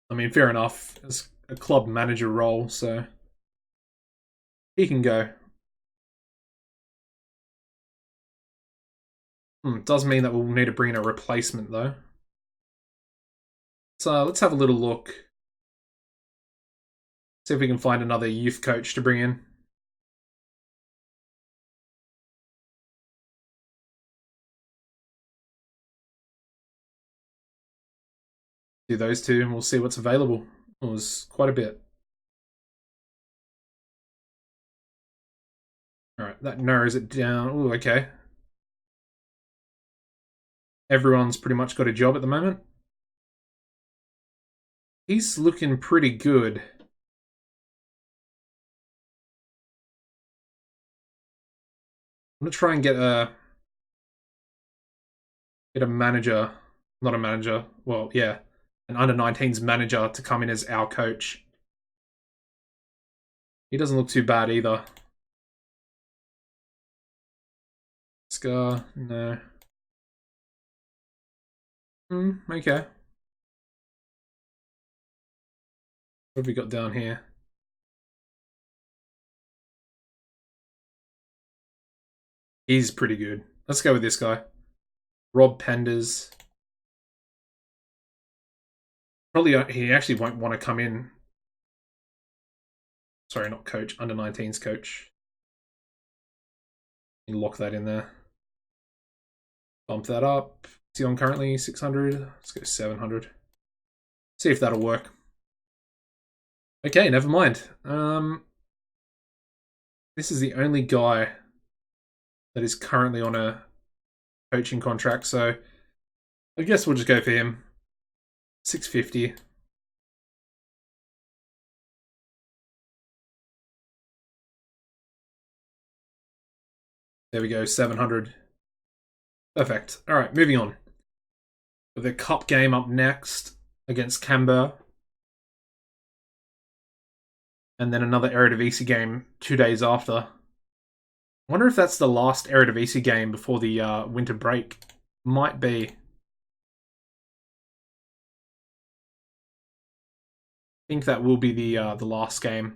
I mean, fair enough. It's a club manager role, so he can go. It does mean that we'll need to bring in a replacement, though. So let's have a little look. See if we can find another youth coach to bring in. Do those two and we'll see what's available. It was quite a bit. Alright, that narrows it down. Ooh, okay. Everyone's pretty much got a job at the moment. He's looking pretty good. I'm gonna try and get a manager, not a manager. Well, yeah, an under-19s manager to come in as our coach. He doesn't look too bad either. Scar, no. Okay. What have we got down here? He's pretty good. Let's go with this guy. Rob Penders. Probably he actually won't want to come in. Sorry, not coach. Under-19s coach. You lock that in there. Bump that up. What's he on currently? 600. Let's go 700. See if that'll work. Okay, never mind. This is the only guy that is currently on a coaching contract, so I guess we'll just go for him. 650. There we go, 700. Perfect. All right, moving on. With the cup game up next against Canberra. And then another Eredivisie game 2 days after. I wonder if that's the last Eredivisie game before the winter break. Might be. I think that will be the last game. Of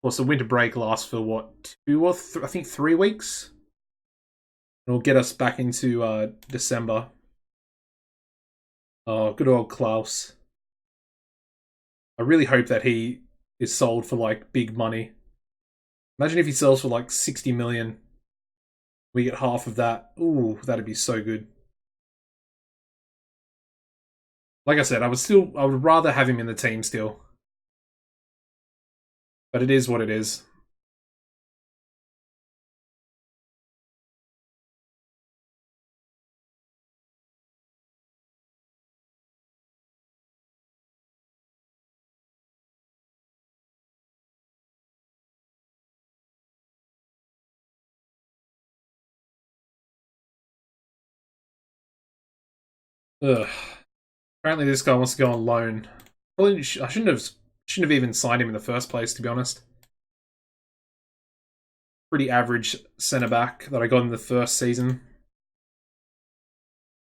course, the winter break lasts for what, 2 or I think 3 weeks. It'll get us back into December. Oh, good old Klaus. I really hope that he is sold for like big money. Imagine if he sells for like 60 million. We get half of that. Ooh, that'd be so good. Like I said, I would rather have him in the team still. But it is what it is. Ugh. Apparently this guy wants to go on loan. Probably I shouldn't have even signed him in the first place, to be honest. Pretty average centre back that I got in the first season.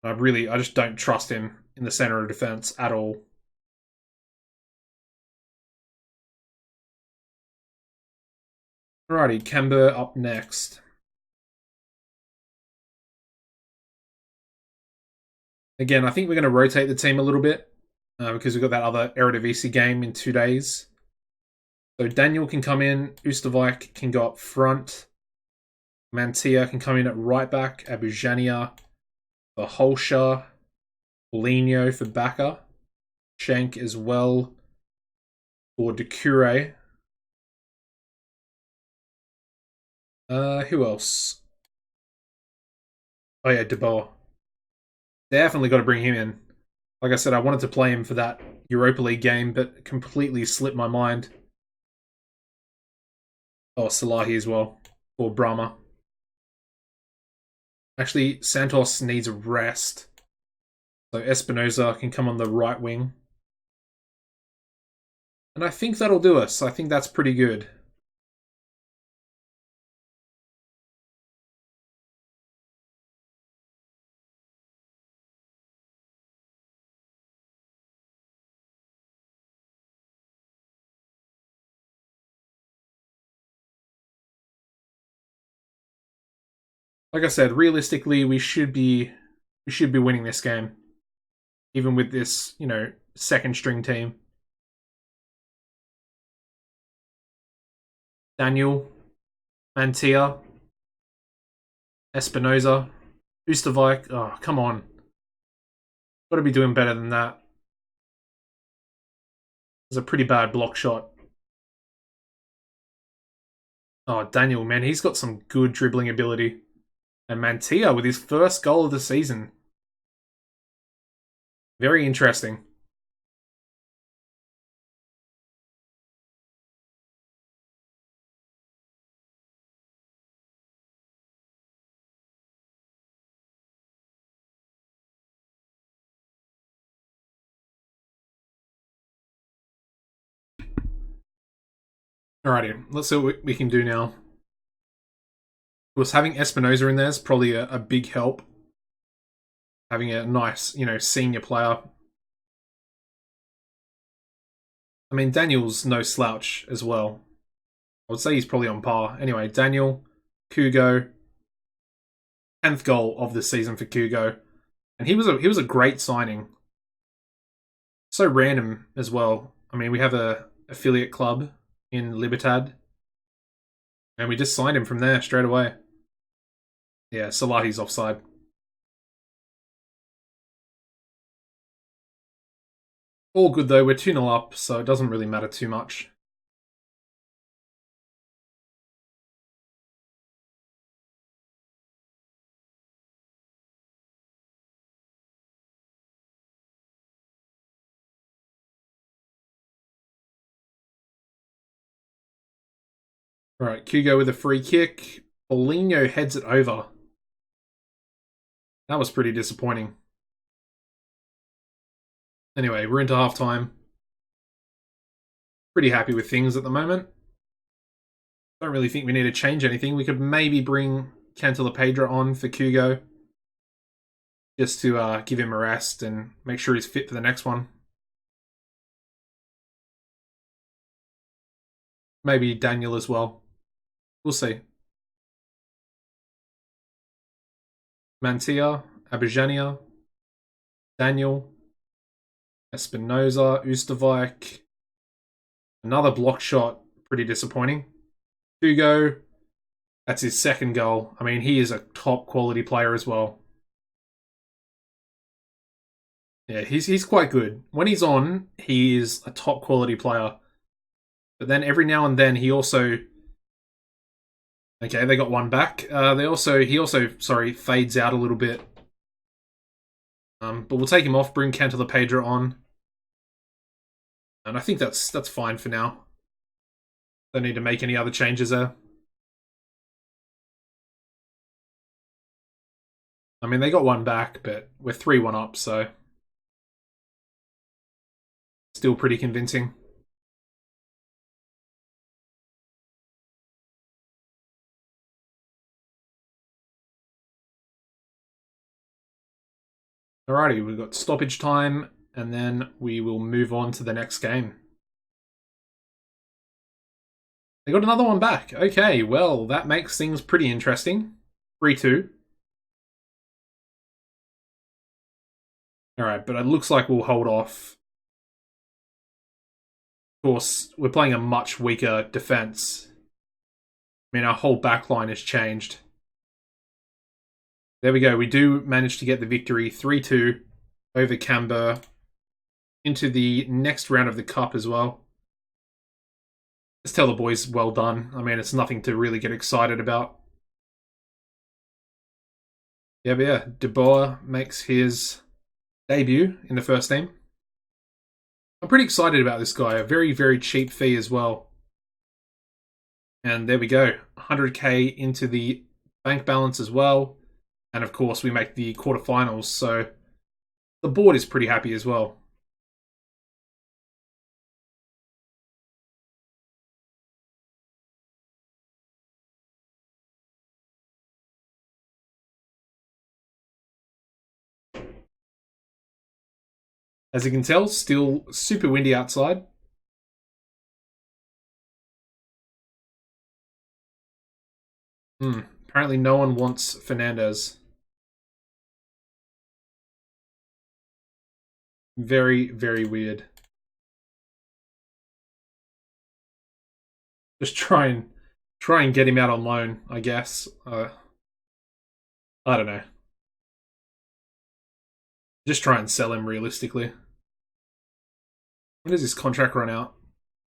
I just don't trust him in the centre of defence at all. Alrighty, Canberra up next. Again, I think we're going to rotate the team a little bit because we've got that other Eredivisie game in 2 days. So Daniel can come in, Oosterwijk can go up front, Mantia can come in at right back, Abujania for Holscher, Paulinho for Backer, Shank as well for Decure. Who else? Oh yeah, De Boer. Definitely got to bring him in. Like I said, I wanted to play him for that Europa League game, but completely slipped my mind. Oh, Salahi as well. Or Brahma. Actually, Santos needs a rest. So Espinoza can come on the right wing. And I think that'll do us. I think that's pretty good. Like I said, realistically, we should be winning this game, even with this, second string team. Daniel, Mantia, Espinoza, Ustavik. Oh, come on. Got to be doing better than that. It's a pretty bad block shot. Oh, Daniel, man, he's got some good dribbling ability. And Mantia with his first goal of the season. Very interesting. Alrighty, let's see what we can do now. Of course, having Espinoza in there is probably a big help. Having a nice, senior player. I mean, Daniel's no slouch as well. I would say he's probably on par. Anyway, Daniel, Kugo, 10th goal of the season for Kugo. And he was a great signing. So random as well. I mean, we have a affiliate club in Libertad. And we just signed him from there straight away. Yeah, Salahi's offside. All good though, we're 2-0 up, so it doesn't really matter too much. Alright, Kugo with a free kick. Paulinho heads it over. That was pretty disappointing. Anyway, we're into halftime. Pretty happy with things at the moment. Don't really think we need to change anything. We could maybe bring Cantillapedra on for Kugo. Just to give him a rest and make sure he's fit for the next one. Maybe Daniel as well. We'll see. Mantia, Abijania, Daniel, Espinoza, Ustavik. Another block shot. Pretty disappointing. Hugo. That's his second goal. I mean, he is a top quality player as well. Yeah, he's quite good. When he's on, he is a top quality player. But then every now and then he also... Okay, they got one back. He also fades out a little bit. But we'll take him off, bring Cantillapedra on. And I think that's fine for now. Don't need to make any other changes there. I mean, they got one back, but we're 3-1 up, so... Still pretty convincing. Alrighty, we've got stoppage time, and then we will move on to the next game. They got another one back. Okay, well, that makes things pretty interesting. 3-2. Alright, but it looks like we'll hold off. Of course, we're playing a much weaker defense. I mean, our whole backline has changed. There we go. We do manage to get the victory 3-2 over Canberra into the next round of the Cup as well. Let's tell the boys well done. I mean, it's nothing to really get excited about. Yeah, but yeah, De Boer makes his debut in the first team. I'm pretty excited about this guy. A very, very cheap fee as well. And there we go. 100k into the bank balance as well. And of course, we make the quarterfinals. So the board is pretty happy as well. As you can tell, still super windy outside. Apparently no one wants Fernandez. Very, very weird. Just try and get him out on loan, I guess. I don't know. Just try and sell him realistically. When does his contract run out?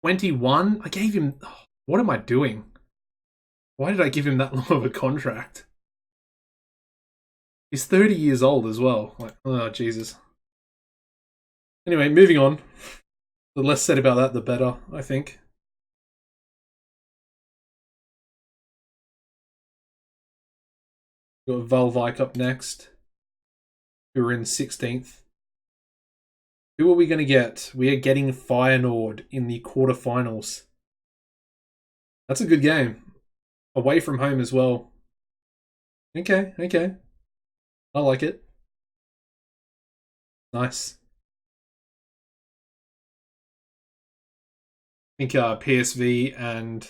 21? I gave him... What am I doing? Why did I give him that long of a contract? He's 30 years old as well. Like, oh, Jesus. Anyway, moving on. The less said about that, the better, I think. Got Valvik up next, who are in 16th. Who are we going to get? We are getting Feyenoord in the quarterfinals. That's a good game. Away from home as well. Okay, okay. I like it. Nice. I think PSV and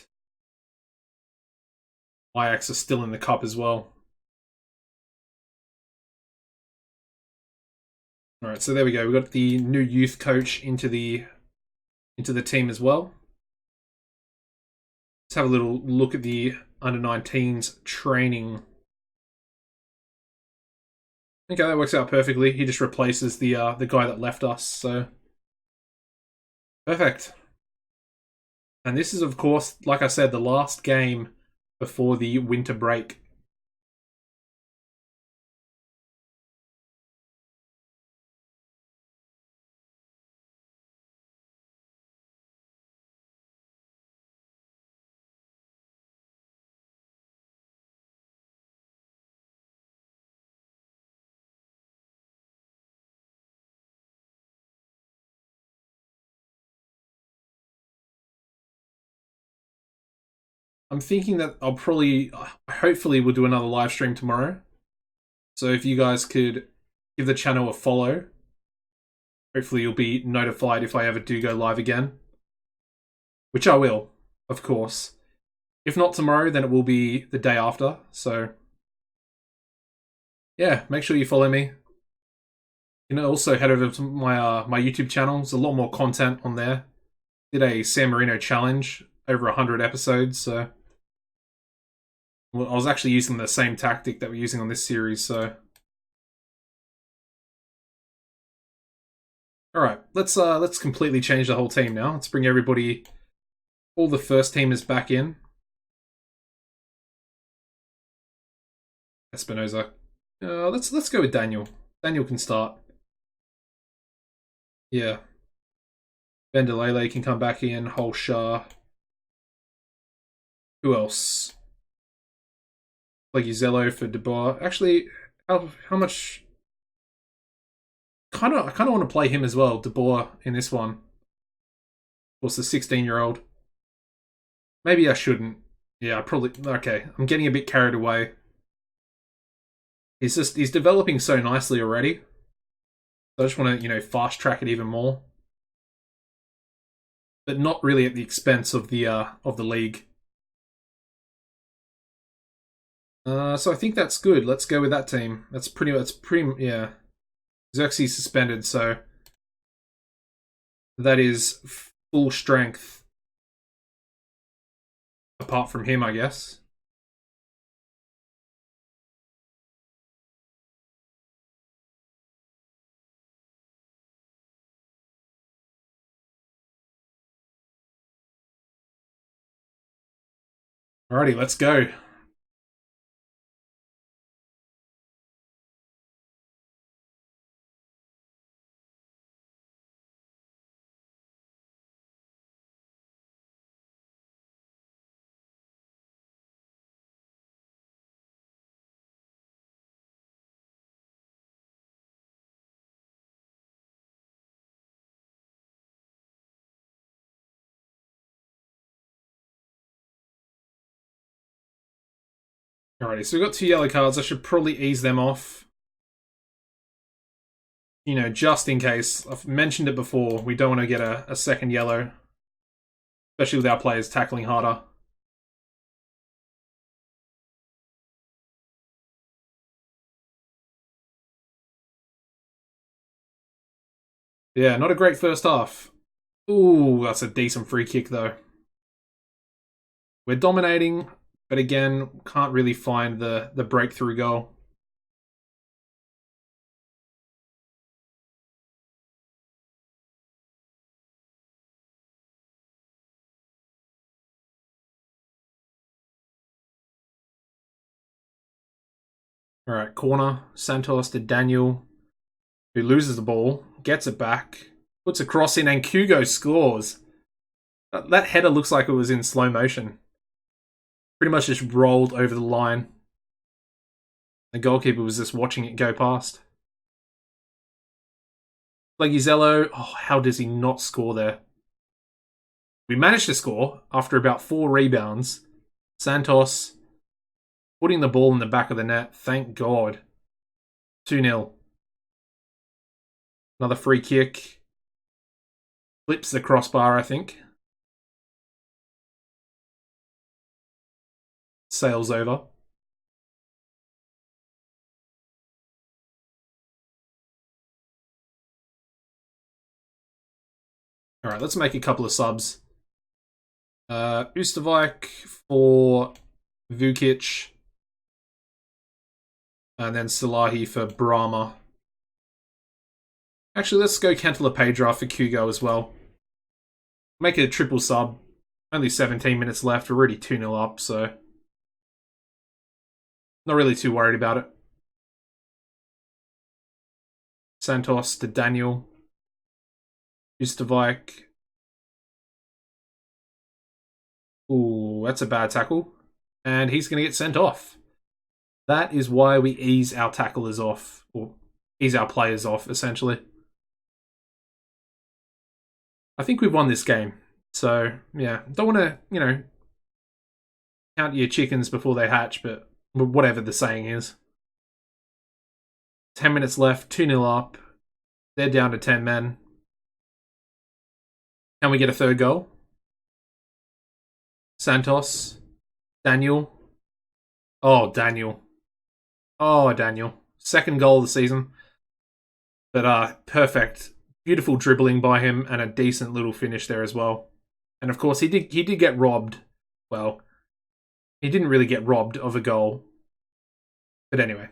Ajax are still in the cup as well. All right, so there we go. We got the new youth coach into the team as well. Let's have a little look at the under-19s training. Okay, that works out perfectly. He just replaces the guy that left us, so perfect. And this is, of course, like I said, the last game before the winter break. I'm thinking that I'll probably, hopefully, we'll do another live stream tomorrow. So if you guys could give the channel a follow, hopefully you'll be notified if I ever do go live again. Which I will, of course. If not tomorrow, then it will be the day after. So, yeah, make sure you follow me. You can also head over to my my YouTube channel. There's a lot more content on there. Did a San Marino challenge, over 100 episodes, so... Well, I was actually using the same tactic that we're using on this series, so... Alright, let's completely change the whole team now. Let's bring everybody, all the first teamers back in. Espinoza. Let's go with Daniel. Daniel can start. Yeah. Vendelele can come back in. Holshar. Who else? Leguzello for De Boer. Actually, how much... I kind of want to play him as well, De Boer, in this one. Of course, the 16-year-old. Maybe I shouldn't. Yeah, I probably... Okay, I'm getting a bit carried away. He's developing so nicely already. So I just want to, fast track it even more. But not really at the expense of the league. So I think that's good. Let's go with that team. That's pretty, yeah. Xerxes suspended, so that is full strength. Apart from him, I guess. Alrighty, let's go. Alrighty, so we've got 2 yellow cards. I should probably ease them off. You know, just in case. I've mentioned it before. We don't want to get a second yellow. Especially with our players tackling harder. Yeah, not a great first half. Ooh, that's a decent free kick, though. We're dominating, but again, can't really find the breakthrough goal. Alright, corner. Santos to Daniel, who loses the ball, gets it back, puts a cross in, and Kugo scores. That header looks like it was in slow motion. Pretty much just rolled over the line. The goalkeeper was just watching it go past. Legizello, oh, how does he not score there? We managed to score after about 4 rebounds. Santos putting the ball in the back of the net. Thank God. 2-0. Another free kick. Flips the crossbar, I think. Sails over. Alright, let's make a couple of subs. Ustavac for Vukic. And then Salahi for Brahma. Actually, let's go Cantala-Pedra for Kugo as well. Make it a triple sub. Only 17 minutes left. We're already 2-0 up, so not really too worried about it. Santos to Daniel. Ustavac. Ooh, that's a bad tackle. And he's going to get sent off. That is why we ease our tacklers off. Or ease our players off, essentially. I think we've won this game. So, yeah. Don't want to, you know, count your chickens before they hatch, but whatever the saying is. 10 minutes left, 2-0 up. They're down to 10 men. Can we get a third goal? Santos. Daniel. Oh, Daniel. Oh, Daniel. Second goal of the season. But perfect. Beautiful dribbling by him and a decent little finish there as well. And of course, he did get robbed. Well, he didn't really get robbed of a goal. But anyway,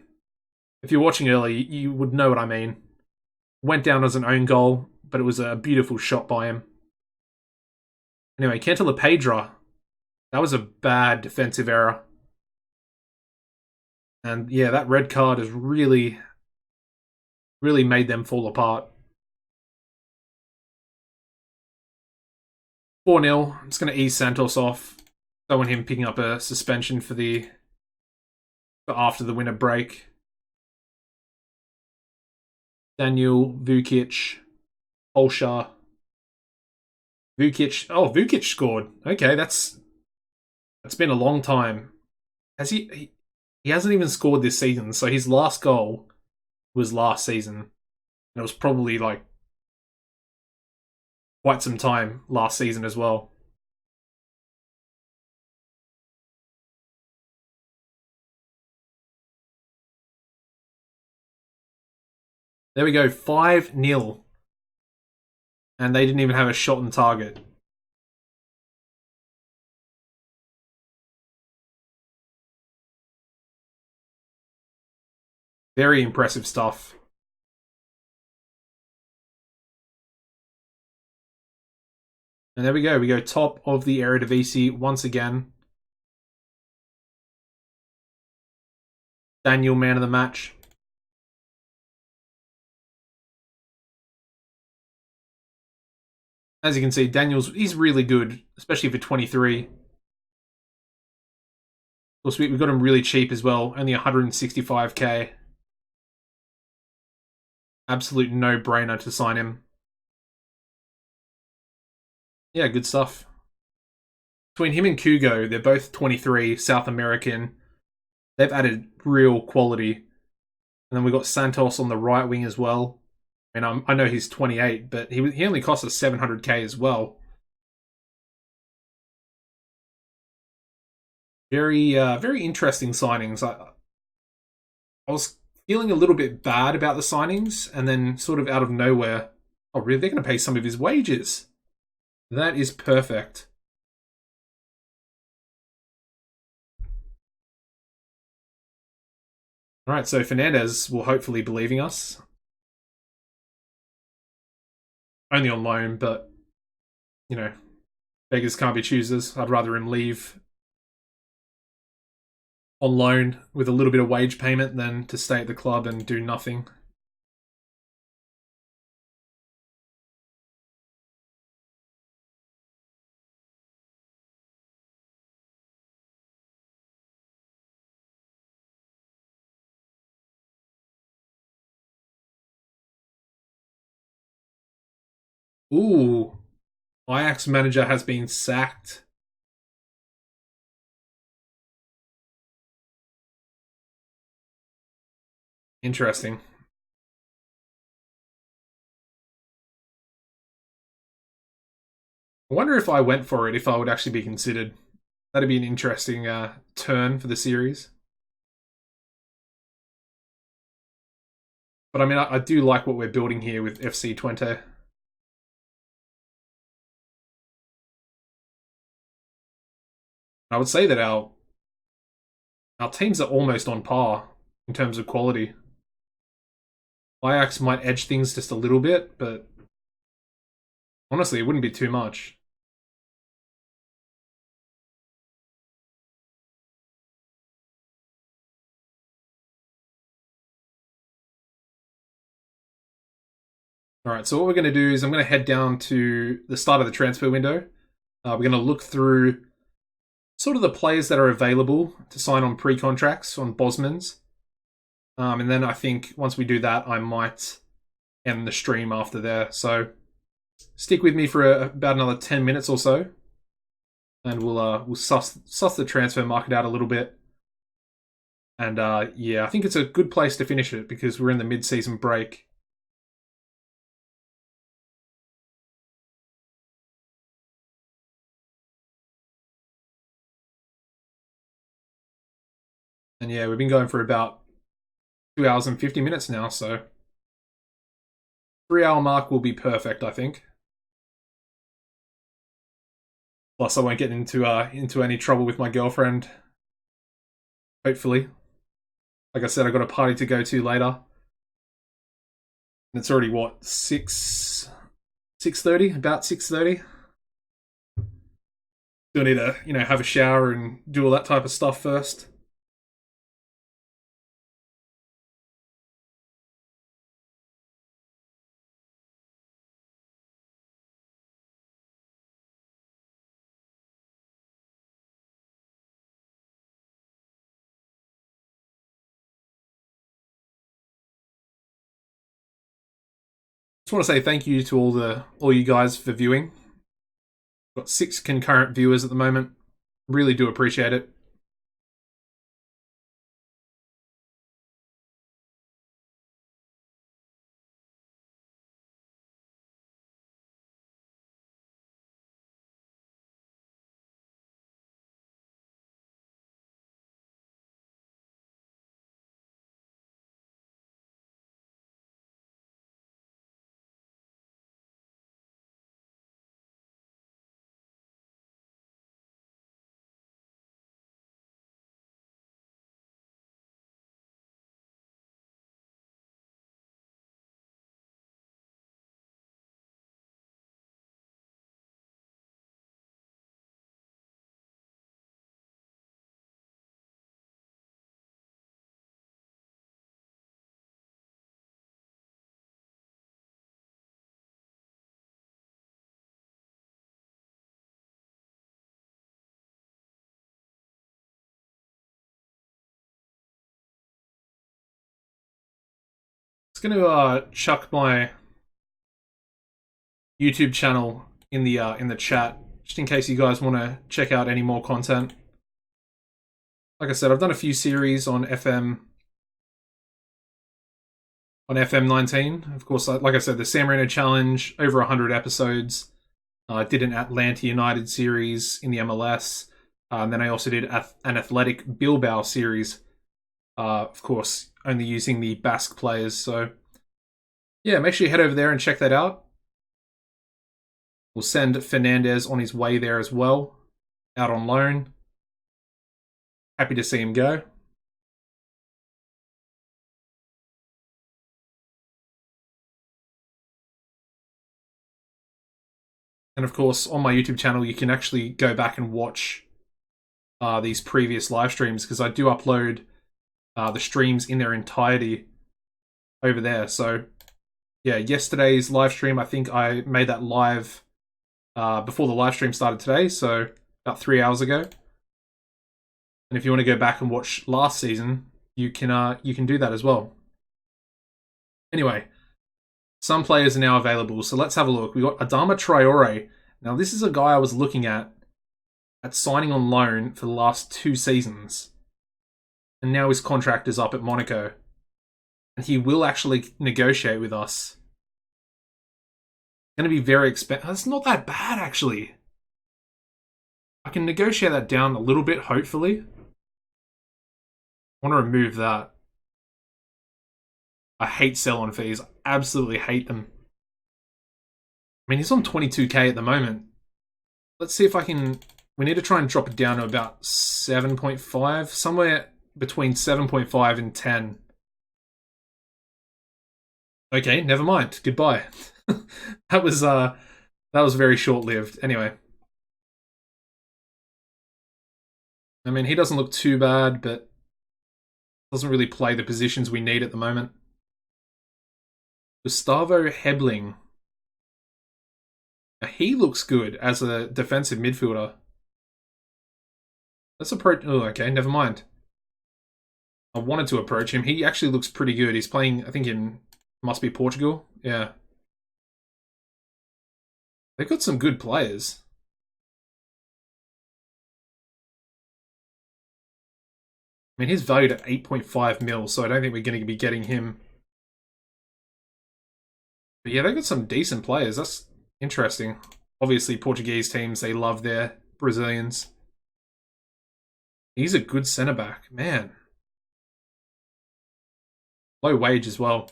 if you're watching early, you would know what I mean. Went down as an own goal, but it was a beautiful shot by him. Anyway, Cantala-Pedra. That was a bad defensive error. And yeah, that red card has really made them fall apart. 4-0. It's going to ease Santos off. Don't want him picking up a suspension for after the winter break. Daniel, Vukic, Olsha. Vukic. Oh, Vukic scored. Okay, that's been a long time. Has he hasn't even scored this season, so his last goal was last season. And it was probably like quite some time last season as well. There we go, 5-0. And they didn't even have a shot on target. Very impressive stuff. And there we go. We go top of the Eredivisie once again. Daniel, man of the match. As you can see, he's really good, especially for 23. Of course, we got him really cheap as well, only 165k. Absolute no-brainer to sign him. Yeah, good stuff. Between him and Kugo, they're both 23, South American. They've added real quality. And then we got Santos on the right wing as well. And I know he's 28, but he only cost us 700k as well. Very interesting signings. I was feeling a little bit bad about the signings, and then sort of out of nowhere, oh really? They're going to pay some of his wages. That is perfect. All right, so Fernandez will hopefully be leaving us. Only on loan, but, you know, beggars can't be choosers. I'd rather him leave on loan with a little bit of wage payment than to stay at the club and do nothing. Ooh, Ajax manager has been sacked. Interesting. I wonder if I went for it, if I would actually be considered. That'd be an interesting turn for the series. But I mean, I do like what we're building here with FC Twente. I would say that our teams are almost on par in terms of quality. Ajax might edge things just a little bit, but honestly, it wouldn't be too much. All right, so what we're going to do is I'm going to head down to the start of the transfer window. We're going to look through sort of the players that are available to sign on pre-contracts on Bosmans. And then I think once we do that, I might end the stream after there. So stick with me for about another 10 minutes or so. And we'll suss the transfer market out a little bit. And yeah, I think it's a good place to finish it because we're in the mid-season break. And yeah, we've been going for about 2 hours and 50 minutes now, so 3 hour mark will be perfect, I think. Plus, I won't get into any trouble with my girlfriend. Hopefully, like I said, I got a party to go to later. And it's already what 6:30, about 6:30. Still need to have a shower and do all that type of stuff first. Just want to say thank you to all you guys for viewing. Got 6 concurrent viewers at the moment. Really do appreciate it. Just going to chuck my YouTube channel in the chat, just in case you guys want to check out any more content. like I said, I've done a few series on FM19. Of course, like I said, the San Marino Challenge, over 100 episodes. I did an Atlanta United series in the MLS. And then I also did an Athletic Bilbao series. Of course, only using the Basque players. So, yeah, make sure you head over there and check that out. We'll send Fernandez on his way there as well, out on loan. Happy to see him go. And of course, on my YouTube channel, you can actually go back and watch these previous live streams, because I do upload the streams in their entirety over there. So, yeah, yesterday's live stream, I think I made that live before the live stream started today, so about 3 hours ago. And if you want to go back and watch last season, you can do that as well. Anyway, some players are now available, so let's have a look. We got Adama Traore. Now, this is a guy I was looking at signing on loan for the last 2 seasons. And now his contract is up at Monaco. And he will actually negotiate with us. Going to be very expensive. That's not that bad, actually. I can negotiate that down a little bit, hopefully. I want to remove that. I hate sell-on fees. I absolutely hate them. I mean, he's on 22k at the moment. Let's see if I can... We need to try and drop it down to about 7.5. Somewhere between 7.5 and 10. Okay, never mind. Goodbye. That was very short-lived. Anyway. I mean, he doesn't look too bad, but doesn't really play the positions we need at the moment. Gustavo Hebling. Now, he looks good as a defensive midfielder. Let's approach... Oh, okay, never mind. I wanted to approach him. He actually looks pretty good. He's playing, I think, in... Must be Portugal. Yeah. They've got some good players. I mean, he's valued at 8.5 mil, so I don't think we're going to be getting him. But yeah, they've got some decent players. That's interesting. Obviously, Portuguese teams, they love their Brazilians. He's a good centre-back. Man. Low wage as well.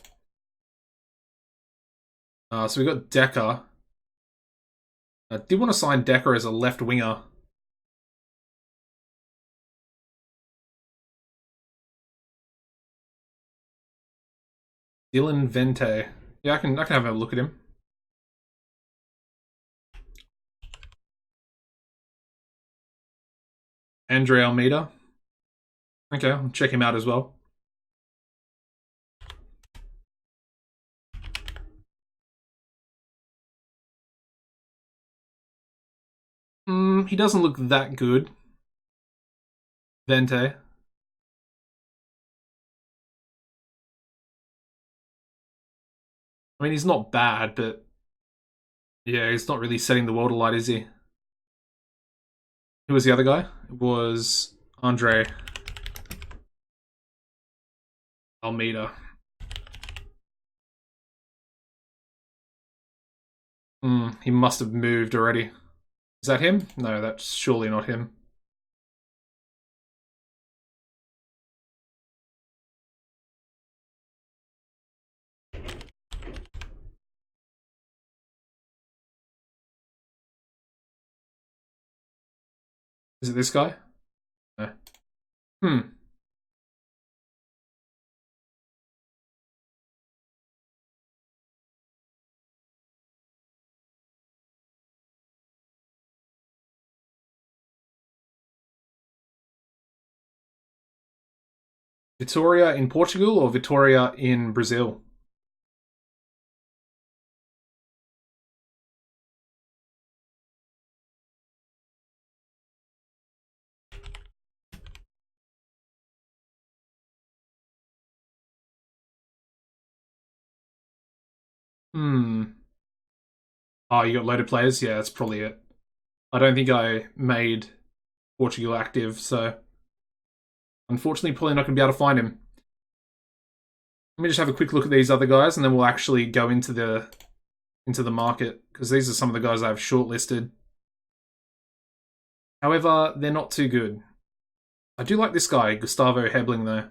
So we got Decker. I did want to sign Decker as a left winger. Dylan Vente. Yeah, I can have a look at him. Andre Almeida. Okay, I'll check him out as well. He doesn't look that good. Vente. I mean, he's not bad, but yeah, he's not really setting the world alight, is he? Who was the other guy? It was Andre Almeida. He must have moved already. Is that him? No, that's surely not him. Is it this guy? No. Vitoria in Portugal or Vitoria in Brazil? Oh, you got loaded players? Yeah, that's probably it. I don't think I made Portugal active, so... Unfortunately, probably not going to be able to find him. Let me just have a quick look at these other guys, and then we'll actually go into the market, because these are some of the guys I've shortlisted. However, they're not too good. I do like this guy, Gustavo Hebling, though.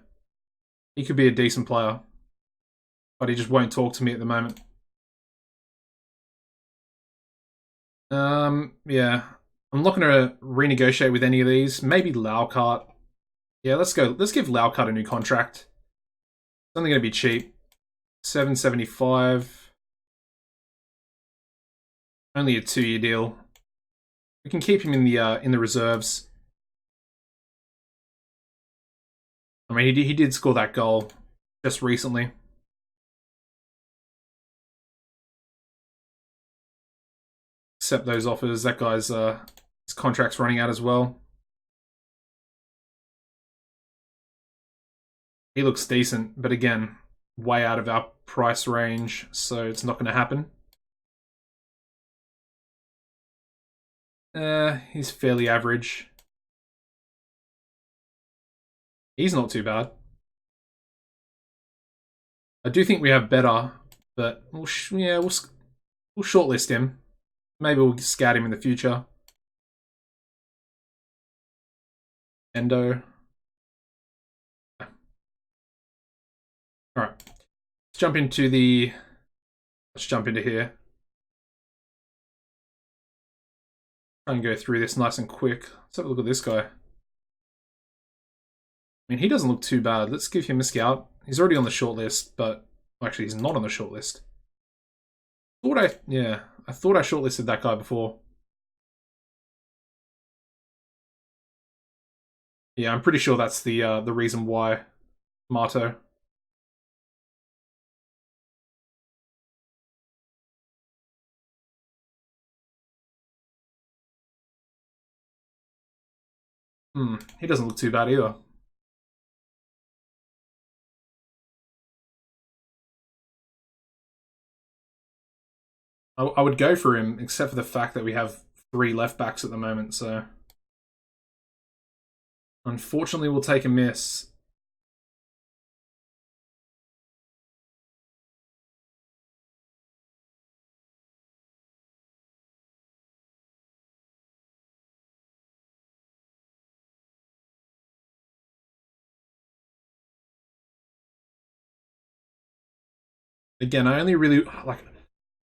He could be a decent player, but he just won't talk to me at the moment. Yeah. I'm not going to renegotiate with any of these. Maybe Laucart. Yeah, let's go. Let's give Laucart a new contract. It's only going to be cheap. $775. Only a 2-year deal. We can keep him in the reserves. I mean, he did score that goal just recently. Accept those offers. That guy's his contract's running out as well. He looks decent, but again, way out of our price range, so it's not going to happen. He's fairly average. He's not too bad. I do think we have better, but we'll shortlist him. Maybe we'll scout him in the future. Endo. Alright. Let's jump into here. Try and go through this nice and quick. Let's have a look at this guy. I mean, he doesn't look too bad. Let's give him a scout. He's already on the shortlist, but actually he's not on the shortlist. I thought I shortlisted that guy before. Yeah, I'm pretty sure that's the reason why. Marto. He doesn't look too bad either. I would go for him, except for the fact that we have 3 left backs at the moment, so unfortunately we'll take a miss. Again, I only really like.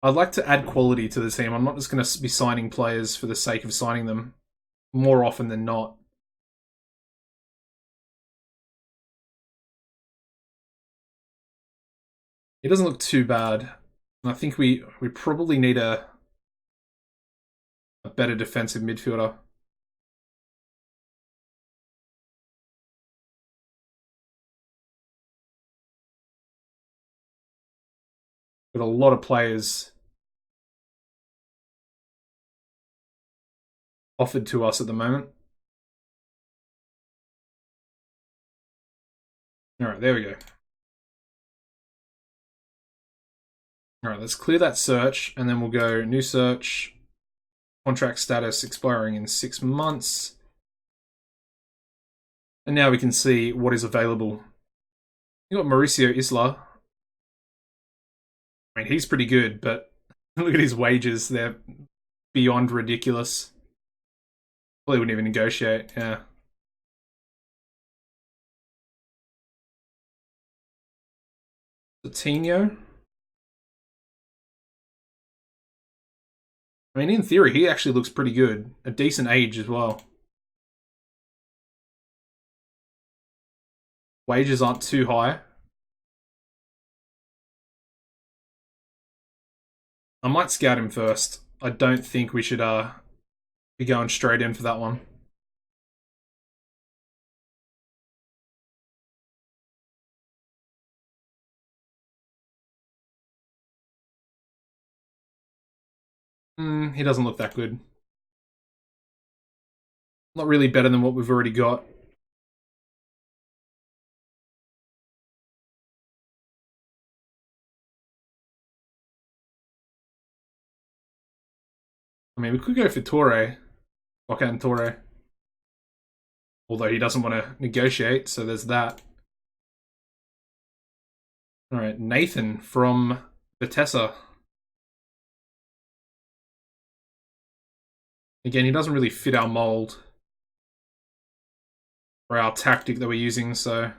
I'd like to add quality to the team. I'm not just going to be signing players for the sake of signing them. More often than not. It doesn't look too bad. And I think we probably need a better defensive midfielder. With a lot of players offered to us at the moment. Alright, there we go. Alright, let's clear that search, and then we'll go new search, contract status expiring in 6 months. And now we can see what is available. You got Mauricio Isla. I mean, he's pretty good, but look at his wages. They're beyond ridiculous. Probably wouldn't even negotiate, yeah. Coutinho. I mean, in theory, he actually looks pretty good. A decent age as well. Wages aren't too high. I might scout him first. I don't think we should be going straight in for that one. He doesn't look that good. Not really better than what we've already got. I mean, we could go for Torre. Bocan Torre. Although he doesn't want to negotiate, so there's that. All right, Nathan from Bethesda. Again, he doesn't really fit our mold or our tactic that we're using, so...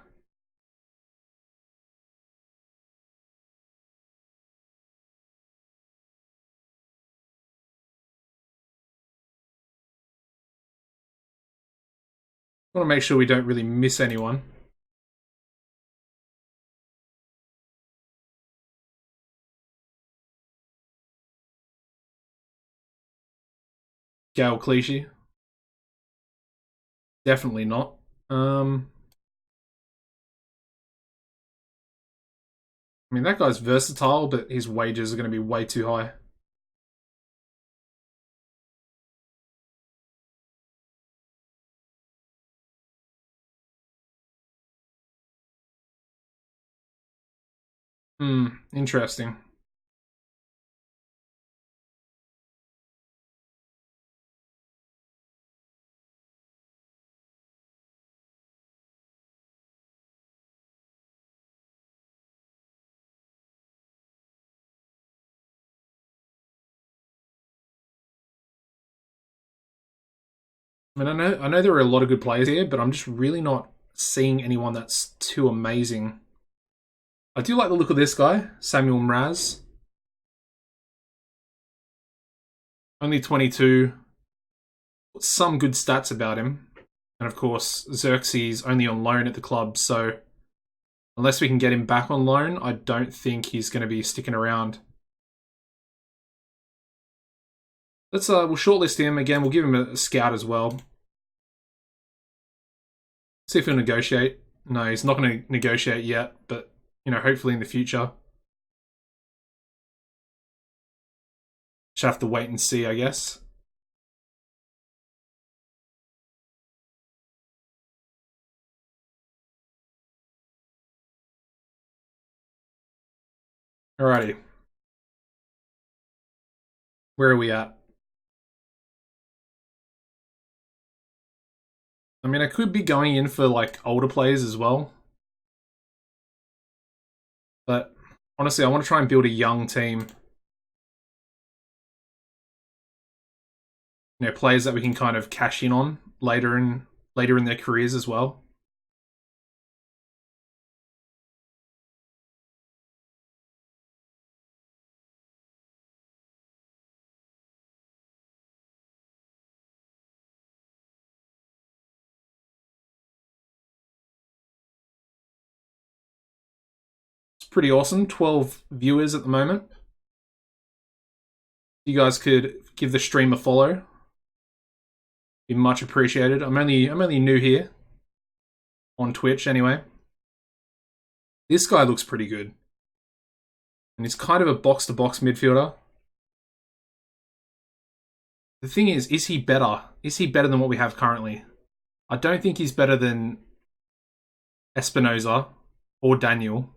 I want to make sure we don't really miss anyone. Gale Clichy. Definitely not. I mean, that guy's versatile, but his wages are going to be way too high. Interesting. I mean, I know there are a lot of good players here, but I'm just really not seeing anyone that's too amazing. I do like the look of this guy, Samuel Mraz. Only 22. Some good stats about him. And of course, Xerxes only on loan at the club, so unless we can get him back on loan, I don't think he's going to be sticking around. We'll shortlist him again. We'll give him a scout as well. See if he'll negotiate. No, he's not going to negotiate yet, but hopefully in the future. Just have to wait and see, I guess. Alrighty. Where are we at? I mean, I could be going in for like older players as well. But honestly, I want to try and build a young team. Players that we can kind of cash in on later in their careers as well. It's pretty awesome. 12 viewers at the moment. You guys could give the stream a follow. Be much appreciated. I'm only new here on Twitch anyway. This guy looks pretty good. And he's kind of a box-to-box midfielder. The thing is he better? Is he better than what we have currently? I don't think he's better than Espinoza or Daniel.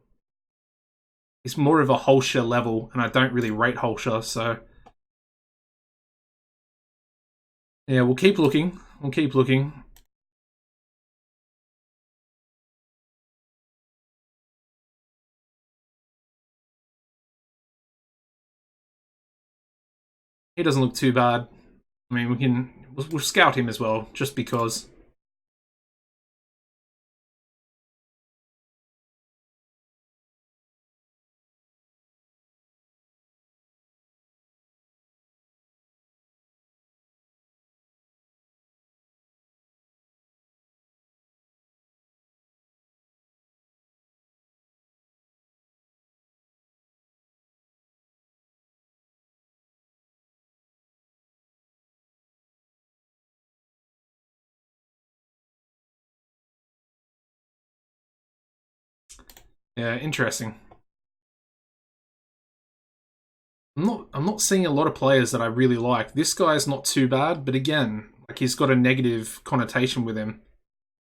He's more of a Holscher level, and I don't really rate Holscher, so... Yeah, we'll keep looking. We'll keep looking. He doesn't look too bad. I mean, we'll scout him as well, just because. Yeah, interesting. I'm not seeing a lot of players that I really like. This guy's not too bad, but again, like he's got a negative connotation with him.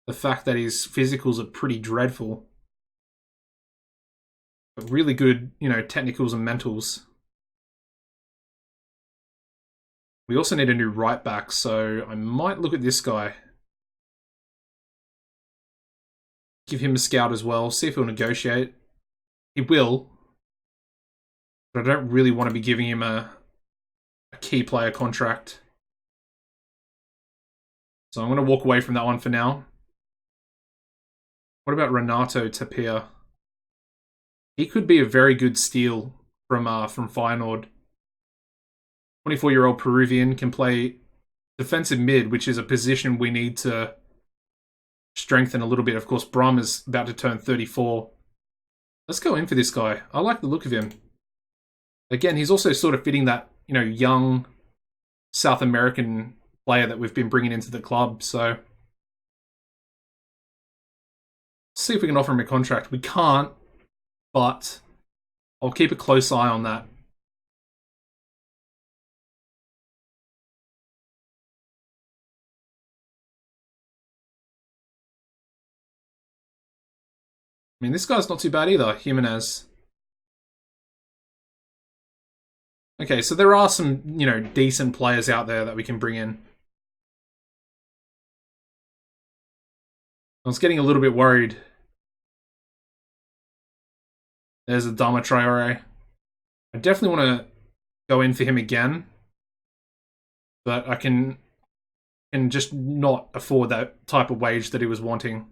The fact that his physicals are pretty dreadful. But really good, technicals and mentals. We also need a new right back, so I might look at this guy. give him a scout as well, see if he'll negotiate. He will, but I don't really want to be giving him a key player contract. So I'm going to walk away from that one for now. What about Renato Tapia? He could be a very good steal from Feyenoord. 24-year-old Peruvian, can play defensive mid, which is a position we need to strengthen a little bit. Of course, Brum is about to turn 34. Let's go in for this guy. I like the look of him. Again, he's also sort of fitting that, you know, young South American player that we've been bringing into the club. So let's see if we can offer him a contract. We can't, but I'll keep a close eye on that. I mean, this guy's not too bad either, Jimenez. Okay, so there are some, you know, decent players out there that we can bring in. I was getting a little bit worried. There's Adama Traore. I definitely want to go in for him again, but I can just not afford that type of wage that he was wanting.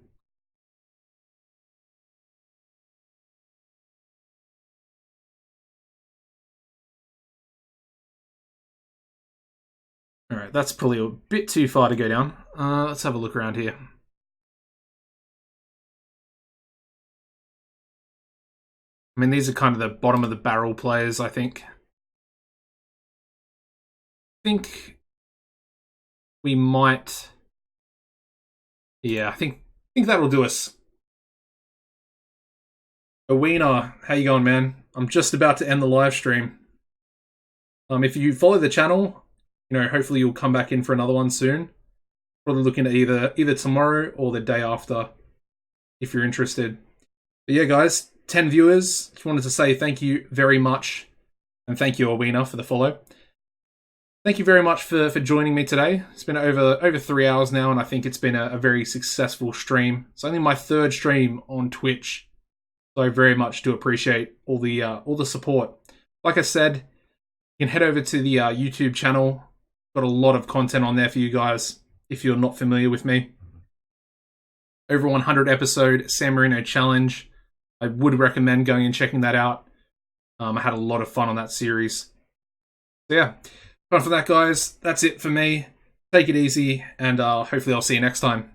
Alright, that's probably a bit too far to go down. Let's have a look around here. I mean, these are kind of the bottom of the barrel players, I think. I think we might... Yeah, I think that'll do us. Owena, how you going, man? I'm just about to end the live stream. If you follow the channel, you know, hopefully you'll come back in for another one soon. Probably looking at either tomorrow or the day after, if you're interested. But yeah, guys, 10 viewers. Just wanted to say thank you very much, and thank you, Owena, for the follow. Thank you very much for joining me today. It's been over 3 hours now, and I think it's been a very successful stream. It's only my third stream on Twitch, so I very much do appreciate all the support. Like I said, you can head over to the YouTube channel. Got a lot of content on there for you guys if you're not familiar with me. Over 100 episode San Marino challenge. I would recommend going and checking that out. I had a lot of fun on that series. So yeah, fun for that, guys. That's it for me. Take it easy, and hopefully I'll see you next time.